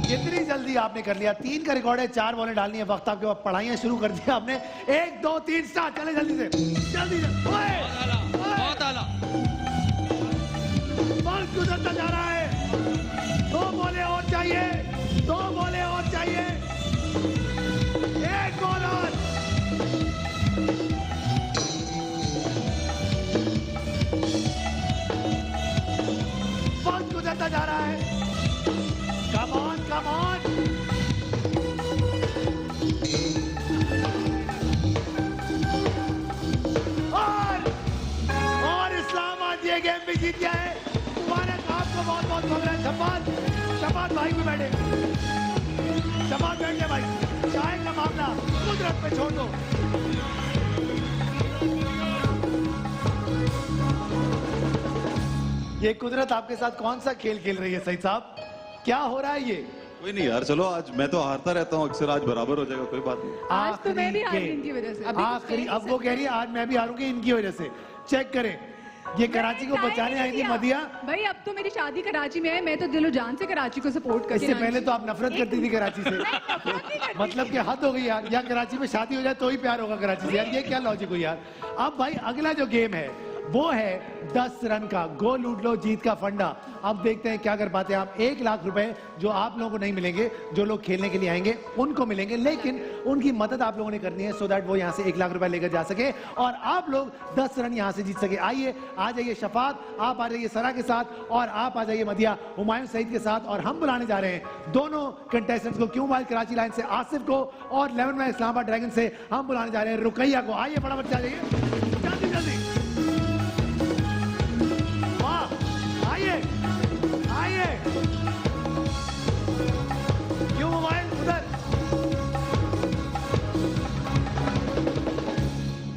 जितनी जल्दी आपने कर लिया। 3 का रिकॉर्ड है। 4 बॉलें डालनी है। वक्त आपके पास, पढ़ाइयां शुरू कर दिया आपने। 1 2 3 स्टार्ट। चले जल्दी से, जल्दी से। बहुत आला। वक्त गुजरता जा रहा है। 2 बॉलें और चाहिए, 2 बॉलें और चाहिए। 1 बॉल और। वक्त गुजरता जा रहा है। Come on, come on. और इस्लामाबाद ये गेम भी जीत गया है। मुबारक आपको, बहुत बहुत मुबारक। शबाद भाई भी बैठे। शबाद बैठ गए भाई। चाय का मामला कुदरत पे छोड़ दो। ये कुदरत आपके साथ कौन सा खेल खेल रही है सईद साहब? क्या हो रहा है ये? कोई नहीं यार, चलो आज मैं तो हारता रहता हूँ अक्सर, आज बराबर हो जाएगा, कोई बात नहीं। आज तो मैं भी हारी इनकी वजह से। आखिरी, अब वो कह रही है आज मैं भी हारूंगी इनकी वजह से। चेक करें, ये कराची को बचाने आई थी मदिया। भाई अब तो मेरी शादी कराची में है, मैं तो दिलो जान से कराची को सपोर्ट करती इससे पहले तो आप नफरत करती थी कराची से। मतलब कि हद हो गई यार। या कराची में शादी हो जाए तो ही प्यार होगा कराची से यार, ये क्या लॉजिक हुई यार। अब भाई अगला जो गेम है वो है 10 रन का गो लूट लो जीत का फंडा। अब देखते हैं क्या कर पाते हैं आप। 1 लाख रुपए जो आप लोगों को नहीं मिलेंगे, जो लोग खेलने के लिए आएंगे उनको मिलेंगे, लेकिन उनकी मदद आप लोगों ने करनी है सो दैट वो यहां से 1 लाख रुपए लेकर जा सके और आप लोग 10 रन यहां से जीत सके। आइए, आ जाइए शफात, आप आ जाइए सरा के साथ और आप आ जाइए मदिया हुमायूं सईद के साथ, और हम बुलाने जा रहे हैं दोनों कंटेस्टेंट्स को। क्यों मोबाइल कराची लाइन से आसिफ को और 11 में इस्लामाबाद ड्रैगन से हम बुलाने जा रहे हैं रुकैया को। आइए फटाफट आ जाइए, जल्दी जल्दी आइए आइए। क्यों मोबाइल उधर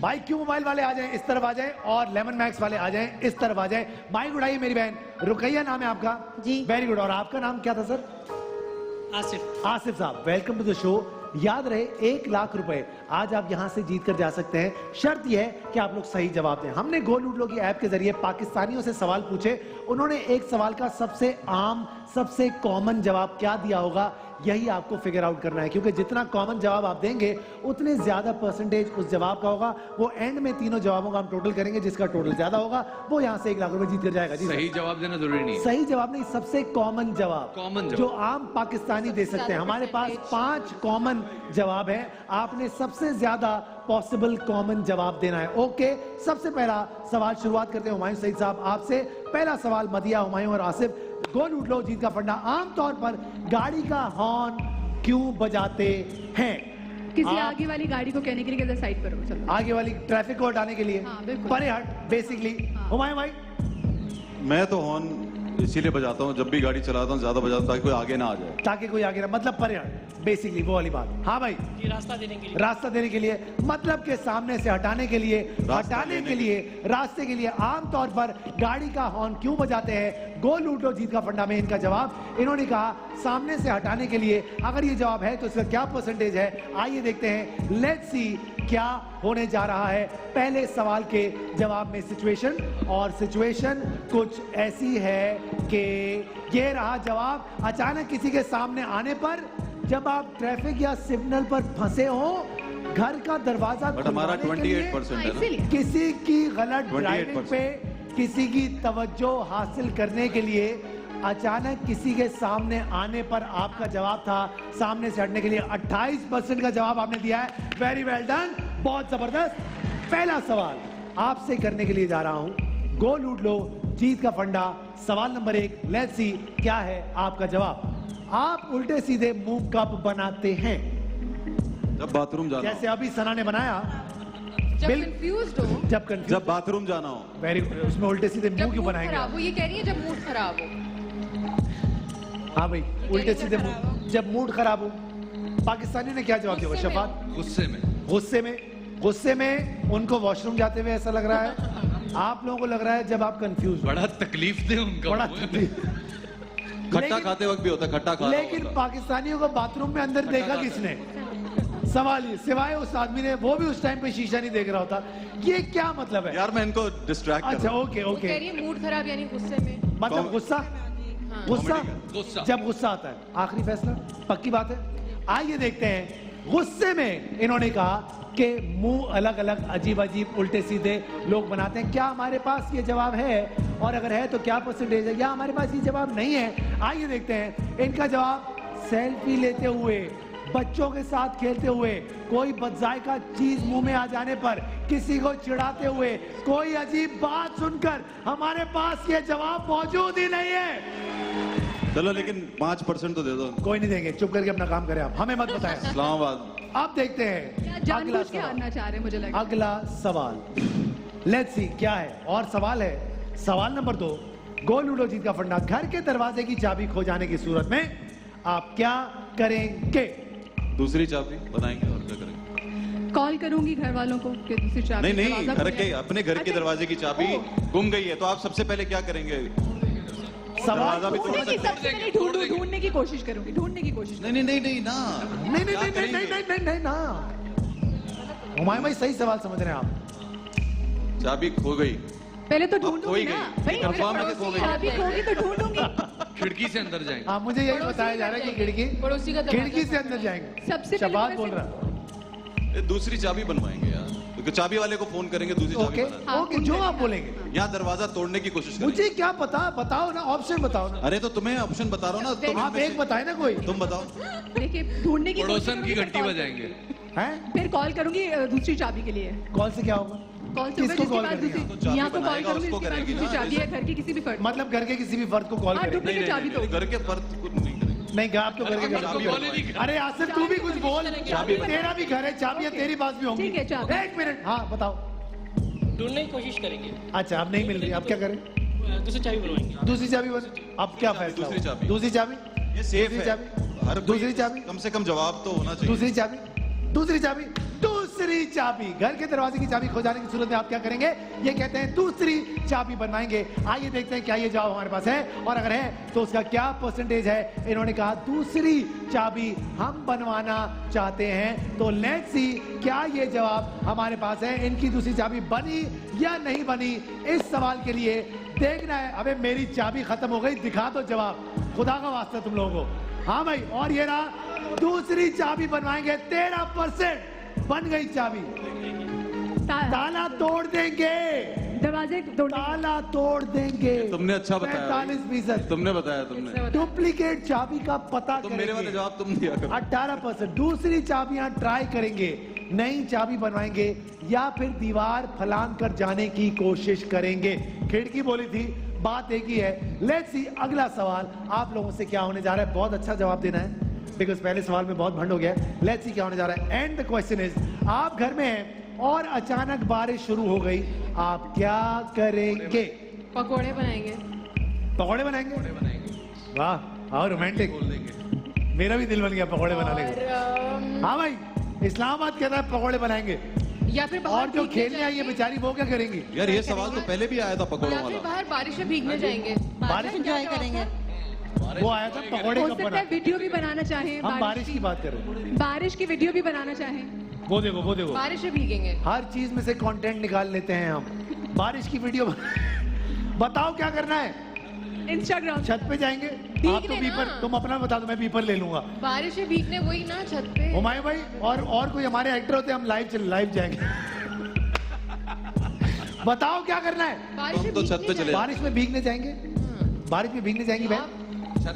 भाई, क्यों मोबाइल वाले आ जाएं, इस तरफ आ जाएं, और लेमन मैक्स वाले आ जाएं, इस तरफ आ जाएं। माइक उठाइए मेरी बहन। रुकैया नाम है आपका? जी। Very good. और आपका नाम क्या था सर? आसिफ। आसिफ साहब, वेलकम टू द शो। याद रहे 1 लाख रुपए आज आप यहां से जीत कर जा सकते हैं। शर्त यह है कि आप लोग सही जवाब दें। हमने गो लूट लो की ऐप के जरिए पाकिस्तानियों से सवाल पूछे, उन्होंने एक सवाल का सबसे आम, सबसे कॉमन जवाब क्या दिया होगा, यही आपको फिगर आउट करना है, क्योंकि जितना कॉमन जवाब आप देंगे उतने ज्यादा परसेंटेज उस जवाब का होगा। वो एंड में तीनों जवाबों का हम टोटल करेंगे, जिसका टोटल ज्यादा होगा वो यहां से 1 लाख रुपए जीत कर जाएगा। जी सही जवाब देना जरूरी नहीं है। सही जवाब नहीं, सबसे कॉमन जवाब, जो आम पाकिस्तानी दे सकते हैं। हमारे पास 5 कॉमन जवाब है, आपने सबसे ज्यादा पॉसिबल कॉमन जवाब देना है। ओके, सबसे पहला सवाल शुरुआत करते हैं हुमायूं सईद साहब आपसे। पहला सवाल मदिया, हुमायूं और आसिफ, गो लूट लो जीत का फंडा। आमतौर पर गाड़ी का हॉर्न क्यों बजाते हैं? किसी आगे वाली गाड़ी को कहने के लिए कि साइड पर हो, चलो आगे वाली ट्रैफिक को हटाने के लिए, हाँ, बिल्कुल। परे हट बेसिकली। हुमायूं भाई? मैं तो हॉर्न इसीलिए बजाता हूँ, जब भी गाड़ी चलाता हूँ ज्यादा बजाता हूँ ताकि कोई आगे ना आ जाए। ताकि कोई आगे ना, मतलब परे हट बेसिकली, वो वाली बात। हाँ भाई? रास्ता देने के लिए। रास्ता देने के लिए, मतलब के सामने से हटाने के लिए, हटाने के लिए, रास्ते के लिए। आमतौर पर गाड़ी का हॉर्न क्यों बजाते हैं? गो लूट लो जीत का फंडा में इनका जवाब, इन्होंने कहा सामने से हटाने के लिए। अगर ये जवाब है तो इसका क्या परसेंटेज है, आइए देखते हैं। लेट्स सी क्या होने जा रहा है पहले सवाल के जवाब में। सिचुएशन, और सिचुएशन कुछ ऐसी है कि ये रहा जवाब। अचानक किसी के सामने आने पर, जब आप ट्रैफिक या सिग्नल पर फंसे हो, घर का दरवाजा हमारा 28% है ना? किसी की गलत ड्राइविंग 28% पे किसी की तवज्जो हासिल करने के लिए अचानक किसी के सामने आने पर आपका जवाब था सामने से हटने के लिए। 28% का जवाब आपने दिया है। वेरी वेल डन, बहुत जबरदस्त। पहला सवाल आपसे करने के लिए जा रहा हूं, गो लूट लो जीत का फंडा। सवाल नंबर 1, लेट्स सी क्या है आपका जवाब। आप उल्टे सीधे मुंह कब बनाते हैं? जब बाथरूम जाना जैसे अभी सना ने बनाया, जब कंफ्यूज्ड हो, जब बाथरूम जाना हो। Very good. उसमें उल्टे सीधे मुंह क्यों बनाएंगे? खराब हो, ये कह रही है जब मूड खराब हो। हाँ भाई, उल्टे सीधे मुंह, जब मूड खराब हो। पाकिस्तानी ने क्या जवाब दिया? शफात? गुस्से में। गुस्से में, गुस्से में उनको वॉशरूम जाते हुए ऐसा लग रहा है। आप लोगों को लग रहा है जब आप कंफ्यूज, बड़ा तकलीफ दे उनका, बड़ा तकलीफ। खट्टा खाते वक्त भी होता है, खट्टा खा रहा लेकिन होता। पाकिस्तानियों को बाथरूम में अंदर देखा किसने? सवाल ये, सिवाय उस आदमी ने, वो भी उस टाइम पे शीशा नहीं देख रहा होता। ये क्या मतलब है यार? मैं इनको डिस्ट्रैक्ट कर अच्छा, रहा हूं। Okay okay. कह रही है मूड खराब यानी गुस्से में, मतलब गुस्सा, गुस्सा, गुस्सा। जब गुस्सा आता है। आखिरी फैसला, पक्की बात है। आइए देखते हैं। गुस्से में इन्होंने कहा कि मुंह अलग अलग अजीब अजीब उल्टे सीधे लोग बनाते हैं। क्या हमारे पास ये जवाब है? और अगर है तो क्या परसेंटेज है? या हमारे पास ये जवाब नहीं है? आइए देखते हैं इनका जवाब। सेल्फी लेते हुए, बच्चों के साथ खेलते हुए, कोई बदजायका चीज मुंह में आ जाने पर, किसी को चिढ़ाते हुए, कोई अजीब बात सुनकर। हमारे पास ये जवाब मौजूद ही नहीं है। चलो लेकिन 5% तो दे दो। कोई नहीं देंगे, चुप करके अपना काम करें आप, हमें मत बताएं। इस्लामाबाद। अब देखते हैं जानबूझ के हारना चाह रहे हैं, मुझे लगा। अगला सवाल, लेट्स सी क्या है। और सवाल है, सवाल नंबर 2, गो लूडो जीत का फंडा। घर के दरवाजे की चाबी खो जाने की सूरत में आप क्या करेंगे? दूसरी चाबी बनाएंगे और क्या करेंगे? कॉल करूंगी घर वालों को कि दूसरी चाबी, नहीं दरवाजा घर खुल के, जाए। अपने घर के दरवाजे की चाबी गुम गई है तो आप सबसे पहले क्या करेंगे? दरवाजा भी तोड़ ढूंढने की, सकते सबसे पहले ढूंढने की कोशिश करूंगी, ढूंढने की कोशिश। नहीं नहीं नहीं ना, नहीं नहीं नहीं नहीं नहीं नहीं नहीं ना। हुमायूं भाई सही सवाल समझ रहे हैं आप। चाबी खो गई, पहले तो ढूंढूंगी ना भाई, कंफर्म है कि खो गई। चाबी खोगी तो ढूंढूंगी। खिड़की से अंदर जाएंगे। हाँ, मुझे यही बताया जा रहा है कि खिड़की, पड़ोसी का खिड़की से अंदर जाएंगे। सबसे पहले शबाद बोल रहा है। दूसरी चाबी बनवाएंगे यार, तो क्योंकि चाबी वाले को फोन करेंगे, दूसरी चाबी ओके बना ओके, जो आप बोलेंगे। यहाँ दरवाजा तोड़ने की कोशिश करेंगे। मुझे क्या पता, बताओ ना, ऑप्शन बताओ ना। अरे तो तुम्हें ऑप्शन बता रहा हूँ ना, तुम आप एक बताए ना कोई। तुम बताओ। देखिए ढूंढने की कोशिश पड़ोसन की करूंगी, घंटी फिर बजाएंगे। हैं? फिर कॉल करूंगी दूसरी चाबी के लिए। कॉल से क्या होगा? कॉल से होगा किसको जिसके कॉल पास करेंगे? दूसरी, यहाँ को कॉल बनाएगा, करूंगी उसको जिसके पास करेंगे दूसरी ना, चाबी है घर की किसी भी फर्द। मतलब घर के किसी भी फर्द को कॉल हाँ, करेंगे। डुप्लीकेट चाबी तो घर के पर कुछ नहीं करेंगे। नहीं घर आप तो घर के घर को कॉल ही नहीं करेंगे। अरे आसिफ तू भी कुछ बोल, चाबी तेरा भी घर है, चाबियां तेरी पास भी होंगी। ठीक है, चाबी। एक मिनट, हाँ बताओ। ढूंढने की कोशिश करेंगे। अच्छा अब नहीं मिल रही, अब क्या करें? दूसरी चाबी बनवाएंगे। दूसरी चाबी बन, अब क्या फैसला? दूसरी चाबी। दूसरी चाबी, ये सेफ दूसरी है। चाबी, हर दूसरी चाबी, कम से कम जवाब तो होना चाहिए। दूसरी चाबी, दूसरी चाबी, दूसरी चाबी। घर के दरवाजे की चाबी खो जाने की सूरत में आप क्या करेंगे? ये कहते हैं दूसरी चाबी बनवाएंगे। आइए देखते हैं क्या ये जवाब हमारे पास है, और अगर है तो उसका क्या परसेंटेज है। इन्होंने कहा दूसरी चाबी हम बनवाना चाहते हैं, तो लेट्स सी क्या ये जवाब हमारे पास है। इनकी दूसरी चाबी बनी या नहीं बनी, इस सवाल के लिए देखना है। अबे मेरी चाबी खत्म हो गई, दिखा दो जवाब, खुदा का वास्ता तुम लोगों को। हाँ भाई, और ये रहा, दूसरी चाबी बनवाएंगे। 13% बन गई चाबी। ताला तोड़ देंगे, दरवाजे ताला तोड़ देंगे। तुमने अच्छा बताया। 45%। तुमने बताया, तुमने डुप्लीकेट चाबी का पता तुम मेरे वाले जवाब तुम दिया करो। 18%। दूसरी चाबियां ट्राई करेंगे, नई चाबी बनवाएंगे, या फिर दीवार फलांग कर जाने की कोशिश करेंगे। खिड़की बोली थी, बात एक ही है। लेट्स सी अगला सवाल आप लोगों से क्या होने जा रहा है। बहुत अच्छा जवाब देना है, बिकॉज पहले सवाल में बहुत भंड हो गया है। लेट्स सी क्या होने जा रहा है। एंड द क्वेश्चन इज, आप घर में हैं और अचानक बारिश शुरू हो गई, आप क्या करेंगे? पकोड़े बनाएंगे। पकौड़े बनाएंगे? वाह, और रोमांटिक। मेरा भी दिल बन गया पकौड़े बनाने का। हाँ भाई, इस्लामाबाद कहता है पकौड़े बनाएंगे। या फिर बाहर और जो भीगने खेलने आई है जाएंगे। बेचारी, वो क्या करेंगी? यार ये सवाल तो पहले भी आया था पकौड़ों या फिर वाला। बाहर बारिश में भीगने जाएंगे। बारिश एंजॉय करेंगे। वो आया था पकौड़े हो कब सकता बना? है वीडियो भी बनाना चाहें, हम बारिश की बात कर रहे हैं। बारिश की वीडियो भी बनाना चाहें। वो देखो, वो देखो, बारिश में भीगेंगे। हर चीज में से कंटेंट निकाल लेते हैं हम। बारिश की वीडियो बताओ क्या करना है? इंस्टाग्राम छत पे जाएंगे। आप तो भीगने बीपर, ना। तुम अपना बता दो, मैं बीपर ले लूंगा। बारिश में भीगने, वही ना छत पे। हुमायूं भाई और कोई हमारे एक्टर होते हैं, हम लाइव जाएंगे। बताओ क्या करना है? बारिश में तो छत पे भीगने चले बारिश में भीगने जाएंगे। बारिश में भीगने जाएंगी बहन?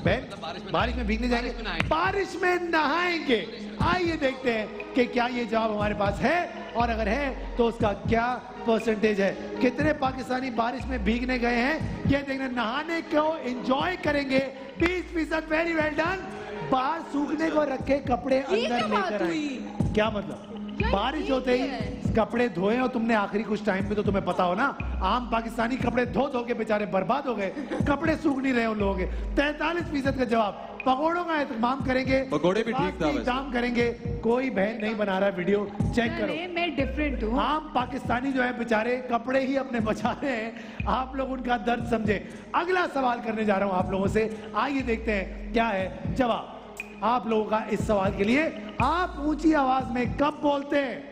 बहन बारिश में भीगने जाएंगे, बारिश में नहाएंगे। आइए देखते हैं कि क्या ये जवाब हमारे पास है, और अगर है तो उसका क्या परसेंटेज है। कितने पाकिस्तानी बारिश में भीगने गए हैं ये देखना। नहाने को एंजॉय करेंगे 20%। Very well done. बाहर सूखने को रखे कपड़े अंदर लेकर आए। क्या मतलब? बारिश होते ही कपड़े धोए, और तुमने आखिरी कुछ टाइम में तो तुम्हें पता हो ना, आम पाकिस्तानी कपड़े धो धो के बेचारे बर्बाद हो गए, कपड़े सूख नहीं रहे उन लोगों के। 43% का जवाब। पकौड़ों का एहतमाम करेंगे, पकौड़े भी ठीक था वैसे। काम करेंगे। कोई बहन नहीं बना रहा वीडियो, चेक करो। अरे मैं डिफरेंट हूँ। आम पाकिस्तानी जो है बेचारे कपड़े ही अपने बचा रहे हैं। आप लोग उनका दर्द समझे। अगला सवाल करने जा रहा हूं आप लोगों से। आइए देखते हैं क्या है जवाब आप लोगों का इस सवाल के लिए। आप ऊंची आवाज में कब बोलते हैं?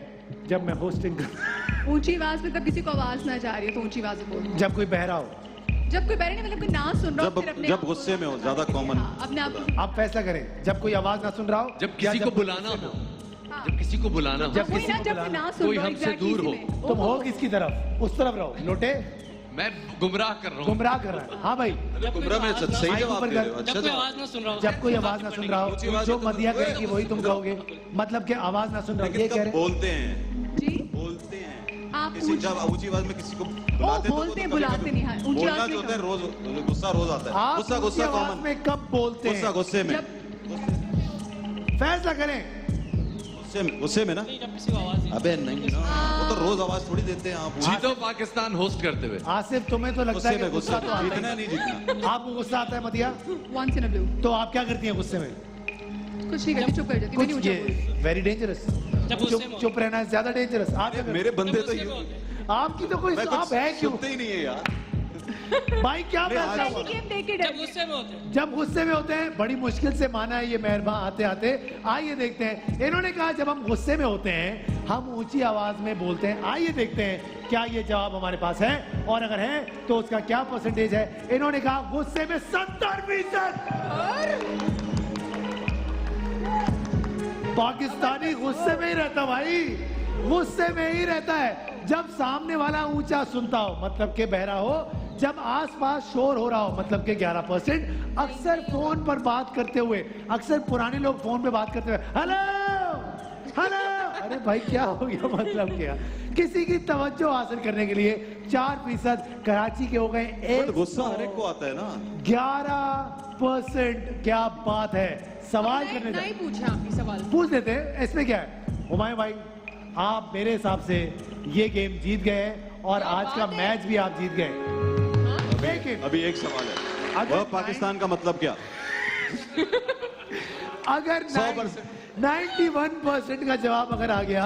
जब मैं होस्टिंग कर। ऊंची आवाज में तब किसी को आवाज ना जा रही है तो ऊंची आवाज में बोलते जब कोई बहरा हो। हैं। जब कोई बैठे नहीं, मतलब कोई ना सुन रहा हो, फिर अपने जब आप को- गुस्से में हो, ज्यादा कॉमन। हाँ, अपने आप को आप फैसला करें, जब कोई आवाज ना सुन रहा हो, जब या किसी को कोई बुलाना गुस्से हो, में हो। जब किसी को बुलाना हो, जब वही किसी ना, को जब बुलाना ना सुन कोई रहा हो, हमसे exactly दूर इसी हो। में। तुम हो किसकी तरफ? उस तरफ रहो। लोटे मैं गुमराह कर रहा हूँ। गुमराह कर रहा है। हाँ भाई, गुमराह में सही माइक जवाब ऊपर दे कर। रहे हो। अच्छा जब कोई जवाब। आवाज ना सुन रहा हो। जब कोई आवाज ना सुन रहा ऊंची हो, आवाज जो में तो मदिया तुम कहेगी वही तुम कहोगे। मतलब कि आवाज ना सुन रहा हो, ये लेकिन कह कब रहे बोलते हैं? जी बोलते हैं। आप किसी जब ऊंची आवाज में किसी को बुलाते बोलते हैं, बुलाते नहीं, हाँ, ऊंची बोलना आवाज में जो होता है कब? रोज, गुस्सा रोज आता है। आप गुस्सा ऊंची गुस्सा आवाज कॉमन। में कब बोलते गुस्सा हैं? गुस्से में। फैसला करें। गुस्से में ना। नहीं, जब किसी को आवाज नहीं। अबे नहीं ना, वो तो रोज आवाज थोड़ी देते हैं आप। जीतो पाकिस्तान होस्ट करते हुए। आसिफ तुम्हें तो लगता है कि गुस्से गुस्सा तो आता जीतना है। नहीं जीतना। आपको गुस्सा आता है मदिया? Once in a blue. तो आप क्या करती हैं गुस्से में? कुछ नहीं करती, चुप कर जाती, मैं नहीं कुछ ऊंचा ये बोलती। Very dangerous. जब गुस्से में हो। चुप रहना ज्यादा डेंजरस। आप क्या करते मेरे बंदे तो गुस्से में यूं- होते हैं। हैं? आपकी तो कोई मैं आप है कुछ क्यों? सुनते ही नहीं है यार। भाई क्या फैसला हुआ? गेम देख के जब डर गुस्से में होते हैं। जब गुस्से में होते हैं, बड़ी मुश्किल से माना है ये मेहरबान आते आते। आइए देखते हैं। इन्होंने कहा जब हम गुस्से में होते हैं हम ऊंची आवाज में बोलते हैं। आइए देखते हैं क्या ये जवाब हमारे पास है, और अगर है तो उसका क्या परसेंटेज है। इन्होंने कहा गुस्से में 70%। पाकिस्तानी गुस्से में ही रहता भाई। गुस्से में ही रहता है जब सामने वाला ऊंचा सुनता हो, मतलब के बहरा हो, जब आसपास शोर हो रहा हो, मतलब के 11%, अक्सर फोन पर बात करते हुए, अक्सर पुराने लोग फोन पे बात करते हुए हेलो हेलो, अरे भाई क्या हो गया, मतलब क्या, किसी की तवज्जो हासिल करने के लिए 4% कराची के हो गए बट गुस्सा हर एक को आता है ना। 11%, क्या बात है। सवाल करने नहीं पूछा आपने सवाल। पूछ लेते हैं, इसमें क्या है। हुमायूं भाई, आप मेरे हिसाब से ये गेम जीत गए और आज का मैच भी आप जीत गए। लेकिन अभी एक सवाल है, वह पाकिस्तान का मतलब क्या? अगर 91% का जवाब अगर आ गया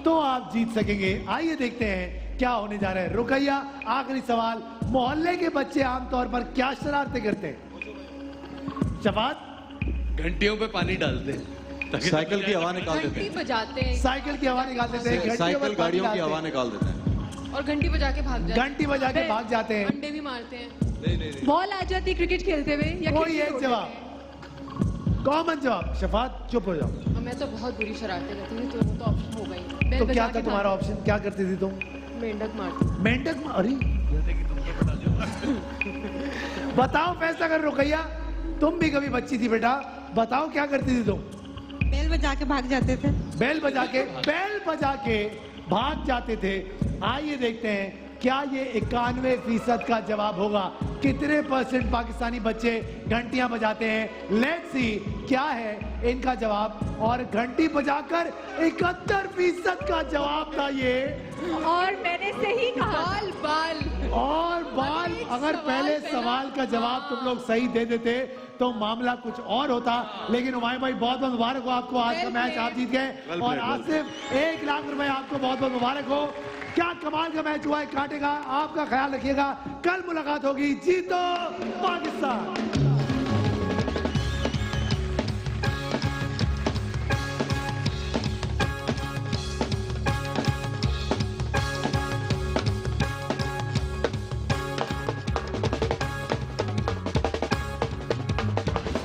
तो आप जीत सकेंगे। आइए देखते हैं क्या होने जा रहा है। रुकैया, आखिरी सवाल, मोहल्ले के बच्चे आमतौर पर क्या शरारतें करते हैं? शफात? घंटियों पे पानी डालते हैं, साइकिल की हवा निकाल देते घंटी हैं, बजाते हैं, साइकिल की हवा निकाल देते हैं, साइकिल गाड़ियों की हवा निकाल देते हैं, और घंटी बजा के भाग जाते हैं, घंटी बजा के भाग जाते हैं। अंडे भी मारते हैं। बॉल आ जाती क्रिकेट खेलते हुए या कोई खिड़की एक तोड़ जवाब, कॉमन जवाब। शफात चुप हो जाओ। और मैं तो बहुत बुरी शरारतें करती हूँ, तो वो तो ऑप्शन होगा ही। तो बेल क्या बजा था के तुम्हारा भाग- ऑप्शन, क्या करती थी तुम? मेंढक मारती। मेंढक? अरे बताओ फैसला कर। रुकैया, तुम भी कभी बच्ची थी बेटा, बताओ क्या करती थी तुम? बेल बजा के भाग जाते थे। बैल बजा के भाग जाते थे। आइए देखते हैं क्या ये 91% का जवाब होगा। कितने % पाकिस्तानी बच्चे घंटियां बजाते हैं? लेट्स सी क्या है इनका जवाब। और घंटी बजाकर 71% का जवाब था ये। और मैंने सही कहा। बाल बाल और बाल, अगर पहले सवाल का जवाब तुम लोग सही दे देते तो मामला कुछ और होता। लेकिन हुमायूं भाई, बहुत बहुत मुबारक हो आपको, आज का मैच आप जीत गए और आसिफ 1 लाख रुपए आपको बहुत बहुत मुबारक हो। क्या कमाल का मैच हुआ है, काटेगा। आपका ख्याल रखिएगा, कल मुलाकात होगी। जीतो पाकिस्तान।